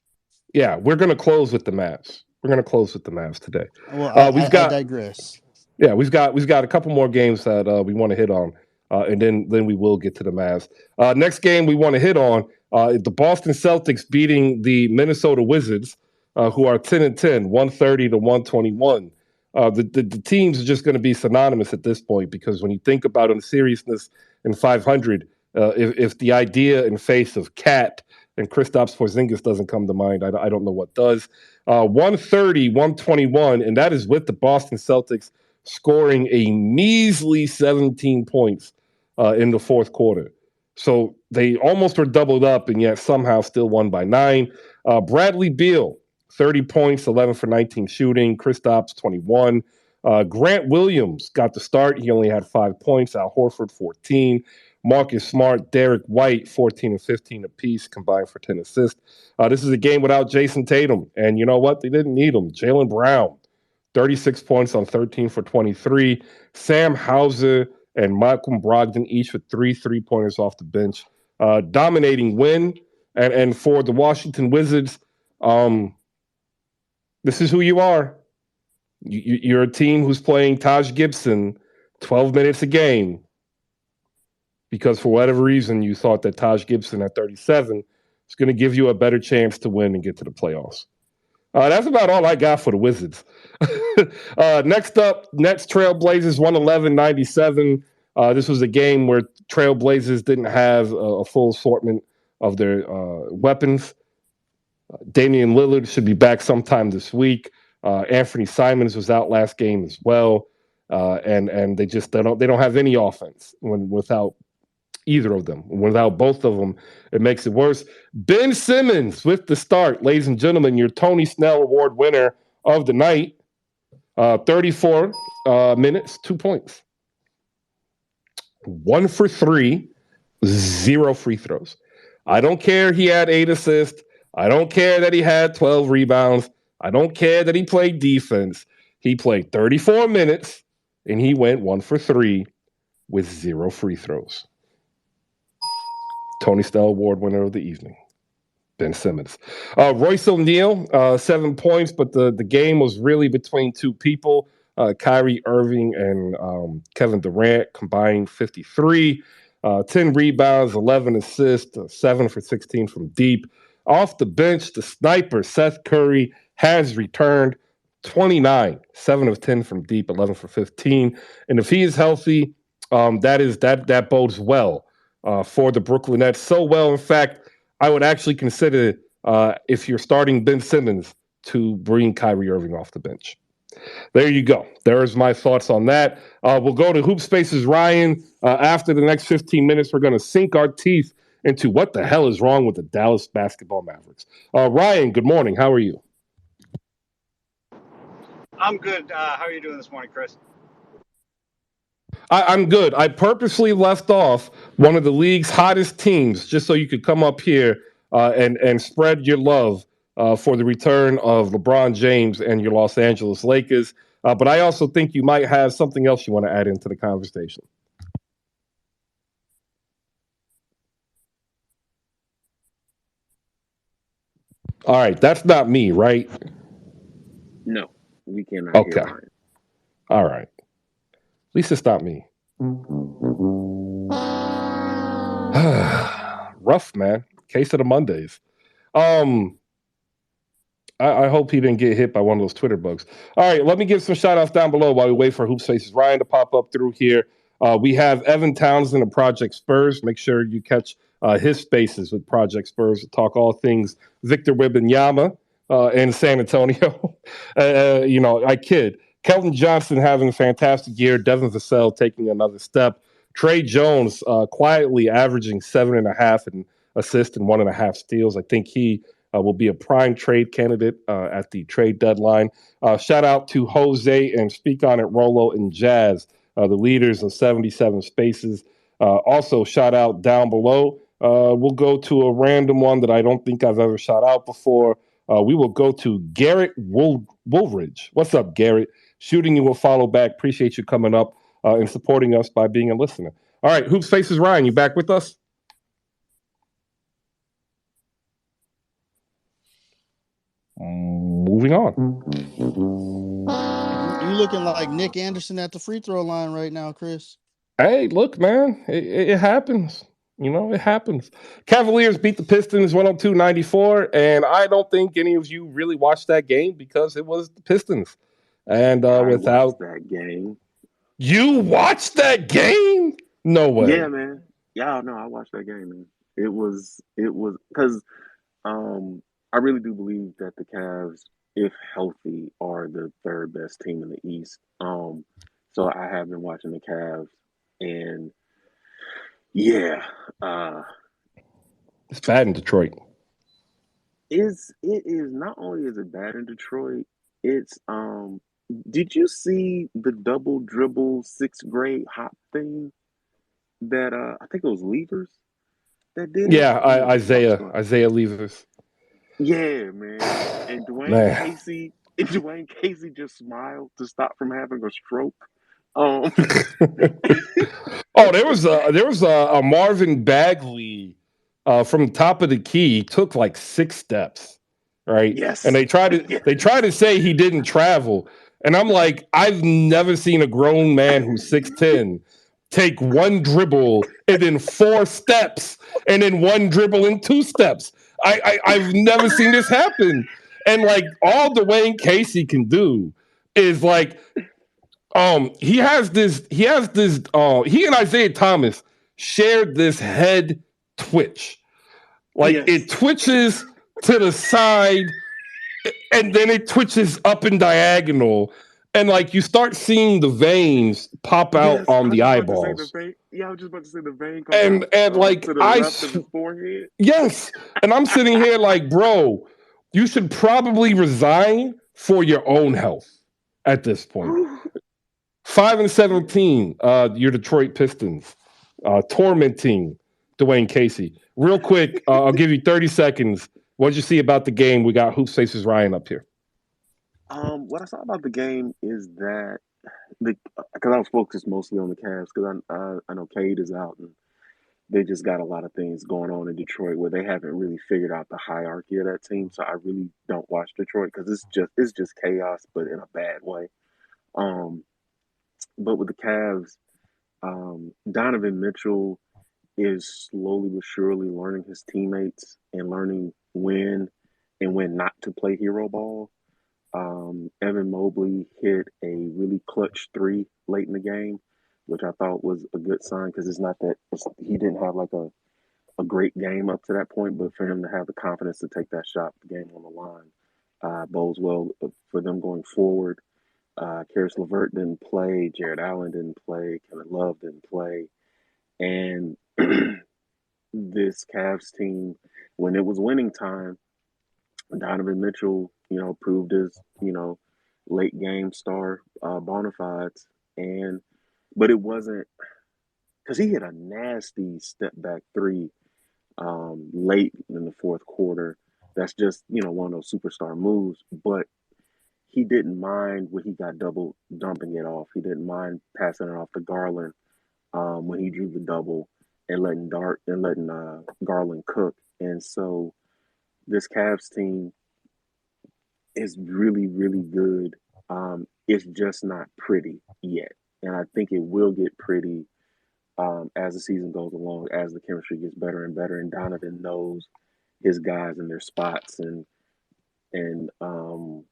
Yeah, we're going to close with the Mavs. We're going to close with the Mavs today. Well, I digress. Yeah, we've got a couple more games that we want to hit on, and then we will get to the Mavs. Next game we want to hit on the Boston Celtics beating the Minnesota Wizards, who are 10-10, 130-121. The teams are just going to be synonymous at this point because when you think about it in seriousness in 500, if the idea and face of Cat and Kristaps Porzingis doesn't come to mind, I don't know what does. 130-121, and that is with the Boston Celtics scoring a measly 17 points in the fourth quarter. So they almost were doubled up and yet somehow still won by 9. Bradley Beal, 30 points, 11 for 19 shooting. Kristaps, 21. Grant Williams got the start. He only had 5 points. Al Horford, 14. Marcus Smart, Derek White, 14 and 15 apiece, combined for 10 assists. This is a game without Jason Tatum. And you know what? They didn't need him. Jaylen Brown, 36 points on 13 for 23. Sam Hauser and Malcolm Brogdon each with 3 3-pointers off the bench. Dominating win. And for the Washington Wizards, this is who you are. You're a team who's playing Taj Gibson 12 minutes a game because for whatever reason you thought that Taj Gibson at 37 is going to give you a better chance to win and get to the playoffs. That's about all I got for the Wizards. Next up, Nets Trailblazers 111-97. This was a game where Trailblazers didn't have a full assortment of their weapons. Damian Lillard should be back sometime this week. Anthony Simons was out last game as well, and they don't have any offense without either of them. Without both of them, it makes it worse. Ben Simmons with the start, ladies and gentlemen, your Tony Snell Award winner of the night. 34 minutes, 2 points. 1 for 3, 0 free throws. I don't care he had 8 assists. I don't care that he had 12 rebounds. I don't care that he played defense. He played 34 minutes, and he went 1 for 3 with 0 free throws. Tony Snell Award winner of the evening, Ben Simmons. Royce O'Neal, 7 points, but the game was really between two people. Kyrie Irving and Kevin Durant combined 53. 10 rebounds, 11 assists, 7 for 16 from deep. Off the bench, the sniper, Seth Curry, has returned 29, 7 of 10 from deep, 11 for 15. And if he is healthy, that bodes well for the Brooklyn Nets. So well, in fact, I would actually consider, if you're starting Ben Simmons, to bring Kyrie Irving off the bench. There you go. There's my thoughts on that. We'll go to HoopSpaces Ryan. After the next 15 minutes, we're going to sink our teeth into what the hell is wrong with the Dallas basketball Mavericks. Ryan, good morning. How are you? I'm good. How are you doing this morning, Chris? I'm good. I purposely left off one of the league's hottest teams just so you could come up here and spread your love for the return of LeBron James and your Los Angeles Lakers. But I also think you might have something else you want to add into the conversation. All right. That's not me, right? No, we cannot hear Ryan. All right. At least it's not me. Rough, man. Case of the Mondays. I hope he didn't get hit by one of those Twitter bugs. All right, let me give some shout-outs down below while we wait for HoopSpaces Ryan to pop up through here. We have Evan Townsend of Project Spurs. Make sure you catch his spaces with Project Spurs to talk all things Victor Wembanyama in San Antonio. I kid. Kelton Johnson having a fantastic year. Devin Vassell taking another step. Trey Jones quietly averaging 7.5 and assists and 1.5 steals. I think he will be a prime trade candidate at the trade deadline. Shout out to Jose and Speak On It, Rolo and Jazz, the leaders of 77 Spaces. Also, shout out down below. We'll go to a random one that I don't think I've ever shot out before. We will go to Garrett Woolridge. What's up, Garrett? Shooting you will follow back. Appreciate you coming up and supporting us by being a listener. All right, HoopSpaces Ryan, you back with us? Moving on. You looking like Nick Anderson at the free throw line right now, Chris. Hey, look, man, it happens. It happens. Cavaliers beat the Pistons 102-94, and I don't think any of you really watched that game because it was the Pistons. And without that game, you watched that game? No way. Yeah, man. Yeah, no, I watched that game, man. It was because I really do believe that the Cavs, if healthy, are the third best team in the East. So I have been watching the Cavs, and yeah, it's bad in Detroit. It is not only is it bad in Detroit, it's did you see the double dribble 6th grade hop thing that I think it was Levers that did it? Yeah, Isaiah Levers. Yeah, man. And Dwayne Casey just smiled to stop from having a stroke. Oh, there was a Marvin Bagley from the top of the key. He took like 6 steps, right? Yes. And they tried to say he didn't travel, and I'm like, I've never seen a grown man who's 6'10" take 1 dribble and then 4 steps and then 1 dribble and 2 steps. I've never seen this happen. And like all Dwayne Casey can do is like, he and Isaiah Thomas shared this head twitch. Like it twitches to the side, and then it twitches up and diagonal, and like you start seeing the veins pop out Yes, on I was the just about to say the eyeballs, vein. Yeah, I was just about to say the vein comes and out like to the left of his forehead. yes, and I'm sitting here like, bro, you should probably resign for your own health at this point. 5-17, your Detroit Pistons, tormenting Dwayne Casey. Real quick, I'll give you 30 seconds. What did you see about the game? We got HoopSpaces Ryan up here. What I saw about the game is that because I was focused mostly on the Cavs because I know Cade is out and they just got a lot of things going on in Detroit where they haven't really figured out the hierarchy of that team. So I really don't watch Detroit because it's just chaos, but in a bad way. Um, but with the Cavs, Donovan Mitchell is slowly but surely learning his teammates and learning when not to play hero ball. Evan Mobley hit a really clutch three late in the game, which I thought was a good sign because it's not that he didn't have like a great game up to that point, but for him to have the confidence to take that shot, the game on the line, bodes well for them going forward. Karis LeVert didn't play, Jared Allen didn't play, Kevin Love didn't play, and this Cavs team, when it was winning time, Donovan Mitchell, proved his, late game star bona fides, but it wasn't because he hit a nasty step back three late in the fourth quarter. That's just one of those superstar moves, but he didn't mind when he got double dumping it off. He didn't mind passing it off to Garland when he drew the double and letting Garland cook. And so this Cavs team is really, really good. It's just not pretty yet. And I think it will get pretty as the season goes along, as the chemistry gets better and better. And Donovan knows his guys and their spots and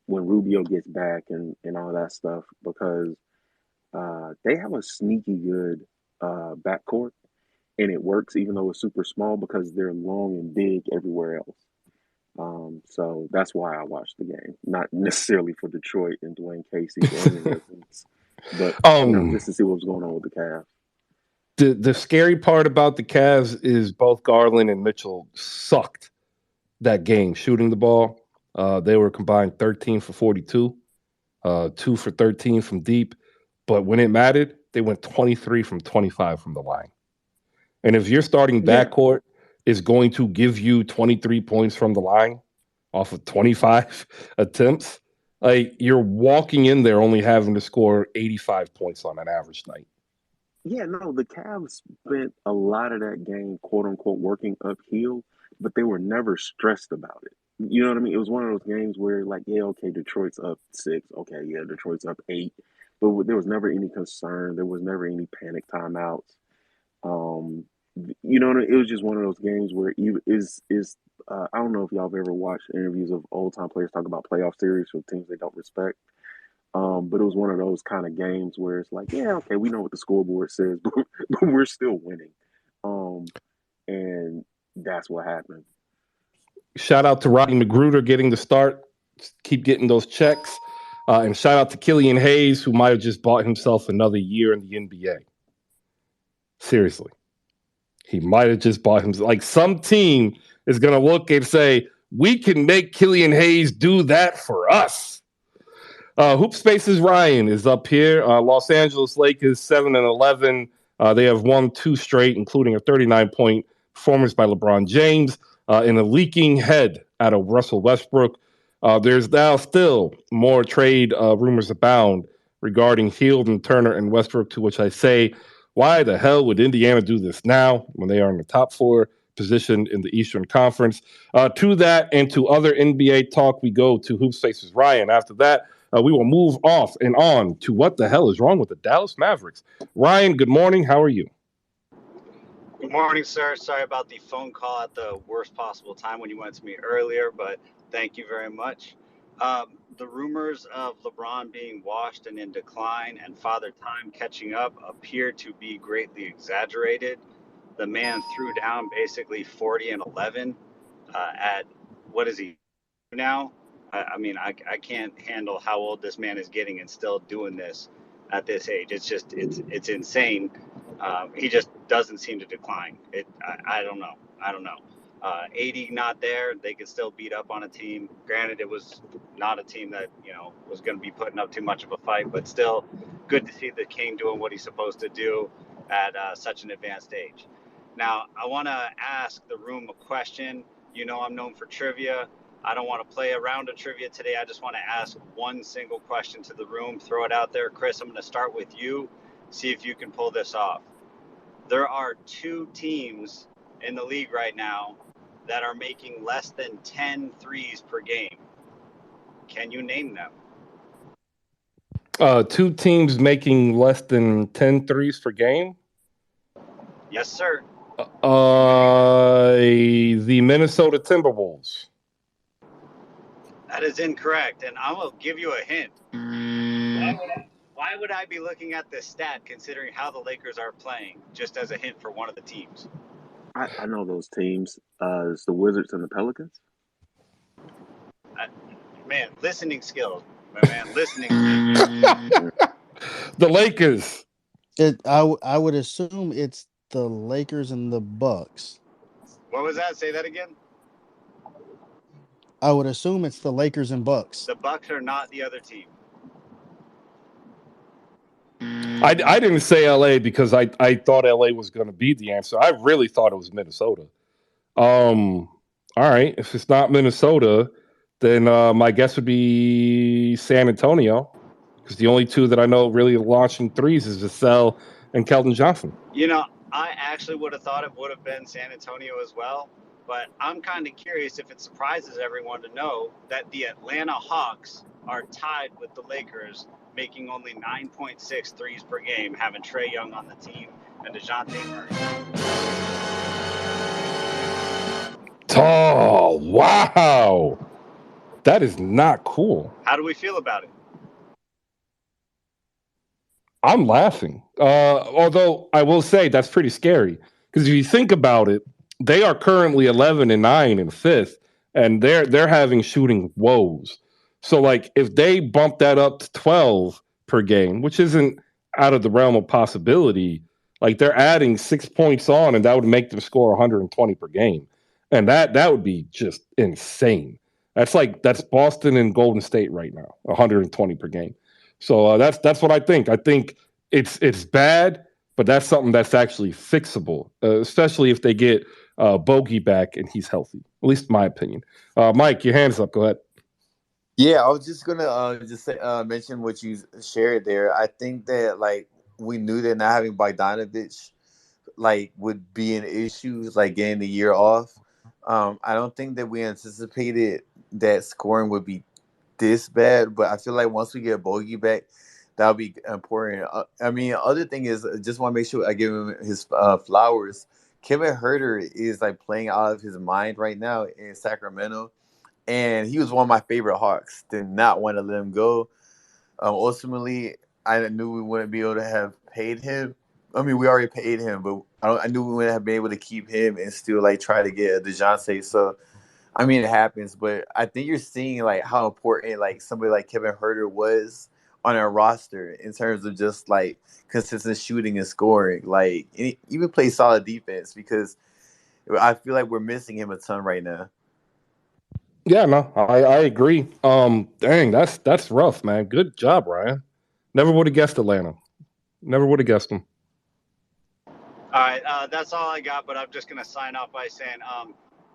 when Rubio gets back and all that stuff, because they have a sneaky good backcourt and it works even though it's super small because they're long and big everywhere else. So that's why I watched the game, not necessarily for Detroit and Dwayne Casey for any reasons, but just to see what was going on with the Cavs. The scary part about the Cavs is both Garland and Mitchell sucked that game shooting the ball. They were combined 13 for 42, 2 for 13 from deep. But when it mattered, they went 23 from 25 from the line. And if your starting backcourt is going to give you 23 points from the line off of 25 attempts, like you're walking in there only having to score 85 points on an average night. Yeah, no, the Cavs spent a lot of that game, quote unquote, working uphill, but they were never stressed about it. You know what I mean? It was one of those games where, like, yeah, okay, Detroit's up 6. Okay, yeah, Detroit's up 8. But there was never any concern. There was never any panic timeouts. It was just one of those games where I don't know if y'all have ever watched interviews of old time players talk about playoff series for teams they don't respect. But it was one of those kind of games where it's like, yeah, okay, we know what the scoreboard says, but we're still winning. And that's what happened. Shout out to Rodney Magruder getting the start. Keep getting those checks. And shout out to Killian Hayes, who might have just bought himself another year in the NBA. Seriously. He might have just bought himself. Like some team is going to look and say, we can make Killian Hayes do that for us. HoopSpaces Ryan is up here. Los Angeles Lakers 7-11. They have won 2 straight, including a 39-point performance by LeBron James and a leaking head out of Russell Westbrook. There's now still more trade rumors abound regarding Hield and Turner and Westbrook, to which I say, why the hell would Indiana do this now when they are in the top 4 position in the Eastern Conference? To that and to other NBA talk, we go to HoopSpaces Ryan. After that, we will move off and on to what the hell is wrong with the Dallas Mavericks. Ryan, good morning. How are you? Good morning, sir. Sorry about the phone call at the worst possible time when you went to me earlier, but thank you very much. The rumors of LeBron being washed and in decline and Father Time catching up appear to be greatly exaggerated. The man threw down basically 40 and 11 at what is he now? I mean, I can't handle how old this man is getting and still doing this at this age. It's insane. He just doesn't seem to decline. I don't know. I don't know. 80 not there. They could still beat up on a team. Granted, it was not a team that was going to be putting up too much of a fight, but still good to see the King doing what he's supposed to do at such an advanced age. Now, I want to ask the room a question. I'm known for trivia. I don't want to play a round of trivia today. I just want to ask one single question to the room. Throw it out there. Chris, I'm going to start with you. See if you can pull this off. There are 2 teams in the league right now that are making less than 10 threes per game. Can you name them? 2 teams making less than 10 threes per game? Yes, sir. The Minnesota Timberwolves. That is incorrect, and I will give you a hint. Why would I be looking at this stat considering how the Lakers are playing, just as a hint for one of the teams? I know those teams. It's the Wizards and the Pelicans. Man, listening skills. My man, listening skills. The Lakers. I would assume it's the Lakers and the Bucks. What was that? Say that again. I would assume it's the Lakers and Bucks. The Bucks are not the other team. I didn't say LA because I thought LA was going to be the answer. I really thought it was Minnesota. All right. If it's not Minnesota, then my guess would be San Antonio, because the only 2 that I know really launching threes is Vassell and Keldon Johnson. I actually would have thought it would have been San Antonio as well, but I'm kind of curious if it surprises everyone to know that the Atlanta Hawks are tied with the Lakers, making only 9.6 threes per game, having Trae Young on the team and DeJounte Murray. Oh, wow. That is not cool. How do we feel about it? I'm laughing. Although I will say that's pretty scary, because if you think about it, they are currently 11-9 in 5th, and they're having shooting woes. So like if they bump that up to 12 per game, which isn't out of the realm of possibility, like they're adding 6 points on, and that would make them score 120 per game. And that would be just insane. That's Boston and Golden State right now, 120 per game. So that's what I think. I think it's bad, but that's something that's actually fixable, especially if they get Bogey back and he's healthy. At least my opinion. Mike, your hands up. Go ahead. Yeah, I was just gonna just say, mention what you shared there. I think that we knew that not having Bogdanovich would be an issue, getting the year off. I don't think that we anticipated that scoring would be this bad, but I feel like once we get Bogey back, that'll be important. Other thing is, just want to make sure I give him his flowers. Kevin Herter is playing out of his mind right now in Sacramento, and he was one of my favorite Hawks. Did not want to let him go. Ultimately, I knew we wouldn't be able to have paid him. We already paid him, but I knew we wouldn't have been able to keep him and still try to get a DeJounte. So, it happens, but I think you're seeing how important somebody like Kevin Herter was on our roster in terms of just consistent shooting and scoring. Even play solid defense, because I feel like we're missing him a ton right now. Yeah, no, I agree. Dang, that's rough, man. Good job, Ryan. Never would have guessed Atlanta. Never would have guessed them. All right, that's all I got, but I'm just going to sign off by saying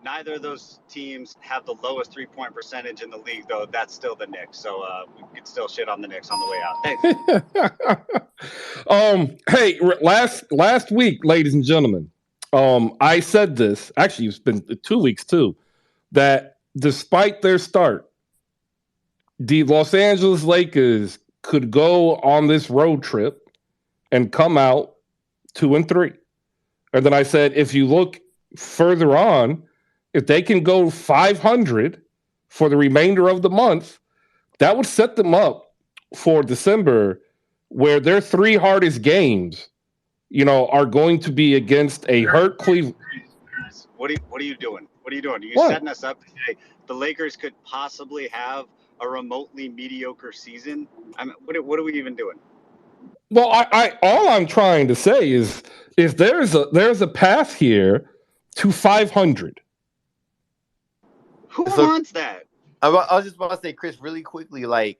neither of those teams have the lowest three-point percentage in the league, though. That's still the Knicks, so we could still shit on the Knicks on the way out. Thanks. Hey, last week, ladies and gentlemen, I said this. Actually, it's been 2 weeks too. That despite their start, the Los Angeles Lakers could go on this road trip and come out 2-3. And then I said, if you look further on, if they can go 500 for the remainder of the month, that would set them up for December, where their 3 hardest games, are going to be against a hurt Cleveland. What are you doing? What are you doing? Are you What? setting us up to say the Lakers could possibly have a remotely mediocre season? I mean, what are we even doing? Well, I all I'm trying to say is there's a path here to 500. Who So wants that? I was just about to say, Chris, really quickly, like,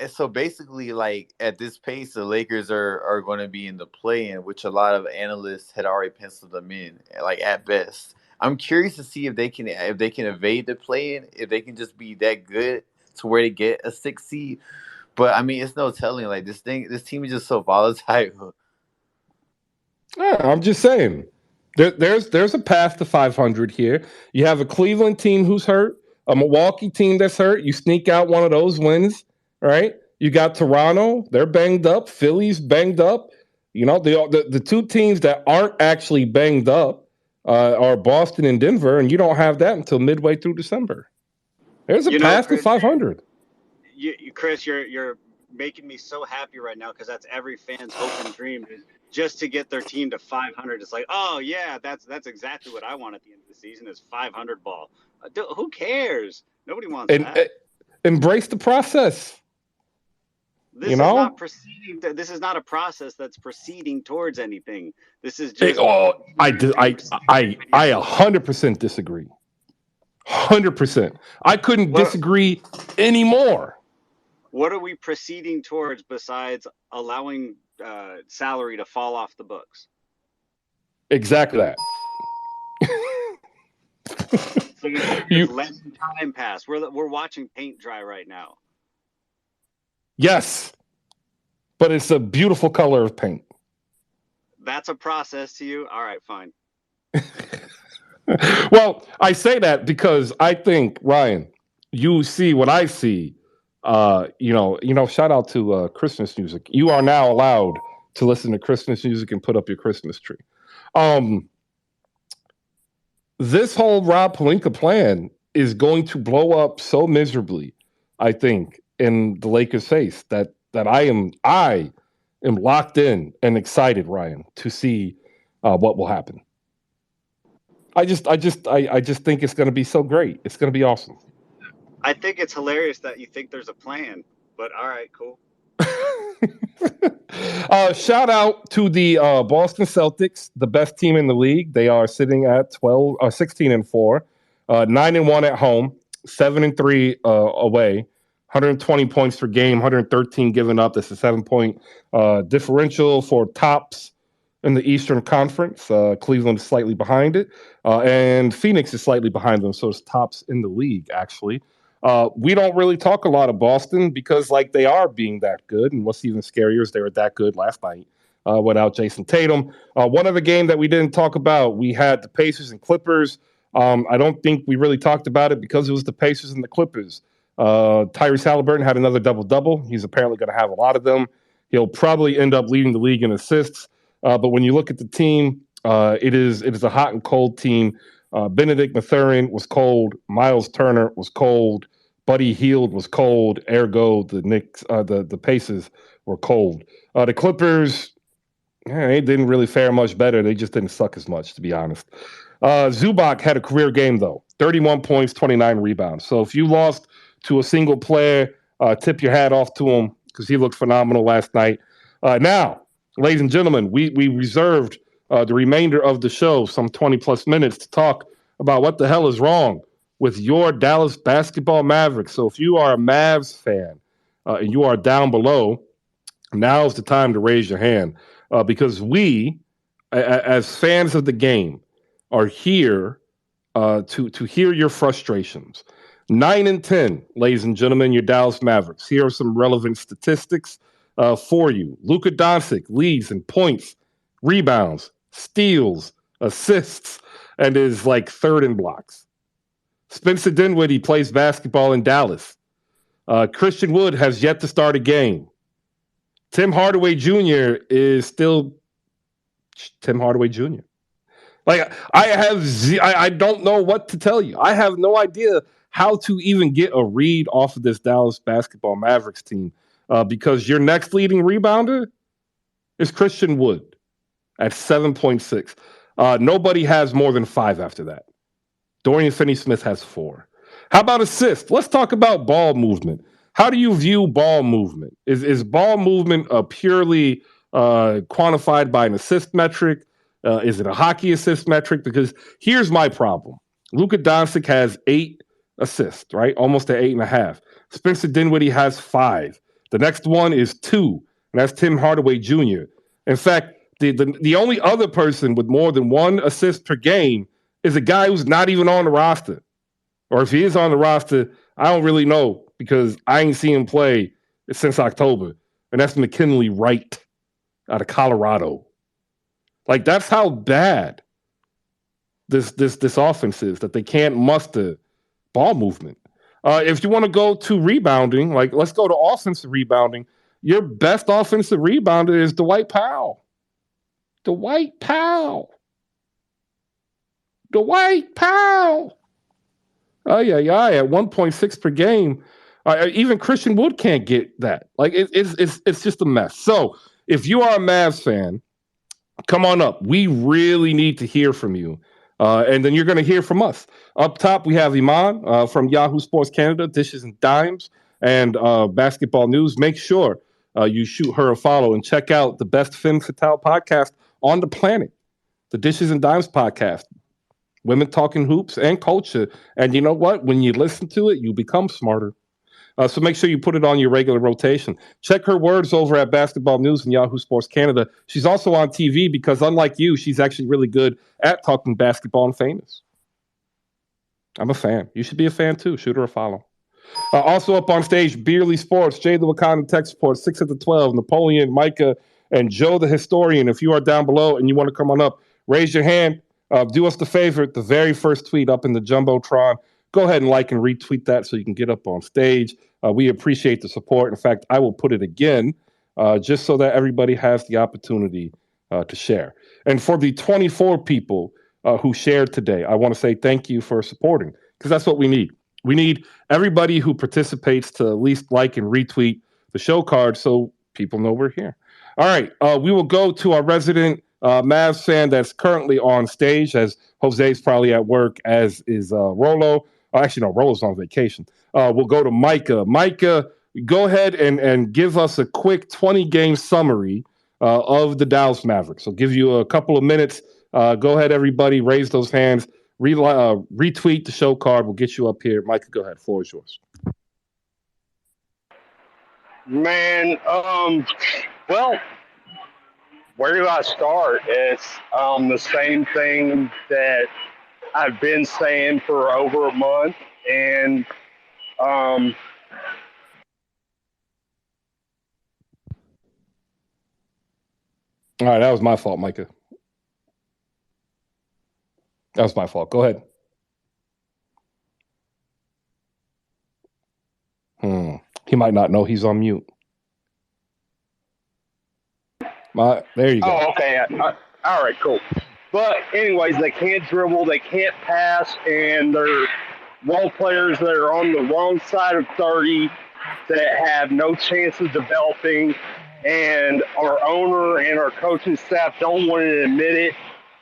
so basically, like at this pace, the Lakers are going to be in the play-in, which a lot of analysts had already penciled them in, like at best. I'm curious to see if they can evade the play-in, if they can just be that good to where they get a 6 seed. But I mean, it's no telling. Like this team is just so volatile. Yeah, I'm just saying. There's a path to 500 here. You have a Cleveland team who's hurt, a Milwaukee team that's hurt. You sneak out one of those wins, right? You got Toronto, they're banged up. Philly's banged up. You know, the two teams that aren't actually banged up are Boston and Denver, and you don't have that until midway through December. There's a You know, path to Chris, 500. Chris, you're making me so happy right now because that's every fan's hope and dream is just to get their team to 500. It's like, oh yeah, that's exactly what I want at the end of the season is 500 ball. Who cares? Nobody wants And that. embrace the process. This You is not know, proceeding. This is not a process that's proceeding towards anything. This is It- just oh, I years di- and years I 100% disagree. 100%. I couldn't What disagree anymore. what are we proceeding towards besides allowing salary to fall off the books? Exactly that. So you're just You letting time pass. We're watching paint dry right now. yes, but it's a beautiful color of paint. That's a process to you. All right, fine. Well, I say that because I think Ryan, you see what I see. Shout out to Christmas music. You are now allowed to listen to Christmas music and put up your Christmas tree. Um, this whole Rob Pelinka plan is going to blow up so miserably, I think, in the Lakers' face that I am locked in and excited, Ryan, to see what will happen. I just think it's going to be so great. It's going to be awesome. I think it's hilarious that you think there's a plan, but all right, cool. Shout out to the Boston Celtics, the best team in the league. They are sitting at 16-4, 9-1 at home, 7-3 away, 120 points per game, 113 given up. That's a 7-point differential for tops in the Eastern Conference. Cleveland is slightly behind it, and Phoenix is slightly behind them. So it's tops in the league, actually. We don't really talk a lot of Boston because, like, they are being that good. And what's even scarier is they were that good last night without Jason Tatum. One other game that we didn't talk about, we had the Pacers and Clippers. I don't think we really talked about it because it was the Pacers and the Clippers. Tyrese Halliburton had another double-double. He's apparently going to have a lot of them. He'll probably end up leading the league in assists. But when you look at the team, it is a hot and cold team. Benedict Mathurin was cold. Miles Turner was cold. Buddy Hield was cold. Ergo, the Pacers were cold. The Clippers, they didn't really fare much better. They just didn't suck as much, to be honest. Zubac had a career game, though. 31 points, 29 rebounds. So if you lost to a single player, tip your hat off to him because he looked phenomenal last night. Now, ladies and gentlemen, we reserved the remainder of the show, some 20-plus minutes, to talk about what the hell is wrong with your Dallas basketball Mavericks. So if you are a Mavs fan and you are down below, now is the time to raise your hand because we, as fans of the game, are here to hear your frustrations. 9-10, ladies and gentlemen, your Dallas Mavericks. Here are some relevant statistics for you. Luka Doncic leads in points, rebounds, steals, assists, and is like third in blocks. Spencer Dinwiddie plays basketball in Dallas. Christian Wood has yet to start a game. Tim Hardaway Jr. is still Tim Hardaway Jr. Like I don't know what to tell you. I have no idea how to even get a read off of this Dallas basketball Mavericks team because your next leading rebounder is Christian Wood at 7.6. Nobody has more than 5 after that. Dorian Finney-Smith has 4. How about assists? Let's talk about ball movement. How do you view ball movement? Is ball movement purely quantified by an assist metric? Is it a hockey assist metric? Because here's my problem. Luka Doncic has 8 assists, right? Almost at 8.5. Spencer Dinwiddie has 5. The next one is 2, and that's Tim Hardaway Jr. In fact, the only other person with more than 1 assist per game is a guy who's not even on the roster. Or if he is on the roster, I don't really know because I ain't seen him play since October. And that's McKinley Wright out of Colorado. Like, that's how bad this offense is, that they can't muster ball movement. If you want to go to rebounding, like, let's go to offensive rebounding. Your best offensive rebounder is Dwight Powell. Dwight Powell. Oh, yeah, at 1.6 per game. Even Christian Wood can't get that. Like, it's just a mess. So if you are a Mavs fan, come on up. We really need to hear from you. And then you're going to hear from us. Up top, we have Iman from Yahoo Sports Canada, Dishes and Dimes, and Basketball News. Make sure you shoot her a follow and check out the best Femme Fatale podcast on the planet, the Dishes and Dimes podcast. Women talking hoops and culture. And you know what? When you listen to it, you become smarter. So make sure you put it on your regular rotation. Check her words over at Basketball News and Yahoo Sports Canada. She's also on TV because, unlike you, she's actually really good at talking basketball and famous. I'm a fan. You should be a fan too. Shoot her a follow. Also up on stage, Beerly Sports, Jay the Wakanda Tech Support, 6 at the 12, Napoleon, Micah, and Joe the Historian. If you are down below and you want to come on up, raise your hand. Do us the favor, the very first tweet up in the Jumbotron. Go ahead and like and retweet that so you can get up on stage. We appreciate the support. In fact, I will put it again just so that everybody has the opportunity to share. And for the 24 people who shared today, I want to say thank you for supporting, because that's what we need. We need everybody who participates to at least like and retweet the show card so people know we're here. All right, we will go to our resident Mavs fan that's currently on stage, as Jose's probably at work, as is Rolo. Actually, no, Rolo's on vacation. We'll go to Micah. Micah, go ahead and give us a quick 20-game summary of the Dallas Mavericks. I'll give you a couple of minutes. Go ahead, everybody. Raise those hands. Retweet the show card. We'll get you up here. Micah, go ahead. The floor is yours. Man, well, where do I start? It's the same thing that I've been saying for over a month, and All right, that was my fault, Micah. That was my fault. Go ahead. He might not know he's on mute. There you go. oh, okay, all right, cool. But anyways, they can't dribble, they can't pass, and they're role players that are on the wrong side of 30 that have no chance of developing, and our owner and our coaching staff don't want to admit it.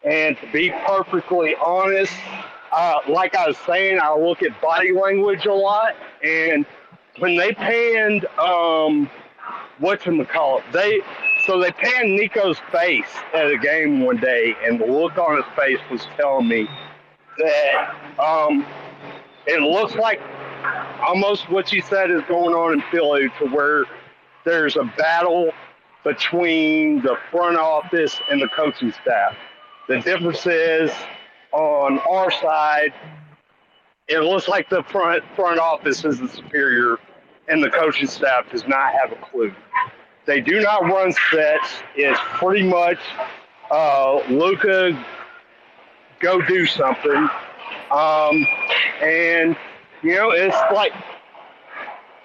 And to be perfectly honest, like I was saying, I look at body language a lot, and when they panned whatchamacallit, they panned Nico's face at a game one day, and the look on his face was telling me that it looks like almost what you said is going on in Philly, to where there's a battle between the front office and the coaching staff. The difference is, on our side, it looks like the front office is the superior, and the coaching staff does not have a clue. They do not run sets. It's pretty much Luka, go do something. And, it's like,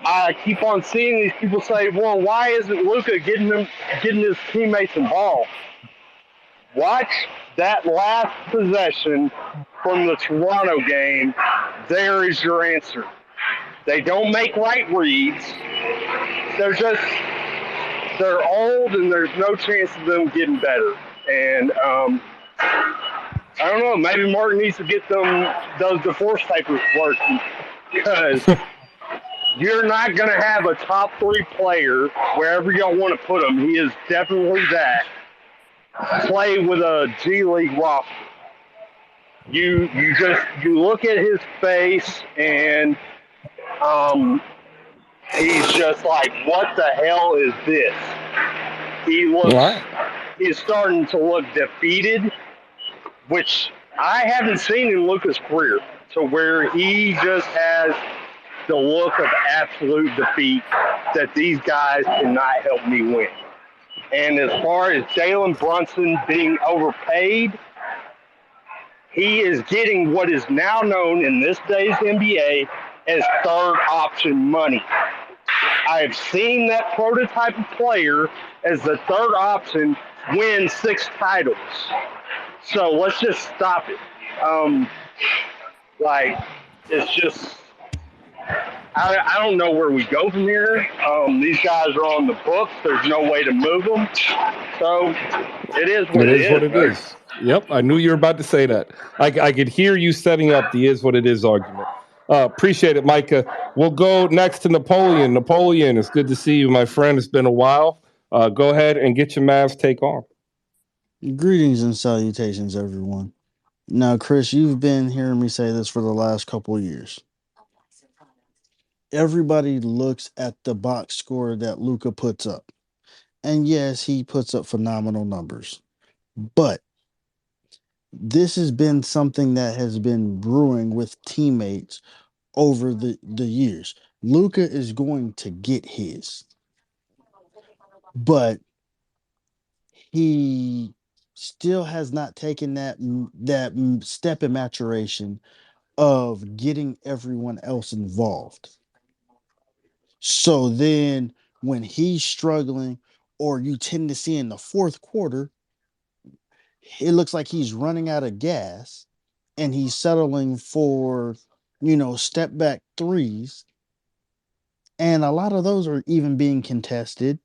I keep on seeing these people say, well, why isn't Luka getting his teammates involved? Watch that last possession from the Toronto game. There is your answer. They don't make right reads. They're old, and there's no chance of them getting better. And I don't know. Maybe Martin needs to get those divorce papers working because you're not going to have a top 3 player wherever y'all want to put him. He is definitely that. Play with a G League roster. You look at his face and he's just like, what the hell is this? All right. He's starting to look defeated, which I haven't seen in Luka's career, to where he just has the look of absolute defeat that these guys cannot help me win. And as far as Jalen Brunson being overpaid, he is getting what is now known in this day's NBA as third option money. I have seen that prototype of player as the third option win 6 titles. So let's just stop it. It's just, I don't know where we go from here. These guys are on the books. There's no way to move them. So it is what it is. What it is. Yep, I knew you were about to say that. I could hear you setting up the is what it is argument. Appreciate it, Micah. We'll go next to Napoleon. Napoleon, it's good to see you, my friend. It's been a while. Go ahead and get your Mavs take on. Greetings and salutations, everyone. Now, Chris, you've been hearing me say this for the last couple of years. Everybody looks at the box score that Luka puts up. And yes, he puts up phenomenal numbers. But this has been something that has been brewing with teammates over the years. Luka is going to get his. But he still has not taken that step in maturation of getting everyone else involved. So then when he's struggling, or you tend to see in the fourth quarter, it looks like he's running out of gas and he's settling for, step back threes. And a lot of those are even being contested.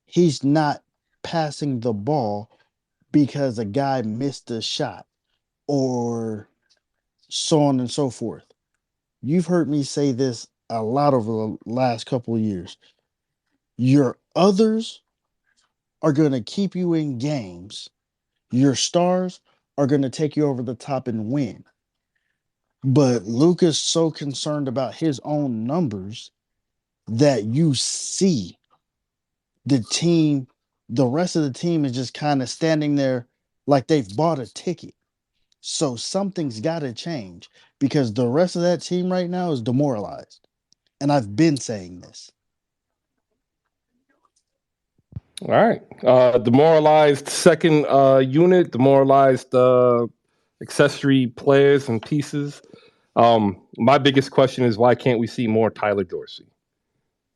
He's not passing the ball because a guy missed a shot or so on and so forth. You've heard me say this a lot over the last couple of years. Your others are going to keep you in games. Your stars are going to take you over the top and win. But Luka's so concerned about his own numbers that you see the rest of the team is just kind of standing there like they've bought a ticket. So something's got to change because the rest of that team right now is demoralized. And I've been saying this. All right. Demoralized second unit, demoralized accessory players and pieces. My biggest question is why can't we see more Tyler Dorsey?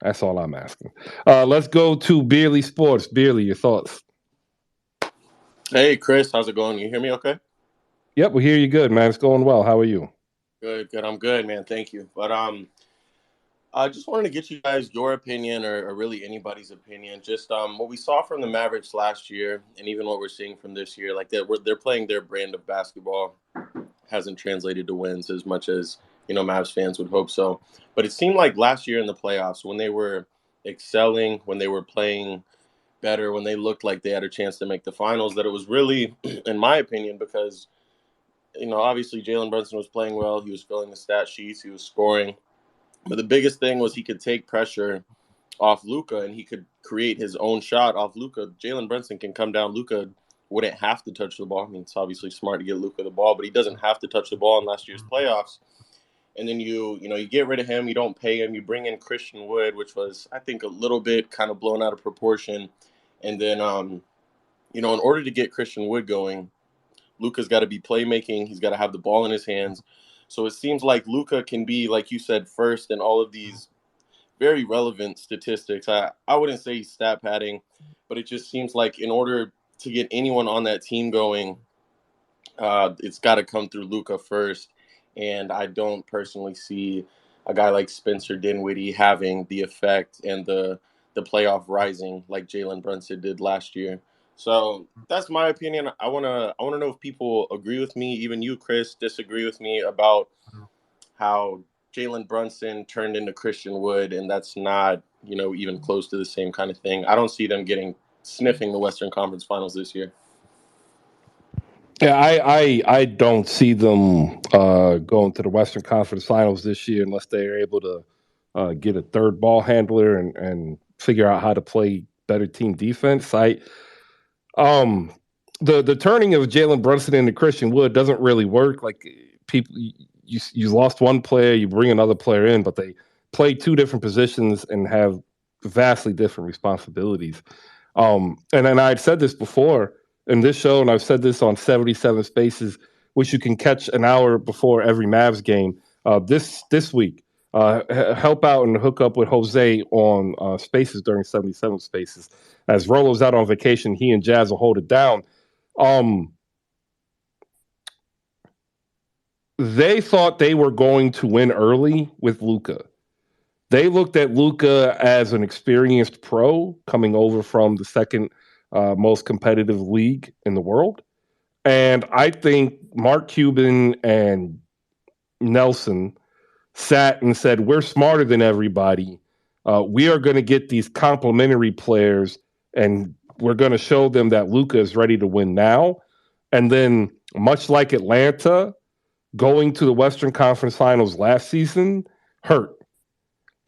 That's all I'm asking. Let's go to Beerly Sports. Beerly, your thoughts? Hey, Chris, how's it going? You hear me okay? Yep, we hear you good, man. It's going well. How are you? Good. I'm good, man. Thank you. But I just wanted to get you guys your opinion or really anybody's opinion. Just what we saw from the Mavericks last year and even what we're seeing from this year, like they're playing their brand of basketball, hasn't translated to wins as much as, Mavs fans would hope so. But it seemed like last year in the playoffs when they were excelling, when they were playing better, when they looked like they had a chance to make the finals, that it was really, in my opinion, because, obviously Jalen Brunson was playing well. He was filling the stat sheets. He was scoring. But the biggest thing was he could take pressure off Luka and he could create his own shot off Luka. Jalen Brunson can come down. Luka wouldn't have to touch the ball. I mean, it's obviously smart to get Luka the ball, but he doesn't have to touch the ball in last year's playoffs. And then you get rid of him. You don't pay him. You bring in Christian Wood, which was, I think, a little bit kind of blown out of proportion. And then, in order to get Christian Wood going, Luka's got to be playmaking. He's got to have the ball in his hands. So it seems like Luka can be, like you said, first in all of these very relevant statistics. I wouldn't say he's stat padding, but it just seems like in order to get anyone on that team going, it's got to come through Luka first. And I don't personally see a guy like Spencer Dinwiddie having the effect and the playoff rising like Jalen Brunson did last year. So that's my opinion. I wanna know if people agree with me, even you, Chris, disagree with me about how Jalen Brunson turned into Christian Wood, and that's not, even close to the same kind of thing. I don't see them sniffing the Western Conference Finals this year. Yeah, I don't see them going to the Western Conference Finals this year unless they're able to get a third ball handler and figure out how to play better team defense. Um the turning of Jalen Brunson into Christian Wood doesn't really work. Like people, you lost one player, you bring another player in, but they play two different positions and have vastly different responsibilities. And then I'd said this before in this show, and I've said this on 77 Spaces, which you can catch an hour before every Mavs game. This week, help out and hook up with Jose on Spaces during 77 Spaces. As Rolo's out on vacation, he and Jazz will hold it down. They thought they were going to win early with Luka. They looked at Luka as an experienced pro coming over from the second most competitive league in the world. And I think Mark Cuban and Nelson sat and said, we're smarter than everybody. We are going to get these complementary players, and we're going to show them that Luka is ready to win now. And then, much like Atlanta, going to the Western Conference Finals last season hurt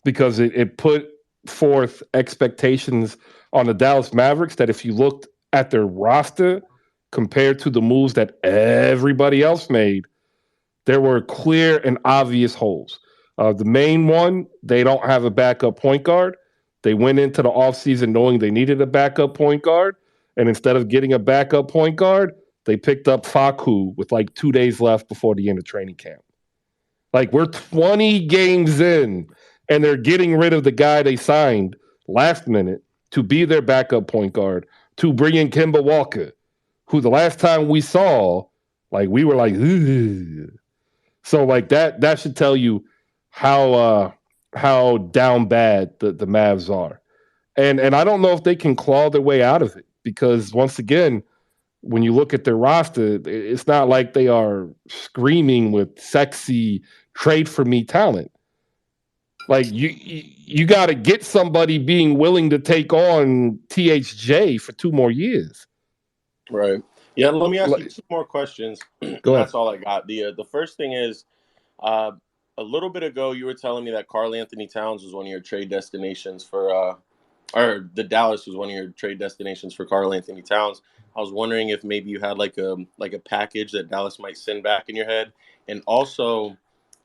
because it put forth expectations on the Dallas Mavericks that if you looked at their roster compared to the moves that everybody else made, there were clear and obvious holes. The main one, they don't have a backup point guard. They went into the offseason knowing they needed a backup point guard. And instead of getting a backup point guard, they picked up Faku with like 2 days left before the end of training camp. Like we're 20 games in, and they're getting rid of the guy they signed last minute to be their backup point guard to bring in Kemba Walker, who the last time we saw, like we were like, ugh. So like that should tell you how down bad the Mavs are. And I don't know if they can claw their way out of it because once again, when you look at their roster, it's not like they are screaming with sexy trade for me talent. Like you got to get somebody being willing to take on THJ for 2 more years. Right. Yeah. Let me ask you 2 more questions, and Go ahead. that's all I got. The first thing is, a little bit ago, you were telling me that Karl Anthony Towns was one of your trade destinations for, or the Dallas was one of your trade destinations for Karl Anthony Towns. I was wondering if maybe you had like a package that Dallas might send back in your head, and also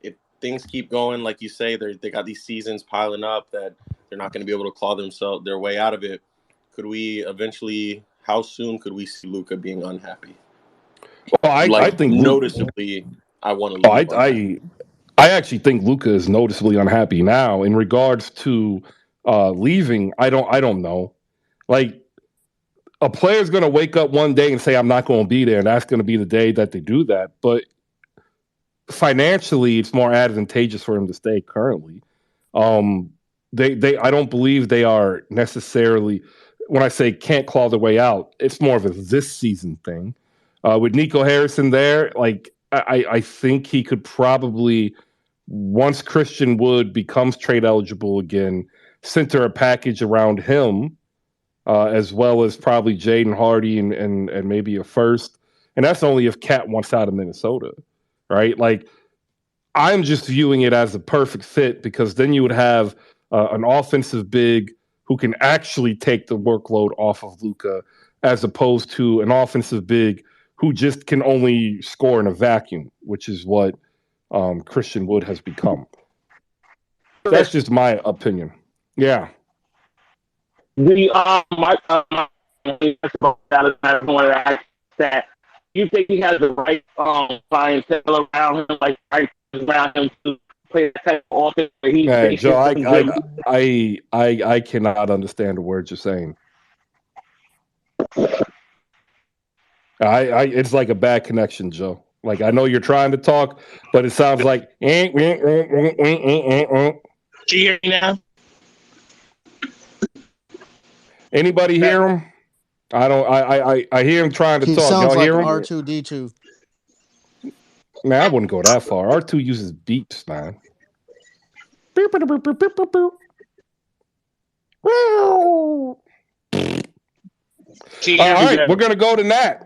if things keep going like you say, they got these seasons piling up that they're not going to be able to claw their way out of it. Could we eventually? How soon could we see Luka being unhappy? Well, I think noticeably, I want to leave. I actually think Luka is noticeably unhappy now. In regards to leaving, I don't know. Like a player's going to wake up one day and say, "I'm not going to be there," and that's going to be the day that they do that. But financially, it's more advantageous for him to stay currently. I don't believe they are necessarily. When I say can't claw their way out, it's more of a this season thing. With Nico Harrison there, like I think he could probably, once Christian Wood becomes trade eligible again, center a package around him, as well as probably Jaden Hardy and maybe a first. And that's only if Cat wants out of Minnesota, right? Like I'm just viewing it as a perfect fit because then you would have an offensive big who can actually take the workload off of Luka, as opposed to an offensive big who just can only score in a vacuum, which is what Christian Wood has become. That's just my opinion. Yeah. My Dallas Mavericks wanted to ask that you think he has the right clientele around him, like right around him to play that type of offense where he's Man, Joe, facing I cannot understand the words you're saying. It's like a bad connection, Joe. Like I know you're trying to talk, but it sounds like. Can you hear me now? Anybody hear him? I don't. I hear him trying to He talk. Y'all sounds like hear him? R2D2. Man, I wouldn't go that far. R2 uses beeps, man. Beep, beep, beep, beep, beep, beep, beep. All right, we're gonna go to Nat.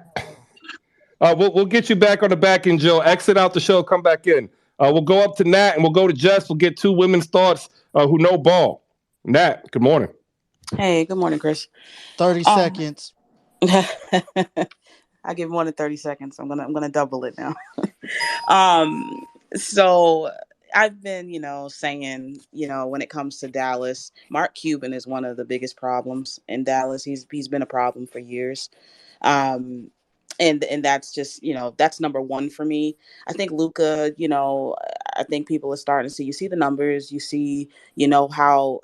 We'll get you back on the back end, Joe. Exit out the show, come back in. We'll go up to Nat and we'll go to Jess. We'll get two women's thoughts who know ball. Nat, good morning. Hey, good morning, Chris. 30 seconds. I give more than 30 seconds. I'm gonna double it now. um, so I've been, saying, when it comes to Dallas, Mark Cuban is one of the biggest problems in Dallas. He's been a problem for years. Um, and that's just, that's number one for me. I think Luka, I think people are starting to see, you see the numbers, you see, how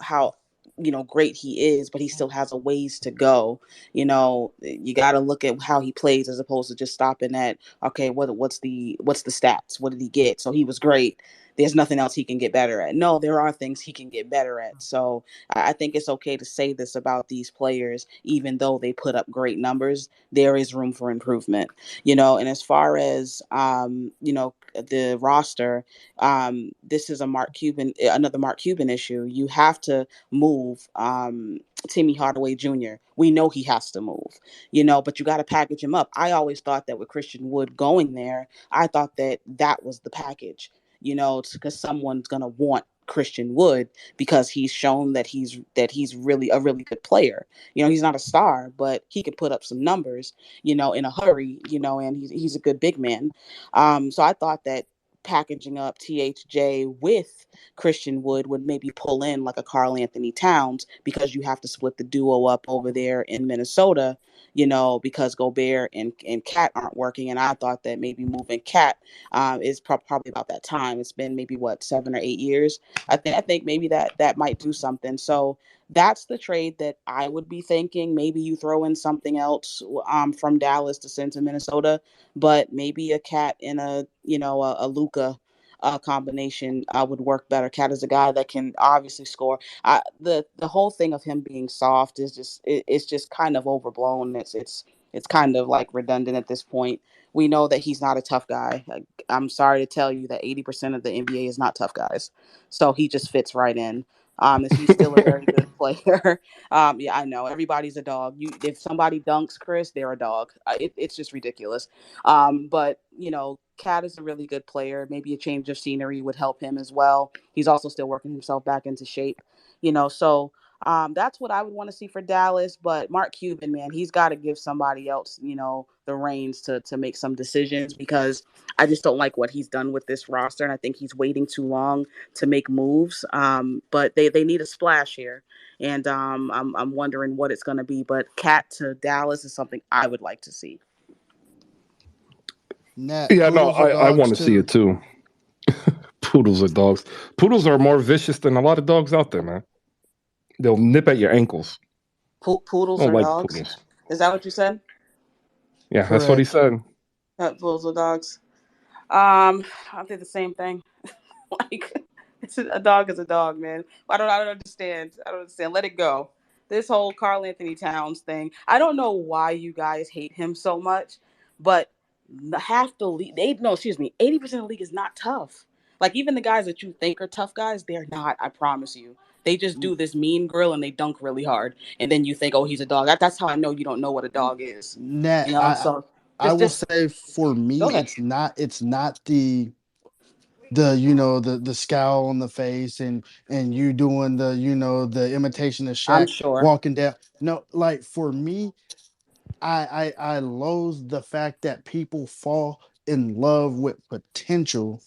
great he is, but he still has a ways to go. You got to look at how he plays as opposed to just stopping at, okay, what's the stats? What did he get? So he was great. There's nothing else he can get better at. No, there are things he can get better at. So I think it's okay to say this about these players, even though they put up great numbers. There is room for improvement, and as far as the roster, this is another Mark Cuban issue. You have to move Timmy Hardaway Jr. We know he has to move, but you got to package him up. I always thought that with Christian Wood going there, I thought that was the package, because someone's going to want Christian Wood because he's shown that he's really a really good player. He's not a star, but he can put up some numbers, in a hurry, and he's a good big man. So I thought that packaging up THJ with Christian Wood would maybe pull in like a Karl Anthony Towns, because you have to split the duo up over there in Minnesota, because Gobert and Cat aren't working. And I thought that maybe moving Cat is probably about that time. It's been maybe 7 or 8 years. I think maybe that might do something. So that's the trade that I would be thinking. Maybe you throw in something else from Dallas to send to Minnesota, but maybe a Cat and a Luka combination would work better. Cat is a guy that can obviously score. The whole thing of him being soft is it's just kind of overblown. It's kind of like redundant at this point. We know that he's not a tough guy. I'm sorry to tell you that 80% of the NBA is not tough guys. So he just fits right in. Is he still a very good player? Yeah, I know everybody's a dog. If somebody dunks Chris, they're a dog. It's just ridiculous. But Cat is a really good player. Maybe a change of scenery would help him as well. He's also still working himself back into shape. So that's what I would want to see for Dallas. But Mark Cuban, man, he's got to give somebody else, the reins to make some decisions, because I just don't like what he's done with this roster, and I think he's waiting too long to make moves. But they need a splash here, and I'm wondering what it's going to be. But Cat to Dallas is something I would like to see. Nat, Yeah, no, poodles are I dogs want to see too. it too. Poodles are dogs. Poodles are more vicious than a lot of dogs out there, man. They'll nip at your ankles. I Poodles don't are like dogs. poodles. Is that what you said? Yeah, that's what he Correct. said. Poodles are dogs. I think the same thing. Like, a dog is a dog, man. I don't understand. I don't understand. Let it go. This whole Karl Anthony Towns thing. I don't know why you guys hate him so much, but half the league, 80% of the league is not tough. Like, even the guys that you think are tough guys, they're not. I promise you. They just do this mean grill and they dunk really hard, and then you think, oh, he's a dog. That's how I know you don't know what a dog is. Nat, So I just will just say for go me, ahead. it's not the scowl on the face and you doing the imitation of I'm Shaq sure. walking down. No, like for me, I loathe the fact that people fall in love with potential,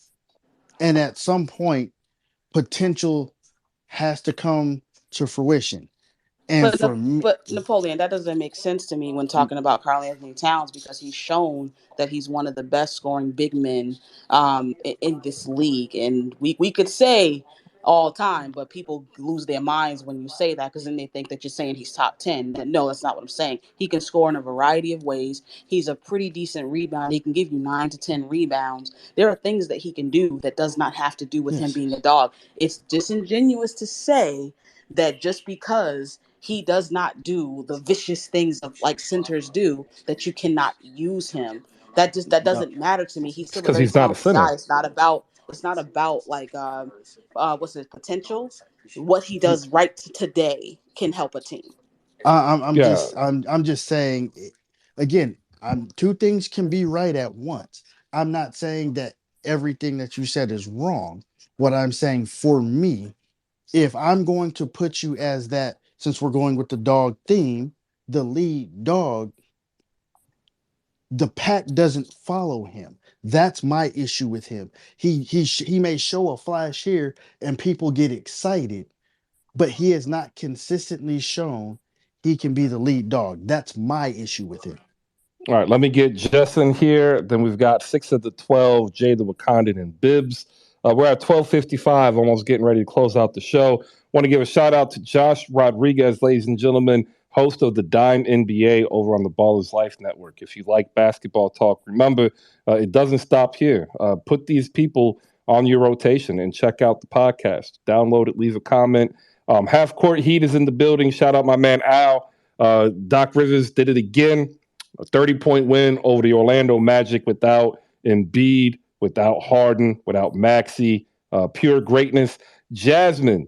and at some point potential has to come to fruition. And But for me, Napoleon, that doesn't make sense to me when talking about Karl Anthony Towns, because he's shown that he's one of the best scoring big men in this league, and we could say all time, but people lose their minds when you say that, because then they think that you're saying he's top 10. No, that's not what I'm saying. He can score in a variety of ways. He's a pretty decent rebounder. He can give you 9 to 10 rebounds. There are things that he can do that does not have to do with him yes, being a dog. It's disingenuous to say that just because he does not do the vicious things of like centers do, that you cannot use him. That doesn't matter to me. He's It's still a because very he's not a talented guy. center. It's not about like what's his potential. What he does right today can help a team. Yeah. I'm just saying again, two things can be right at once. I'm not saying that everything that you said is wrong. What I'm saying, for me, if I'm going to put you as that, since we're going with the dog theme, the lead dog, the pack doesn't follow him. That's my issue with him. He may show a flash here and people get excited, but he has not consistently shown he can be the lead dog. That's my issue with him. All right, let me get Jess in here. Then we've got 6 of the 12, Jay the Wakandan and Bibbs. We're at 12:55, almost getting ready to close out the show. Want to give a shout out to Josh Rodriguez, ladies and gentlemen, host of the Dime NBA over on the Ballers Life Network. If you like basketball talk, remember, it doesn't stop here. Put these people on your rotation and check out the podcast. Download it, leave a comment. Half Court Heat is in the building. Shout out my man Al. Doc Rivers did it again. A 30-point win over the Orlando Magic without Embiid, without Harden, without Maxey. Pure greatness. Jasmine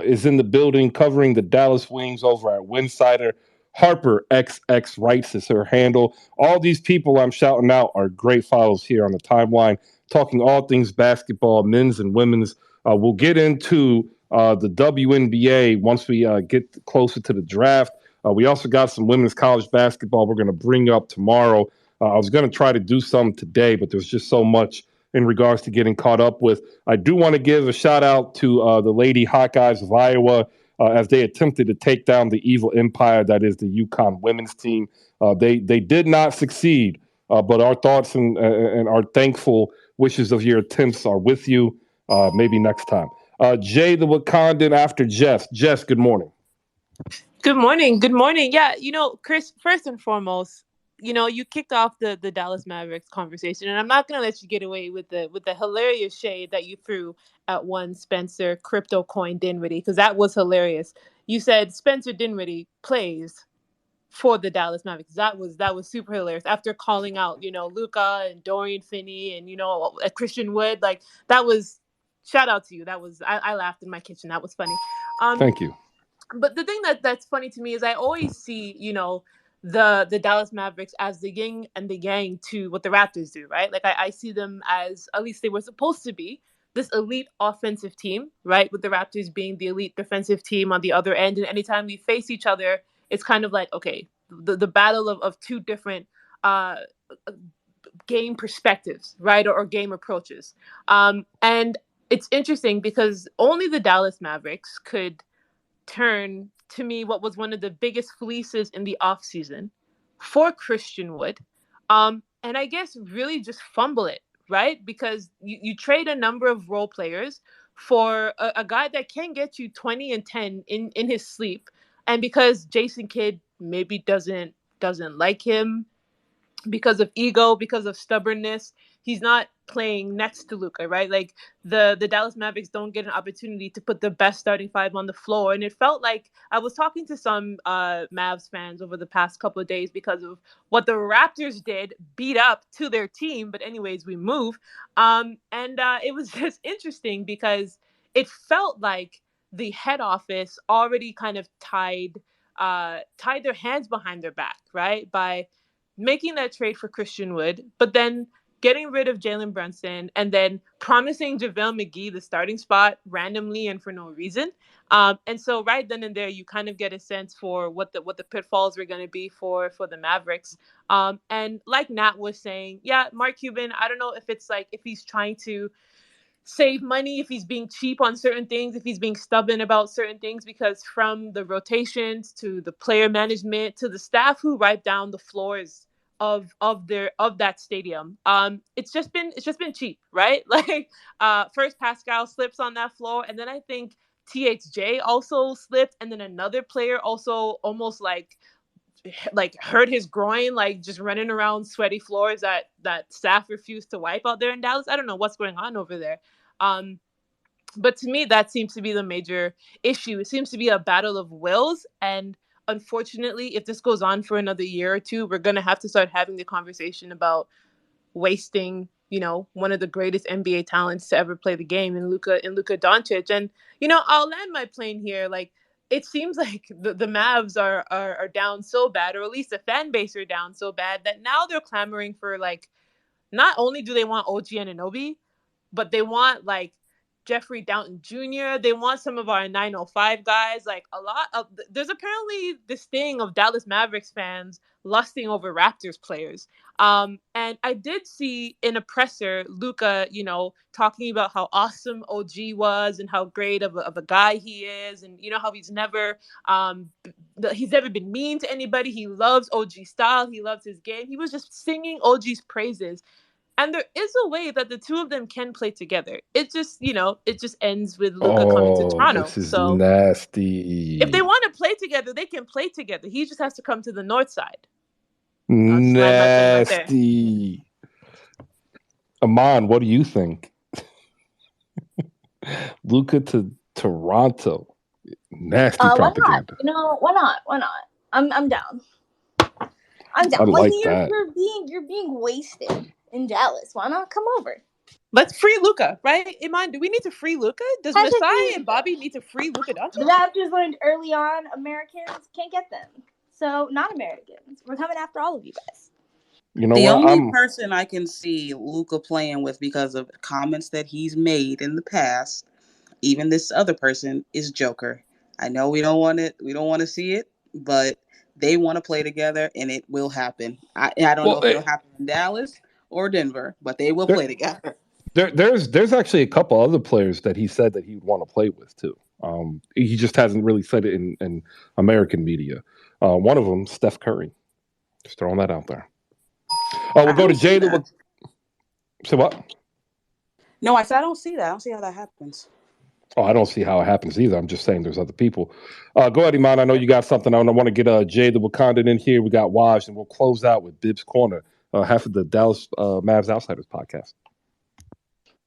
is in the building covering the Dallas Wings over at Winsider. Harper XX Writes is her handle. All these people I'm shouting out are great follows here on the timeline, talking all things basketball, men's and women's. We'll get into the WNBA once we get closer to the draft. We also got some women's college basketball we're going to bring up tomorrow. I was going to try to do some today, but there's just so much in regards to getting caught up with. I do want to give a shout out to the Lady Hawkeyes of Iowa as they attempted to take down the evil empire that is the UConn women's team. They did not succeed, but our thoughts and our thankful wishes of your attempts are with you. Maybe next time. Jay the Wakandan after Jess. Jess, good morning. Good morning. Good morning. Yeah, Chris, first and foremost, you kicked off the Dallas Mavericks conversation, and I'm not gonna let you get away with the hilarious shade that you threw at one Spencer Crypto Coin Dinwiddie, because that was hilarious. You said Spencer Dinwiddie plays for the Dallas Mavericks. That was super hilarious. After calling out, Luca and Dorian Finney and Christian Wood, like that was shout out to you. I laughed in my kitchen. That was funny. Thank you. But the thing that's funny to me is I always see, the Dallas Mavericks as the yin and the yang to what the Raptors do, right? Like I see them as, at least they were supposed to be, this elite offensive team, right? With the Raptors being the elite defensive team on the other end. And anytime we face each other, it's kind of like, okay, the battle of two different game perspectives, right? Or game approaches. And it's interesting because only the Dallas Mavericks could turn to me what was one of the biggest fleeces in the offseason for Christian Wood. And I guess really just fumble it, right? Because you trade a number of role players for a guy that can get you 20 and 10 in his sleep. And because Jason Kidd maybe doesn't like him, because of ego, because of stubbornness, he's not playing next to Luka, right? Like the Dallas Mavericks don't get an opportunity to put the best starting five on the floor. And it felt like I was talking to some Mavs fans over the past couple of days because of what the Raptors did, beat up to their team. But anyways, we move. And it was just interesting because it felt like the head office already kind of tied their hands behind their back, right? By making that trade for Christian Wood, but then getting rid of Jalen Brunson and then promising JaVale McGee the starting spot randomly and for no reason. And so right then and there, you kind of get a sense for what the pitfalls were going to be for the Mavericks. And like Nat was saying, yeah, Mark Cuban, I don't know if it's like if he's trying to save money, if he's being cheap on certain things, if he's being stubborn about certain things, because from the rotations to the player management to the staff who wipe down the floors of that stadium, it's just been cheap, right? Like first Pascal slips on that floor, and then I think THJ also slipped, and then another player also almost like hurt his groin, like just running around sweaty floors that staff refused to wipe out there in Dallas. I don't know what's going on over there. But to me, that seems to be the major issue. It seems to be a battle of wills. And unfortunately, if this goes on for another year or two, we're going to have to start having the conversation about wasting, one of the greatest NBA talents to ever play the game in Luka Doncic. And, I'll land my plane here. Like, it seems like the Mavs are down so bad, or at least the fan base are down so bad, that now they're clamoring for, like, not only do they want OG Anunoby, but they want like Jeffrey Downton Jr. They want some of our 905 guys. Like there's apparently this thing of Dallas Mavericks fans lusting over Raptors players. And I did see in a presser Luka, talking about how awesome OG was and how great of a guy he is, and how he's never been mean to anybody. He loves OG style. He loves his game. He was just singing OG's praises. And there is a way that the two of them can play together. It just, it just ends with Luka coming to Oh, Toronto. this is So if they nasty. want to play together, they can play together. He just has to come to the north side. I'll just land my plane right there. Nasty. Amon, what do you think? Luka to Toronto. Nasty Why not? propaganda. Why not? Why not? I'm down. I'm down. I like you're that. you're being wasted in Dallas. Why not come over? Let's free Luka, right? Iman, do we need to free Luka? Does Hashtag Masai free and Luka. Bobby need to free Luka Doncic? The Raptors learned early on Americans can't get them. So non-Americans, we're coming after all of you guys. You know The what? only person I can see Luka playing with because of comments that he's made in the past, even this other person, is Joker. I know we don't want it. We don't want to see it, but they want to play together, and it will happen. I don't know if it'll happen in Dallas or Denver, but they will play together. There's actually a couple other players that he said that he would want to play with too. He just hasn't really said it in American media. One of them, Steph Curry. Just throwing that out there. We'll go to Jay. Say what? No, I said I don't see that. I don't see how that happens. Oh, I don't see how it happens either. I'm just saying there's other people. Go ahead, Iman. I know you got something. I want to get Jay the Wakandan in here. We got Waj, and we'll close out with Bibbs Corner, half of the Dallas Mavs Outsiders podcast.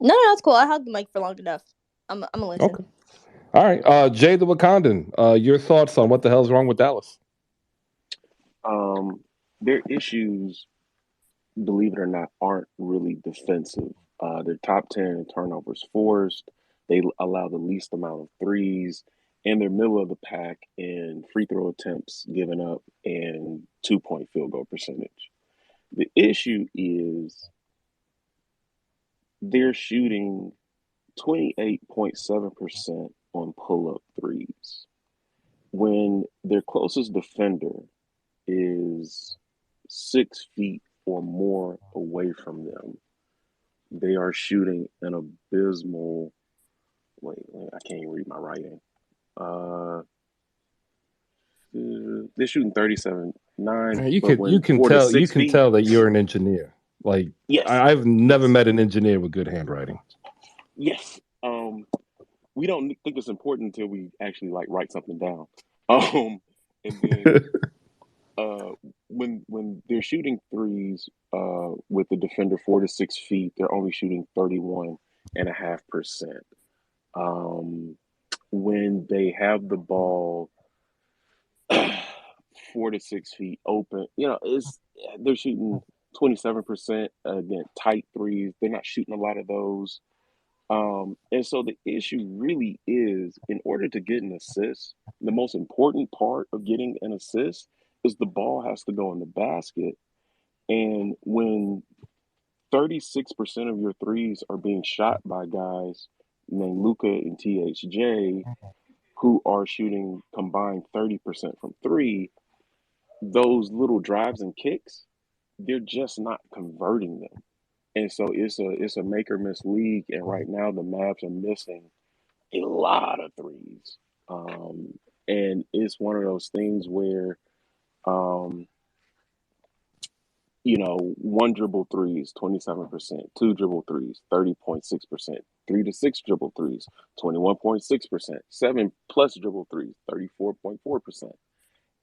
No, it's cool. I held the mic for long enough. I'm gonna listen. Okay. All right. Jay the Wakandan, your thoughts on what the hell's wrong with Dallas? Their issues, believe it or not, aren't really defensive. They're top 10 in turnovers forced. They allow the least amount of threes, and they're middle of the pack in free throw attempts given up and 2-point field goal percentage. The issue is they're shooting 28.7% on pull-up threes when their closest defender is 6 feet or more away from them. They are shooting an abysmal. Wait, I can't even read my writing. They're shooting 37.9. You can tell that you're an engineer. Like, yes, I've never met an engineer with good handwriting. Yes. We don't think it's important until we actually write something down. And then when they're shooting threes with the defender 4 to 6 feet, they're only shooting 31.5%. When they have the ball 4 to 6 feet open, they're shooting 27%. Again, tight threes. They're not shooting a lot of those. And so the issue really is, in order to get an assist, the most important part of getting an assist is the ball has to go in the basket. And when 36% of your threes are being shot by guys named Luka and THJ, who are shooting combined 30% from three, those little drives and kicks, they're just not converting them. And so it's a make or miss league, and right now the Mavs are missing a lot of threes. And it's one of those things where, one dribble threes, 27%, two dribble threes, 30.6%, 3 to 6 dribble threes, 21.6%, 7+ dribble threes, 34.4%.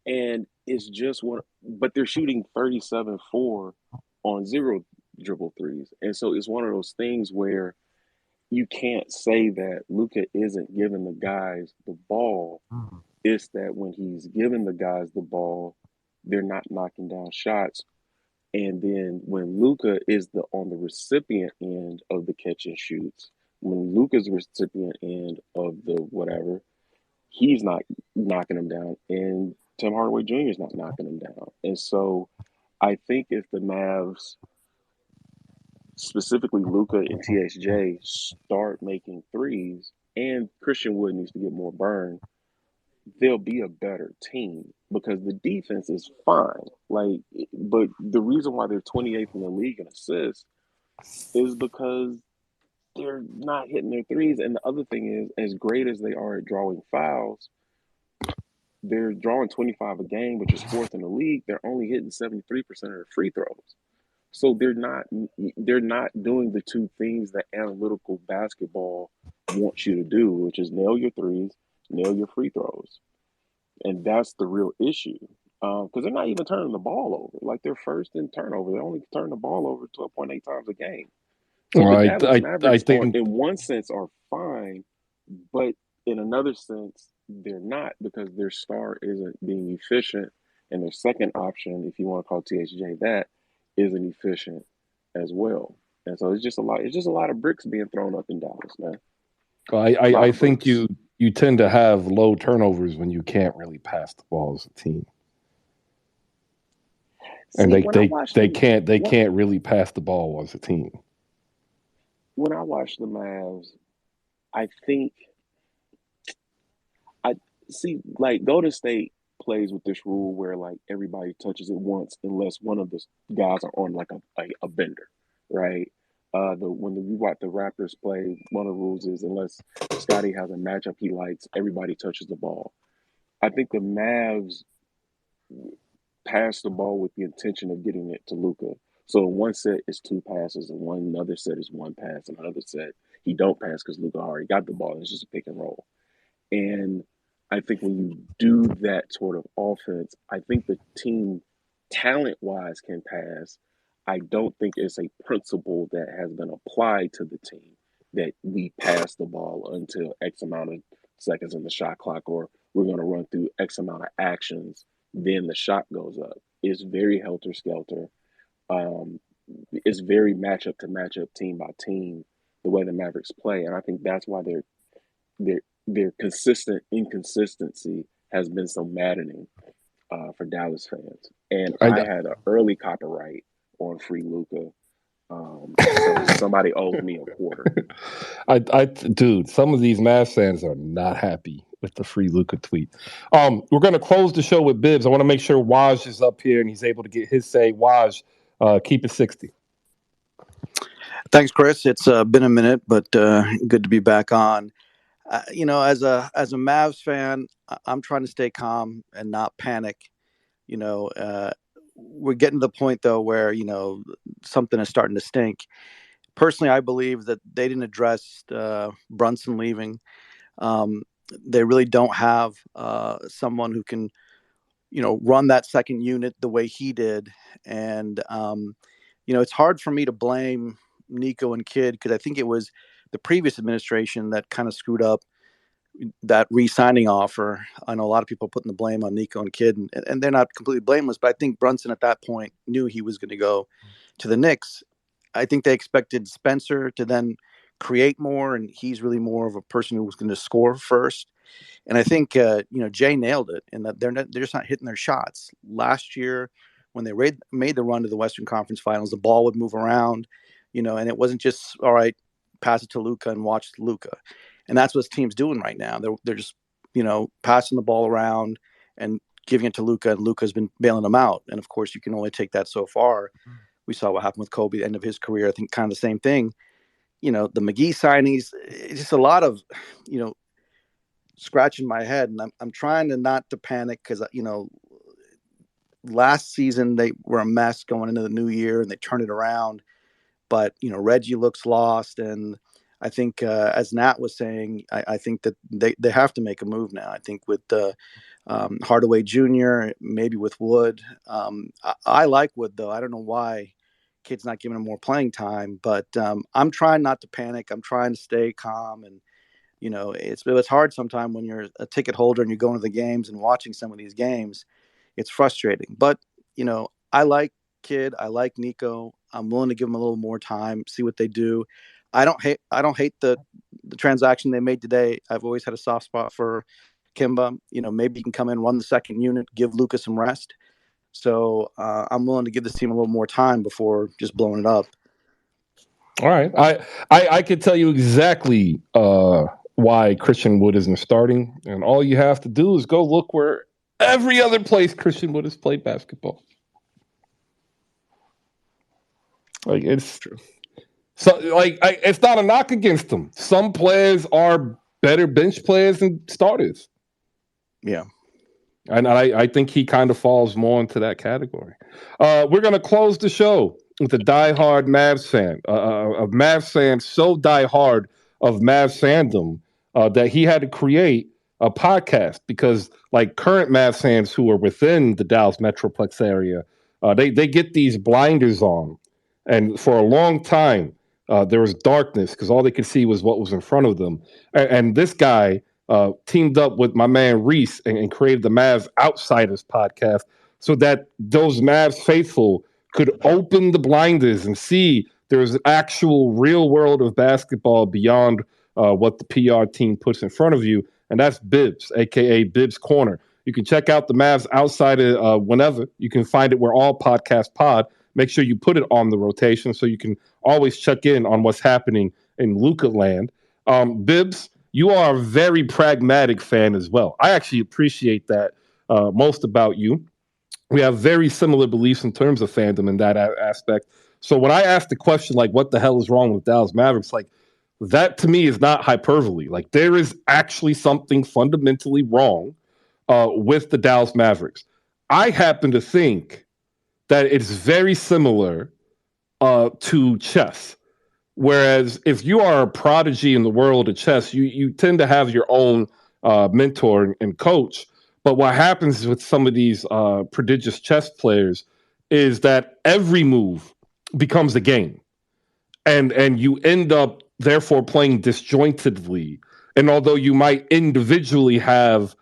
And it's just but they're shooting 37.4 on 0 dribble threes. And so it's one of those things where you can't say that Luka isn't giving the guys the ball. It's that when he's giving the guys the ball, they're not knocking down shots. And then when Luka is on the recipient end of the catch and shoots, when Luka's recipient end of the whatever, he's not knocking them down, and Tim Hardaway Jr. is not knocking them down. And so I think if the Mavs, specifically Luka and THJ, start making threes, and Christian Wood needs to get more burn, they'll be a better team because the defense is fine. Like, but the reason why they're 28th in the league in assists is because they're not hitting their threes. And the other thing is, as great as they are at drawing fouls, they're drawing 25 a game, which is fourth in the league. They're only hitting 73% of their free throws. So they're not doing the two things that analytical basketball wants you to do, which is nail your threes, nail your free throws. And that's the real issue. Because they're not even turning the ball over. Like, they're first in turnover. They only turn the ball over 12.8 times a game. So the Right. Dallas I Mavericks think in one sense, are fine, but in another sense, they're not because their star isn't being efficient, and their second option, if you want to call THJ that, isn't efficient as well. And so it's just a lot. It's just a lot of bricks being thrown up in Dallas, man. A lot I of think bricks. you tend to have low turnovers when you can't really pass the ball as a team, and See, when I watch them, they when can't really pass the ball as a team. when I watch the Mavs, I think I see, like, Golden State plays with this rule where, like, everybody touches it once unless one of the guys are on, like, a bender, right? We watch the Raptors play, one of the rules is unless Scotty has a matchup he likes, everybody touches the ball. I think the Mavs pass the ball with the intention of getting it to Luka. So in one set is two passes, and one another set is one pass, and another set he don't pass because Luka already got the ball. And it's just a pick and roll. And I think when you do that sort of offense, I think the team talent wise can pass. I don't think it's a principle that has been applied to the team that we pass the ball until X amount of seconds in the shot clock, or we're going to run through X amount of actions, then the shot goes up. It's very helter skelter. Um, it's very matchup to matchup, team by team, the way the Mavericks play. And I think that's why their their consistent inconsistency has been so maddening for Dallas fans. And I I had an early copyright on Free Luca, so somebody owes me a quarter. Dude, some of these Mavs fans are not happy with the free Luca tweet. We're going to close the show with Bibbs. I want to make sure Waj is up here and he's able to get his say. Waj, keep it 60. Thanks, Chris. It's been a minute, but good to be back on. As a Mavs fan, I'm trying to stay calm and not panic. We're getting to the point though where something is starting to stink. Personally, I believe that they didn't address Brunson leaving. They really don't have someone who can run that second unit the way he did, and it's hard for me to blame Nico and Kidd because I think it was the previous administration that kind of screwed up that re-signing offer. I know a lot of people putting the blame on Nico and Kidd, and they're not completely blameless, but I think Brunson at that point knew he was going to go to the Knicks. I think they expected Spencer to then create more, and he's really more of a person who was going to score first. And I think Jay nailed it in that they're just not hitting their shots. Last year, when they made the run to the Western Conference Finals, the ball would move around, and it wasn't just all right, pass it to Luka and watch Luka. And that's what this team's doing right now. They're just passing the ball around and giving it to Luka, and Luka's been bailing them out. And of course, you can only take that so far. We saw what happened with Kobe at the end of his career. I think kind of the same thing. The McGee signings, it's just a lot of scratching my head, and I'm trying to not to panic because last season they were a mess going into the new year and they turned it around, but Reggie looks lost, and I think as Nat was saying, I think that they have to make a move now. I think with Hardaway Jr., maybe with Wood. I like Wood though. I don't know why kid's not giving him more playing time. But I'm trying not to panic. I'm trying to stay calm. And, it's hard sometimes when you're a ticket holder and you're going to the games and watching some of these games. It's frustrating. But, I like Kid. I like Nico. I'm willing to give them a little more time, see what they do. I don't hate the transaction they made today. I've always had a soft spot for Kimba. Maybe he can come in, run the second unit, give Luka some rest. So I'm willing to give this team a little more time before just blowing it up. All right, I could tell you exactly why Christian Wood isn't starting, and all you have to do is go look where every other place Christian Wood has played basketball. Like it's true. So it's not a knock against them. Some players are better bench players than starters. Yeah. And I think he kind of falls more into that category. We're going to close the show with a diehard Mavs fan, a Mavs fan so diehard of Mavs fandom that he had to create a podcast because, like, current Mavs fans who are within the Dallas Metroplex area, they get these blinders on. And for a long time, there was darkness because all they could see was what was in front of them. And this guy teamed up with my man Reese and created the Mavs Outsiders podcast so that those Mavs faithful could open the blinders and see there's an actual real world of basketball beyond what the PR team puts in front of you. And that's Bibbs, aka Bibbs Corner. You can check out the Mavs Outsider whenever. You can find it where all podcasts pod. Make sure you put it on the rotation so you can always check in on what's happening in Luka land. Bibbs, you are a very pragmatic fan as well. I actually appreciate that most about you. We have very similar beliefs in terms of fandom in that aspect. So when I ask the question, like, what the hell is wrong with Dallas Mavericks? Like, that to me is not hyperbole. Like, there is actually something fundamentally wrong with the Dallas Mavericks. I happen to think that it's very similar to chess. Whereas if you are a prodigy in the world of chess, you tend to have your own mentor and coach. But what happens with some of these prodigious chess players is that every move becomes a game, and you end up therefore playing disjointedly. And although you might individually have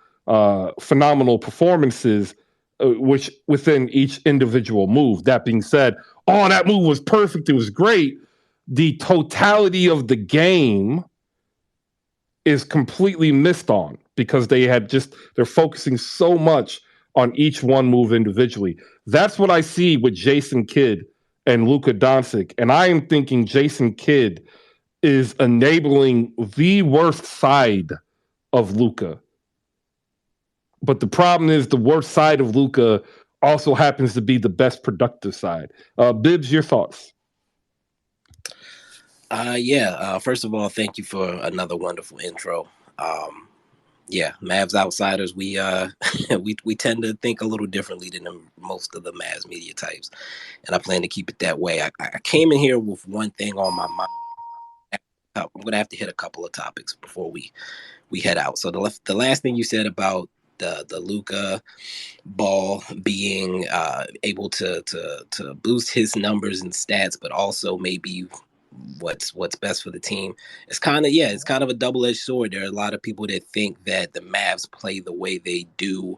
phenomenal performances, which within each individual move, that being said, oh, that move was perfect, it was great, the totality of the game is completely missed on because they're focusing so much on each one move individually. That's what I see with Jason Kidd and Luka Doncic. And I am thinking Jason Kidd is enabling the worst side of Luka. But the problem is the worst side of Luka also happens to be the best productive side. Bibbs, your thoughts? First of all, thank you for another wonderful intro. Mavs Outsiders, we we tend to think a little differently than most of the Mavs media types, and I plan to keep it that way. I came in here with one thing on my mind. I'm gonna have to hit a couple of topics before we head out. So the last thing you said about the Luka Ball being able to boost his numbers and stats, but also maybe what's best for the team. It's kind of a double-edged sword. There are a lot of people that think that the Mavs play the way they do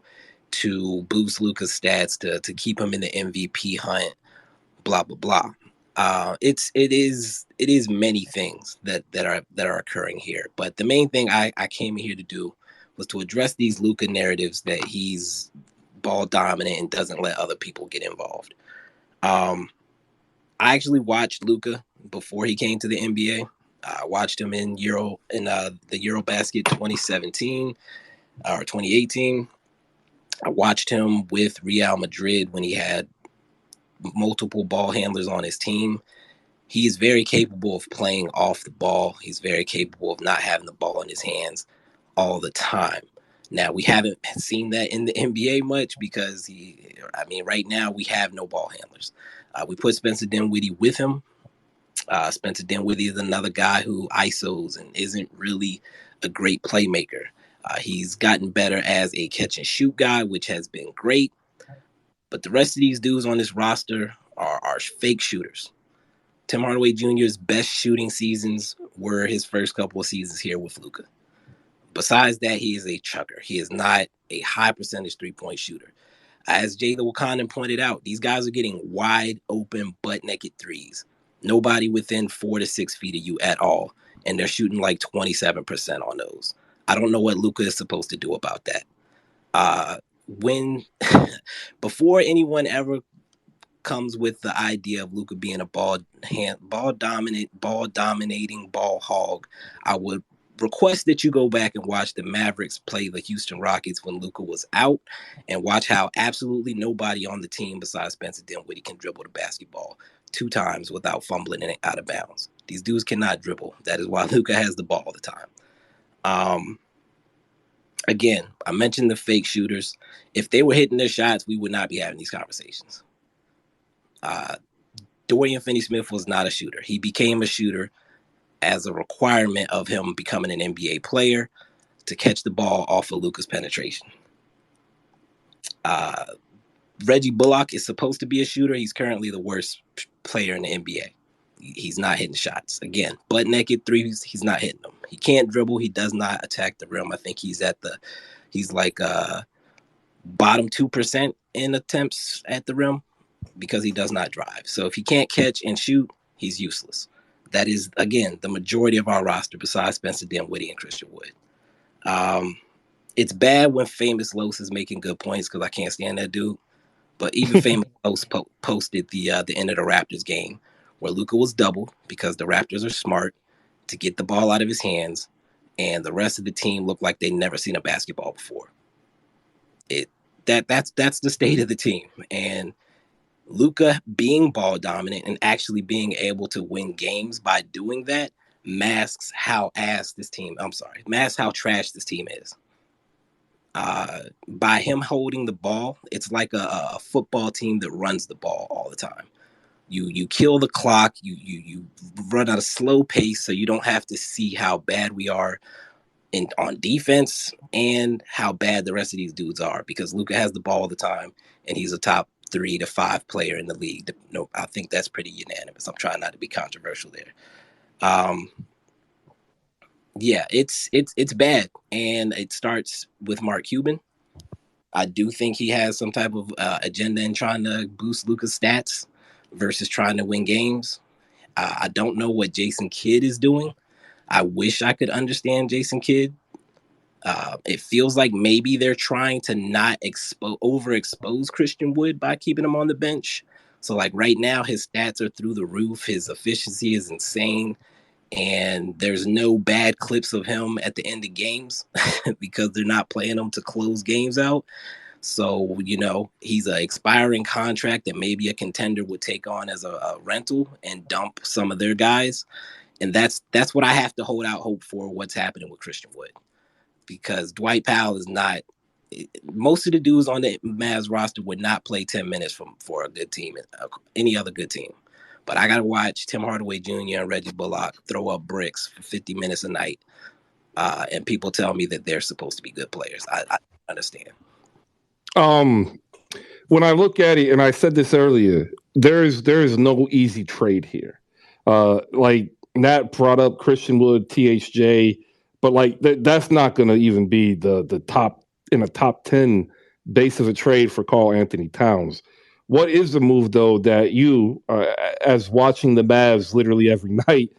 to boost Luka's stats to keep him in the MVP hunt, blah blah blah. It is many things that are occurring here, but the main thing I came here to do was to address these Luka narratives that he's ball dominant and doesn't let other people get involved. I actually watched Luka before he came to the NBA. I watched him in the Eurobasket 2017 or 2018. I watched him with Real Madrid when he had multiple ball handlers on his team. He is very capable of playing off the ball. He's very capable of not having the ball in his hands all the time. Now, we haven't seen that in the NBA much because right now we have no ball handlers. We put Spencer Dinwiddie with him. Spencer Dinwiddie is another guy who ISOs and isn't really a great playmaker. He's gotten better as a catch and shoot guy, which has been great. But the rest of these dudes on this roster are fake shooters. Tim Hardaway Jr.'s best shooting seasons were his first couple of seasons here with Luka. Besides that, he is a chucker. He is not a high percentage three-point shooter. As Jay the Wakandan pointed out, these guys are getting wide open, butt naked threes. Nobody within 4 to 6 feet of you at all. And they're shooting like 27% on those. I don't know what Luka is supposed to do about that. Before anyone ever comes with the idea of Luka being a ball dominating ball hog, I would request that you go back and watch the Mavericks play the Houston Rockets when Luka was out, and watch how absolutely nobody on the team besides Spencer Dinwiddie can dribble the basketball 2 times without fumbling it out of bounds. These dudes cannot dribble. That is why Luka has the ball all the time. Again, I mentioned the fake shooters. If they were hitting their shots, we would not be having these conversations. Dorian Finney-Smith was not a shooter. He became a shooter as a requirement of him becoming an NBA player to catch the ball off of Luka's penetration. Reggie Bullock is supposed to be a shooter. He's currently the worst player in the NBA. He's not hitting shots. Again, butt naked threes, he's not hitting them. He can't dribble. He does not attack the rim. I think he's like bottom 2% in attempts at the rim because he does not drive. So if he can't catch and shoot, he's useless. That is, again, the majority of our roster besides Spencer Dinwiddie and Christian Wood. It's bad when Famous Los is making good points because I can't stand that dude. But even Famous Los posted the end of the Raptors game where Luka was doubled because the Raptors are smart to get the ball out of his hands, and the rest of the team looked like they'd never seen a basketball before. That's the state of the team. And Luka being ball dominant and actually being able to win games by doing that masks how trash this team is. By him holding the ball, it's like a football team that runs the ball all the time. You kill the clock, you run at a slow pace so you don't have to see how bad we are on defense and how bad the rest of these dudes are, because Luka has the ball all the time and he's a top 3 to 5 player in the league. No, I think that's pretty unanimous. I'm trying not to be controversial there. Yeah, it's bad, and it starts with Mark Cuban. I do think he has some type of agenda in trying to boost Luka's stats versus trying to win games. I don't know what Jason Kidd is doing. I wish I could understand Jason Kidd. It feels like maybe they're trying to not overexpose Christian Wood by keeping him on the bench. So like right now, his stats are through the roof. His efficiency is insane. And there's no bad clips of him at the end of games because they're not playing him to close games out. So, he's an expiring contract that maybe a contender would take on as a rental and dump some of their guys. And that's what I have to hold out hope for what's happening with Christian Wood. Because Dwight Powell is not – most of the dudes on the Mavs roster would not play 10 minutes for a good team, any other good team. But I got to watch Tim Hardaway Jr. and Reggie Bullock throw up bricks for 50 minutes a night. And people tell me that they're supposed to be good players. I understand. When I look at it, and I said this earlier, there is no easy trade here. Like Nat brought up Christian Wood, THJ, but like that's not going to even be the top in a top 10 base of a trade for Karl Anthony Towns. What is the move though that you, as watching the Mavs literally every night,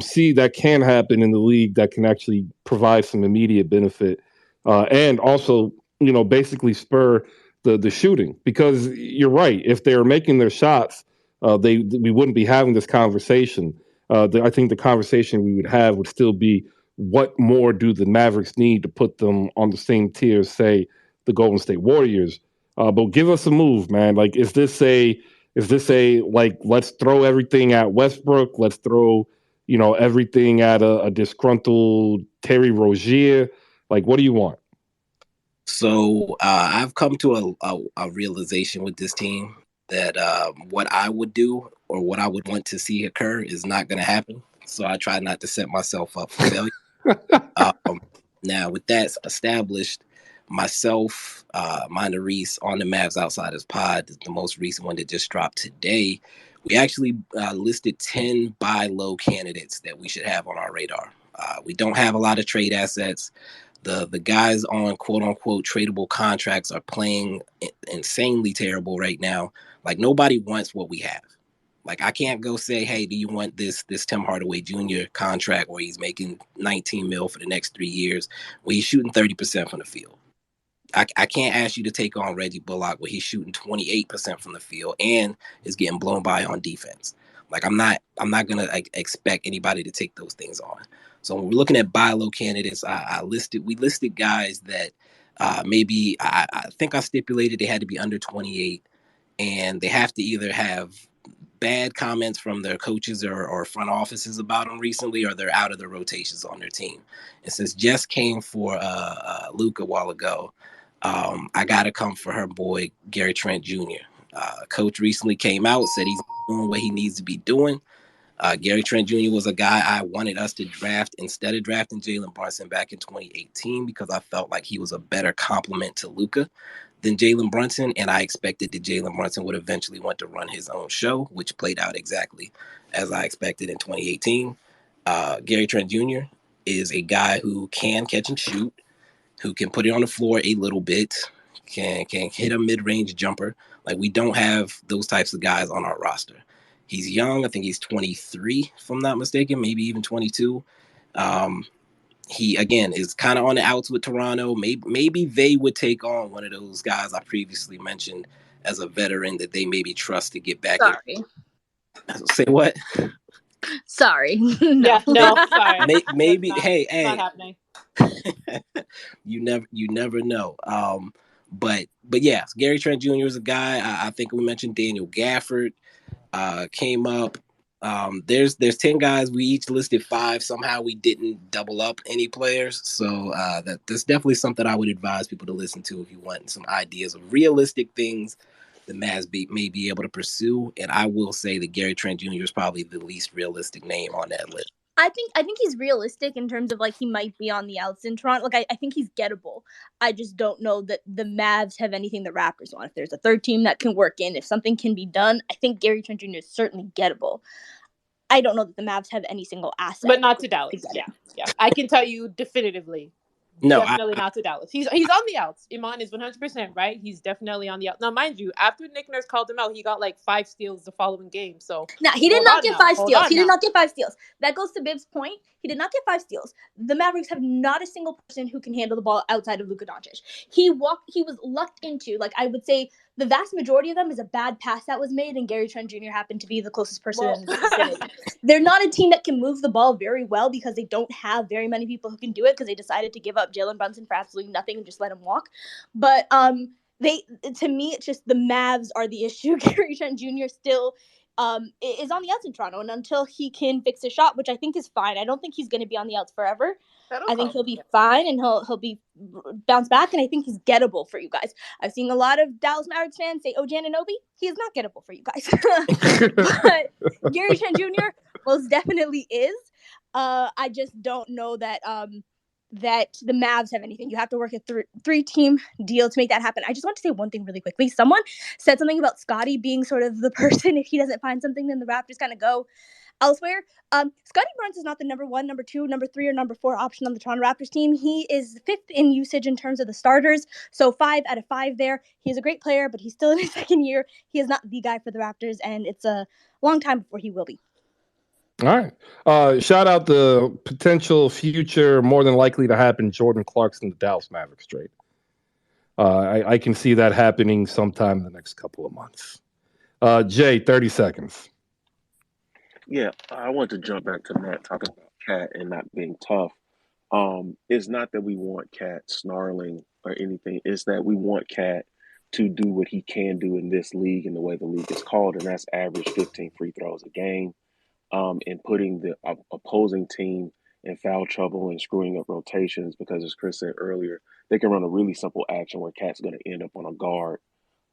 see that can happen in the league that can actually provide some immediate benefit, and also basically spur the shooting? Because you're right, if they're making their shots, we wouldn't be having this conversation. I think the conversation we would have would still be, what more do the Mavericks need to put them on the same tier as, say, the Golden State Warriors? But give us a move, man. Like, is this a like, let's throw everything at Westbrook? Let's throw everything at a disgruntled Terry Rozier? Like, what do you want? So I've come to a realization with this team that what I would do or what I would want to see occur is not going to happen. So I try not to set myself up for failure. Now, with that established, myself, Minda Reese on the Mavs Outsiders pod, the most recent one that just dropped today, We actually listed 10 buy low candidates that we should have on our radar. We don't have a lot of trade assets. The guys on quote unquote tradable contracts are playing insanely terrible right now. Like, nobody wants what we have. Like, I can't go say, hey, do you want this Tim Hardaway Jr. contract where he's making 19 mil for the next 3 years, where he's shooting 30% from the field? I can't ask you to take on Reggie Bullock where he's shooting 28% from the field and is getting blown by on defense. Like, I'm not gonna expect anybody to take those things on. So when we're looking at buy low candidates, we listed guys that maybe I think I stipulated they had to be under 28, and they have to either have bad comments from their coaches or front offices about them recently, or they're out of the rotations on their team. And since Jess came for Luke a while ago, I gotta come for her boy Gary Trent Jr. Coach recently came out, said he's doing what he needs to be doing. Gary Trent Jr. was a guy I wanted us to draft instead of drafting Jalen Brunson back in 2018 because I felt like he was a better complement to Luka than Jalen Brunson, and I expected that Jalen Brunson would eventually want to run his own show, which played out exactly as I expected in 2018. Gary Trent Jr. is a guy who can catch and shoot, who can put it on the floor a little bit, can hit a mid-range jumper. Like, we don't have those types of guys on our roster. He's young. I think he's 23, if I'm not mistaken, maybe even 22. He, again, is kind of on the outs with Toronto. Maybe they would take on one of those guys I previously mentioned as a veteran that they maybe trust to get back in. Say what? Sorry. No. Yeah, no, sorry. Maybe. Not, hey, not happening. You never know. But yeah, Gary Trent Jr. is a guy. I think we mentioned Daniel Gafford came up. There's 10 guys. We each listed 5. Somehow we didn't double up any players. So that's definitely something I would advise people to listen to if you want some ideas of realistic things the Mavs may be able to pursue. And I will say that Gary Trent Jr. is probably the least realistic name on that list. I think he's realistic in terms of, like, he might be on the outs in Toronto. Like, I think he's gettable. I just don't know that the Mavs have anything the Raptors want. If there's a third team that can work in, if something can be done, I think Gary Trent Jr. is certainly gettable. I don't know that the Mavs have any single asset. But not to Dallas. Yeah. I can tell you definitively. No, definitely not to Dallas. He's on the outs. Iman is 100% right. He's definitely on the outs. Now, mind you, after Nick Nurse called him out, he got like 5 steals the following game. So now he did not get 5 steals. He did not get 5 steals. That goes to Bibb's point. He did not get 5 steals. The Mavericks have not a single person who can handle the ball outside of Luka Doncic. He was lucked into, like, I would say the vast majority of them is a bad pass that was made, and Gary Trent Jr. happened to be the closest person in his vicinity. They're not a team that can move the ball very well because they don't have very many people who can do it, because they decided to give up Jalen Brunson for absolutely nothing and just let him walk. But to me, it's just the Mavs are the issue. Gary Trent Jr. still is on the outs in Toronto, and until he can fix his shot, which I think is fine. I don't think he's going to be on the outs forever. I think he'll be fine, and he'll be bounce back, and I think he's gettable for you guys. I've seen a lot of Dallas Mavericks fans say, "Oh, Anunoby, he is not gettable for you guys." But Gary Trent Jr. most definitely is. I just don't know that that the Mavs have anything. You have to work a 3-team deal to make that happen. I just want to say one thing really quickly. Someone said something about Scottie being sort of the person, if he doesn't find something, then the Raptors kind of go elsewhere. Scottie Barnes is not the number 1, number 2, number 3, or number 4 option on the Toronto Raptors team. He is 5th in usage in terms of the starters, so 5 out of 5 there. He is a great player, but he's still in his second year. He is not the guy for the Raptors, and it's a long time before he will be. All right. Shout out the potential future, more than likely to happen, Jordan Clarkson, the Dallas Mavericks trade. I can see that happening sometime in the next couple of months. Jay, 30 seconds. Yeah, I want to jump back to Matt talking about Cat and not being tough. It's not that we want Cat snarling or anything. It's that we want Cat to do what he can do in this league and the way the league is called, and that's average 15 free throws a game. And putting the opposing team in foul trouble and screwing up rotations, because as Chris said earlier, they can run a really simple action where Cat's going to end up on a guard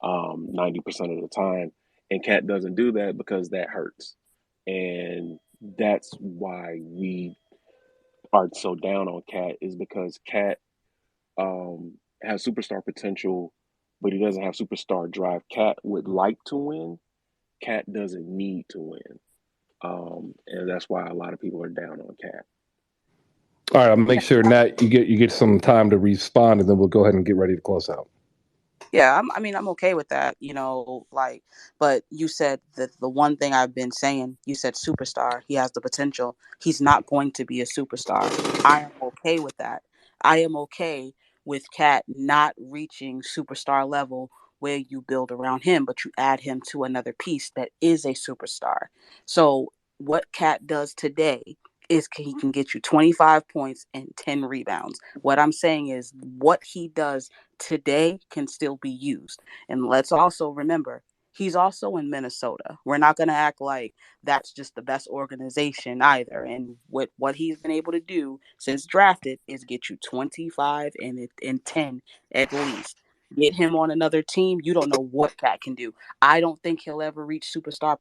90% of the time. And Cat doesn't do that because that hurts. And that's why we are so down on Cat, is because Cat has superstar potential, but he doesn't have superstar drive. Cat would like to win, Cat doesn't need to win. And that's why a lot of people are down on Cat. All right, I'll make sure Nat you get some time to respond, and then we'll go ahead and get ready to close out. Yeah, I mean, I'm okay with that, like, but you said that the one thing I've been saying, you said superstar. He has the potential. He's not going to be a superstar. I am okay with that. I am okay with Cat not reaching superstar level where you build around him, but you add him to another piece that is a superstar. So what Cat does today is he can get you 25 points and 10 rebounds. What I'm saying is what he does today can still be used. And let's also remember, he's also in Minnesota. We're not going to act like that's just the best organization either. And what he's been able to do since drafted is get you 25 and 10 at least. Get him on another team. You don't know what Cat can do. I don't think he'll ever reach superstar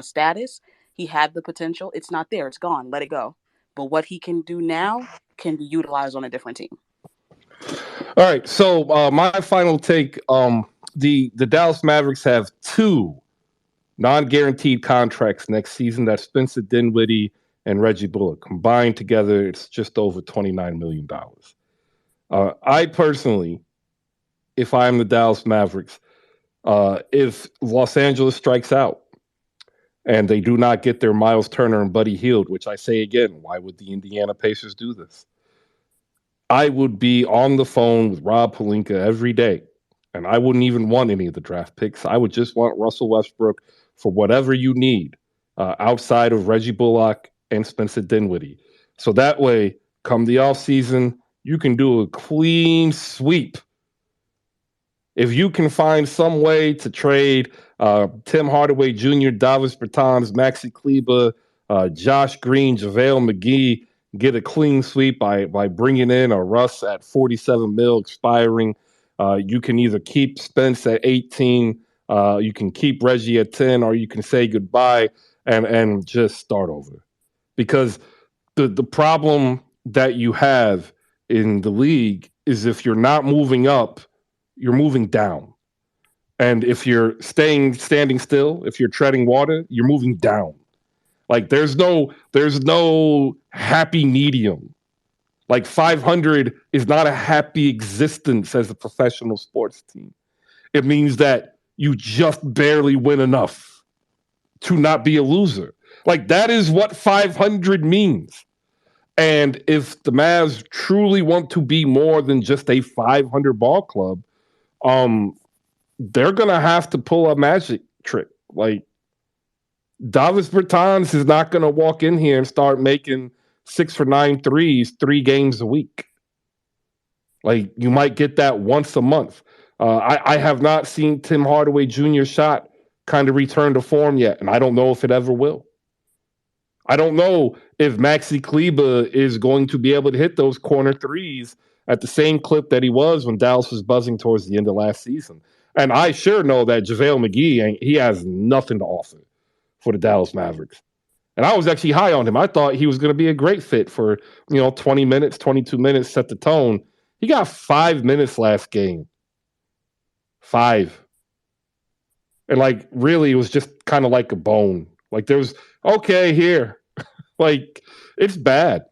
status. He had the potential. It's not there. It's gone. Let it go. But what he can do now can be utilized on a different team. All right, so my final take: the Dallas Mavericks have two non-guaranteed contracts next season. That's Spencer Dinwiddie and Reggie Bullock. Combined together, it's just over $29 million. I personally, if I'm the Dallas Mavericks, if Los Angeles strikes out and they do not get their Miles Turner and Buddy Hield, which I say again, why would the Indiana Pacers do this? I would be on the phone with Rob Pelinka every day, and I wouldn't even want any of the draft picks. I would just want Russell Westbrook for whatever you need outside of Reggie Bullock and Spencer Dinwiddie. So that way, come the offseason, you can do a clean sweep. If you can find some way to trade Tim Hardaway Jr., Davis Bertans, Maxi Kleber, Josh Green, JaVale McGee, get a clean sweep by bringing in a Russ at 47 mil expiring. You can either keep Spence at 18, you can keep Reggie at 10, or you can say goodbye and just start over. Because the problem that you have in the league is if you're not moving up, you're moving down. And if you're standing still, if you're treading water, you're moving down. Like there's no happy medium. Like 500 is not a happy existence as a professional sports team. It means that you just barely win enough to not be a loser. Like that is what 500 means. And if the Mavs truly want to be more than just a 500 ball club, they're gonna have to pull a magic trick. Like Davis Bertans is not gonna walk in here and start making 6 for 9 threes 3 games a week. Like you might get that once a month. I have not seen Tim Hardaway Jr. shot kind of return to form yet, and I don't know if it ever will. I don't know if Maxi Kleber is going to be able to hit those corner threes at the same clip that he was when Dallas was buzzing towards the end of last season. And I sure know that JaVale McGee, he has nothing to offer for the Dallas Mavericks. And I was actually high on him. I thought he was going to be a great fit for, 20 minutes, 22 minutes, set the tone. He got 5 minutes last game. 5. And really, it was just kind of like a bone. Like there was, okay, here. Like it's bad.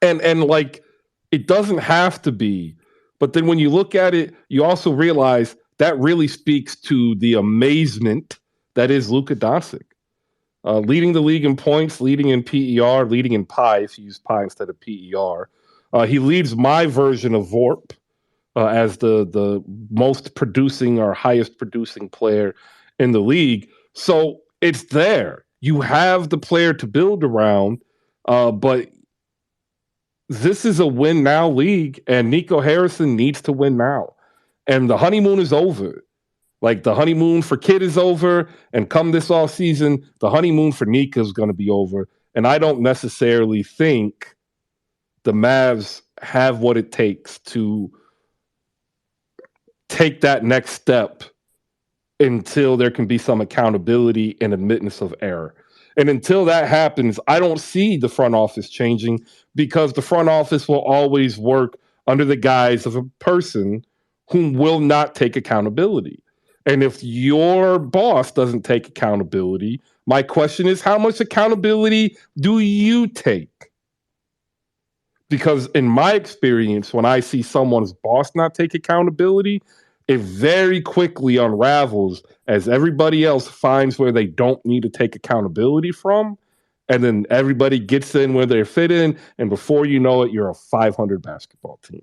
And it doesn't have to be. But then when you look at it, you also realize that really speaks to the amazement that is Luka Doncic. Leading the league in points, leading in PER, leading in pi, if you use pi instead of PER. He leads my version of VORP as the most producing or highest producing player in the league. So it's there. You have the player to build around, but this is a win now league, and Nico Harrison needs to win now. And the honeymoon is over. Like the honeymoon for Kid is over, and come this off season, the honeymoon for Nico is going to be over. And I don't necessarily think the Mavs have what it takes to take that next step until there can be some accountability and admittance of error. And until that happens, I don't see the front office changing because the front office will always work under the guise of a person whom will not take accountability. And if your boss doesn't take accountability, my question is, how much accountability do you take? Because in my experience, when I see someone's boss not take accountability, it very quickly unravels as everybody else finds where they don't need to take accountability from. And then everybody gets in where they're fit in. And before you know it, you're a 500 basketball team.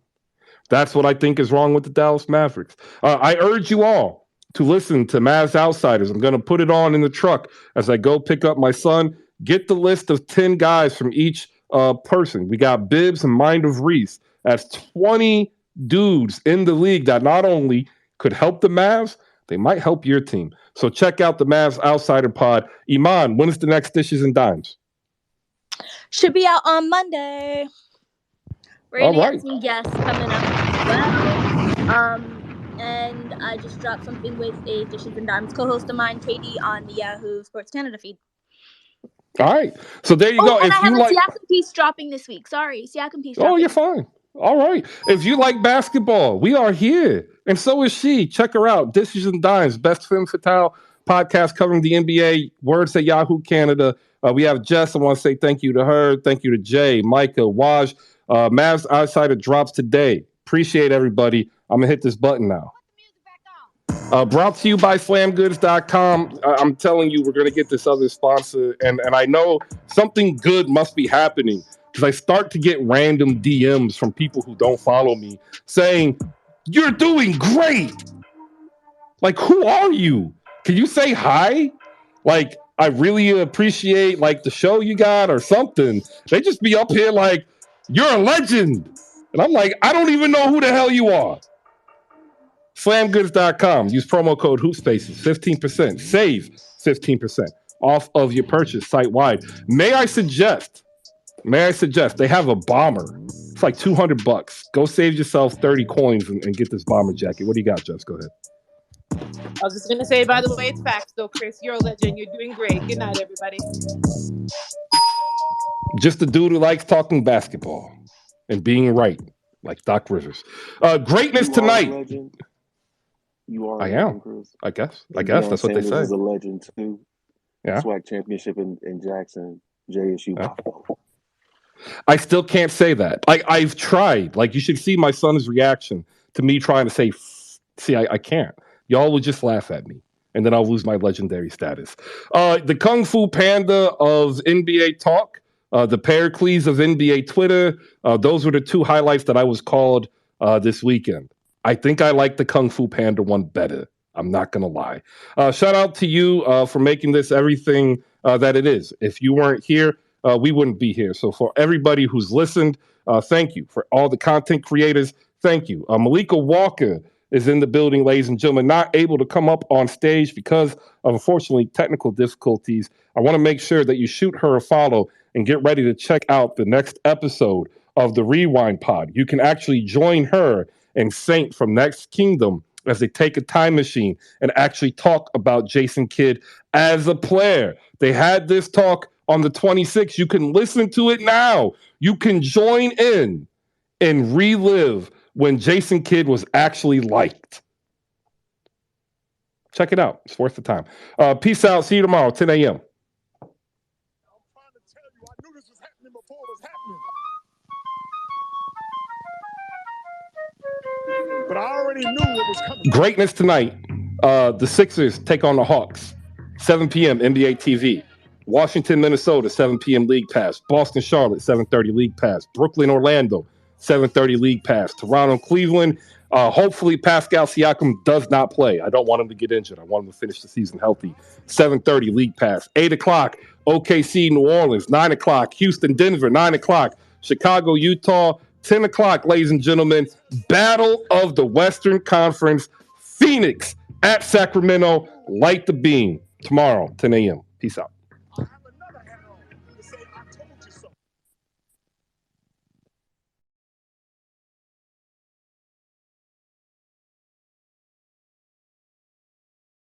That's what I think is wrong with the Dallas Mavericks. I urge you all to listen to Mavs Outsiders. I'm going to put it on in the truck as I go pick up my son. Get the list of 10 guys from each person. We got Bibbs and Mind of Reese. That's 20 dudes in the league that not only could help the Mavs, they might help your team. So check out the Mavs Outsider Pod. Iman, when is the next Dishes and Dimes? Should be out on Monday. We're All gonna right. get some guests coming up as well. And I just dropped something with a Dishes and Dimes co-host of mine, Katie, on the Yahoo Sports Canada feed. All right. So there you go. And If I have you a like, Siakam piece dropping this week. Sorry, Siakam piece oh, dropping. you're fine. All right. If you like basketball, we are here. And so is she. Check her out. Dishes and Dimes, best femme fatale podcast covering the NBA. Words at Yahoo Canada. We have Jess. I want to say thank you to her. Thank you to Jay, Micah, Waj. Mavs Outsider drops today. Appreciate everybody. I'm going to hit this button now. Brought to you by slamgoods.com. I'm telling you, we're going to get this other sponsor. And I know something good must be happening because I start to get random DMs from people who don't follow me saying, "You're doing great." Like, who are you? Can you say hi? Like, I really appreciate like the show you got or something. They just be up here like, "You're a legend." And I'm like, I don't even know who the hell you are. Slamgoods.com. Use promo code HoopSpaces. 15%. Save 15% off of your purchase site-wide. May I suggest, they have a bomber. It's like $200. Go save yourself 30 coins and get this bomber jacket. What do you got, Jess? Go ahead. I was just going to say, by the way, it's facts, though, Chris. You're a legend. You're doing great. Good night, everybody. Just a dude who likes talking basketball and being right, like Doc Rivers. Greatness You tonight. are a legend. You are a I legend, am. Chris. I guess. And That's Deion what they Sanders say. is a legend too. Yeah. SWAC championship in Jackson, JSU. Yeah. I still can't say that. I've tried. Like, you should see my son's reaction to me trying to say, see, I can't. Y'all would just laugh at me, and then I'll lose my legendary status. The Kung Fu Panda of NBA Talk, the Pericles of NBA Twitter, those were the two highlights that I was called this weekend. I think I like the Kung Fu Panda one better. I'm not going to lie. Shout out to you for making this everything that it is. If you weren't here, we wouldn't be here. So for everybody who's listened, thank you. For all the content creators, thank you. Malika Walker is in the building, ladies and gentlemen, not able to come up on stage because of, unfortunately, technical difficulties. I want to make sure that you shoot her a follow and get ready to check out the next episode of the Rewind Pod. You can actually join her and Saint from Next Kingdom as they take a time machine and actually talk about Jason Kidd as a player. They had this talk on the 26th. You can listen to it now. You can join in and relive when Jason Kidd was actually liked. Check it out. It's worth the time. Peace out. See you tomorrow, 10 a.m. But I already knew what was coming. Greatness tonight. The Sixers take on the Hawks. 7 p.m. NBA TV. Washington, Minnesota, 7 p.m. League Pass. Boston, Charlotte, 7:30 League Pass. Brooklyn, Orlando, 7:30 League Pass. Toronto, Cleveland. Hopefully Pascal Siakam does not play. I don't want him to get injured. I want him to finish the season healthy. 7:30 League Pass. 8 o'clock, OKC, New Orleans. 9 o'clock, Houston, Denver. 9 o'clock, Chicago, Utah. 10 o'clock, ladies and gentlemen, Battle of the Western Conference, Phoenix at Sacramento. Light the beam tomorrow, 10 a.m. Peace out.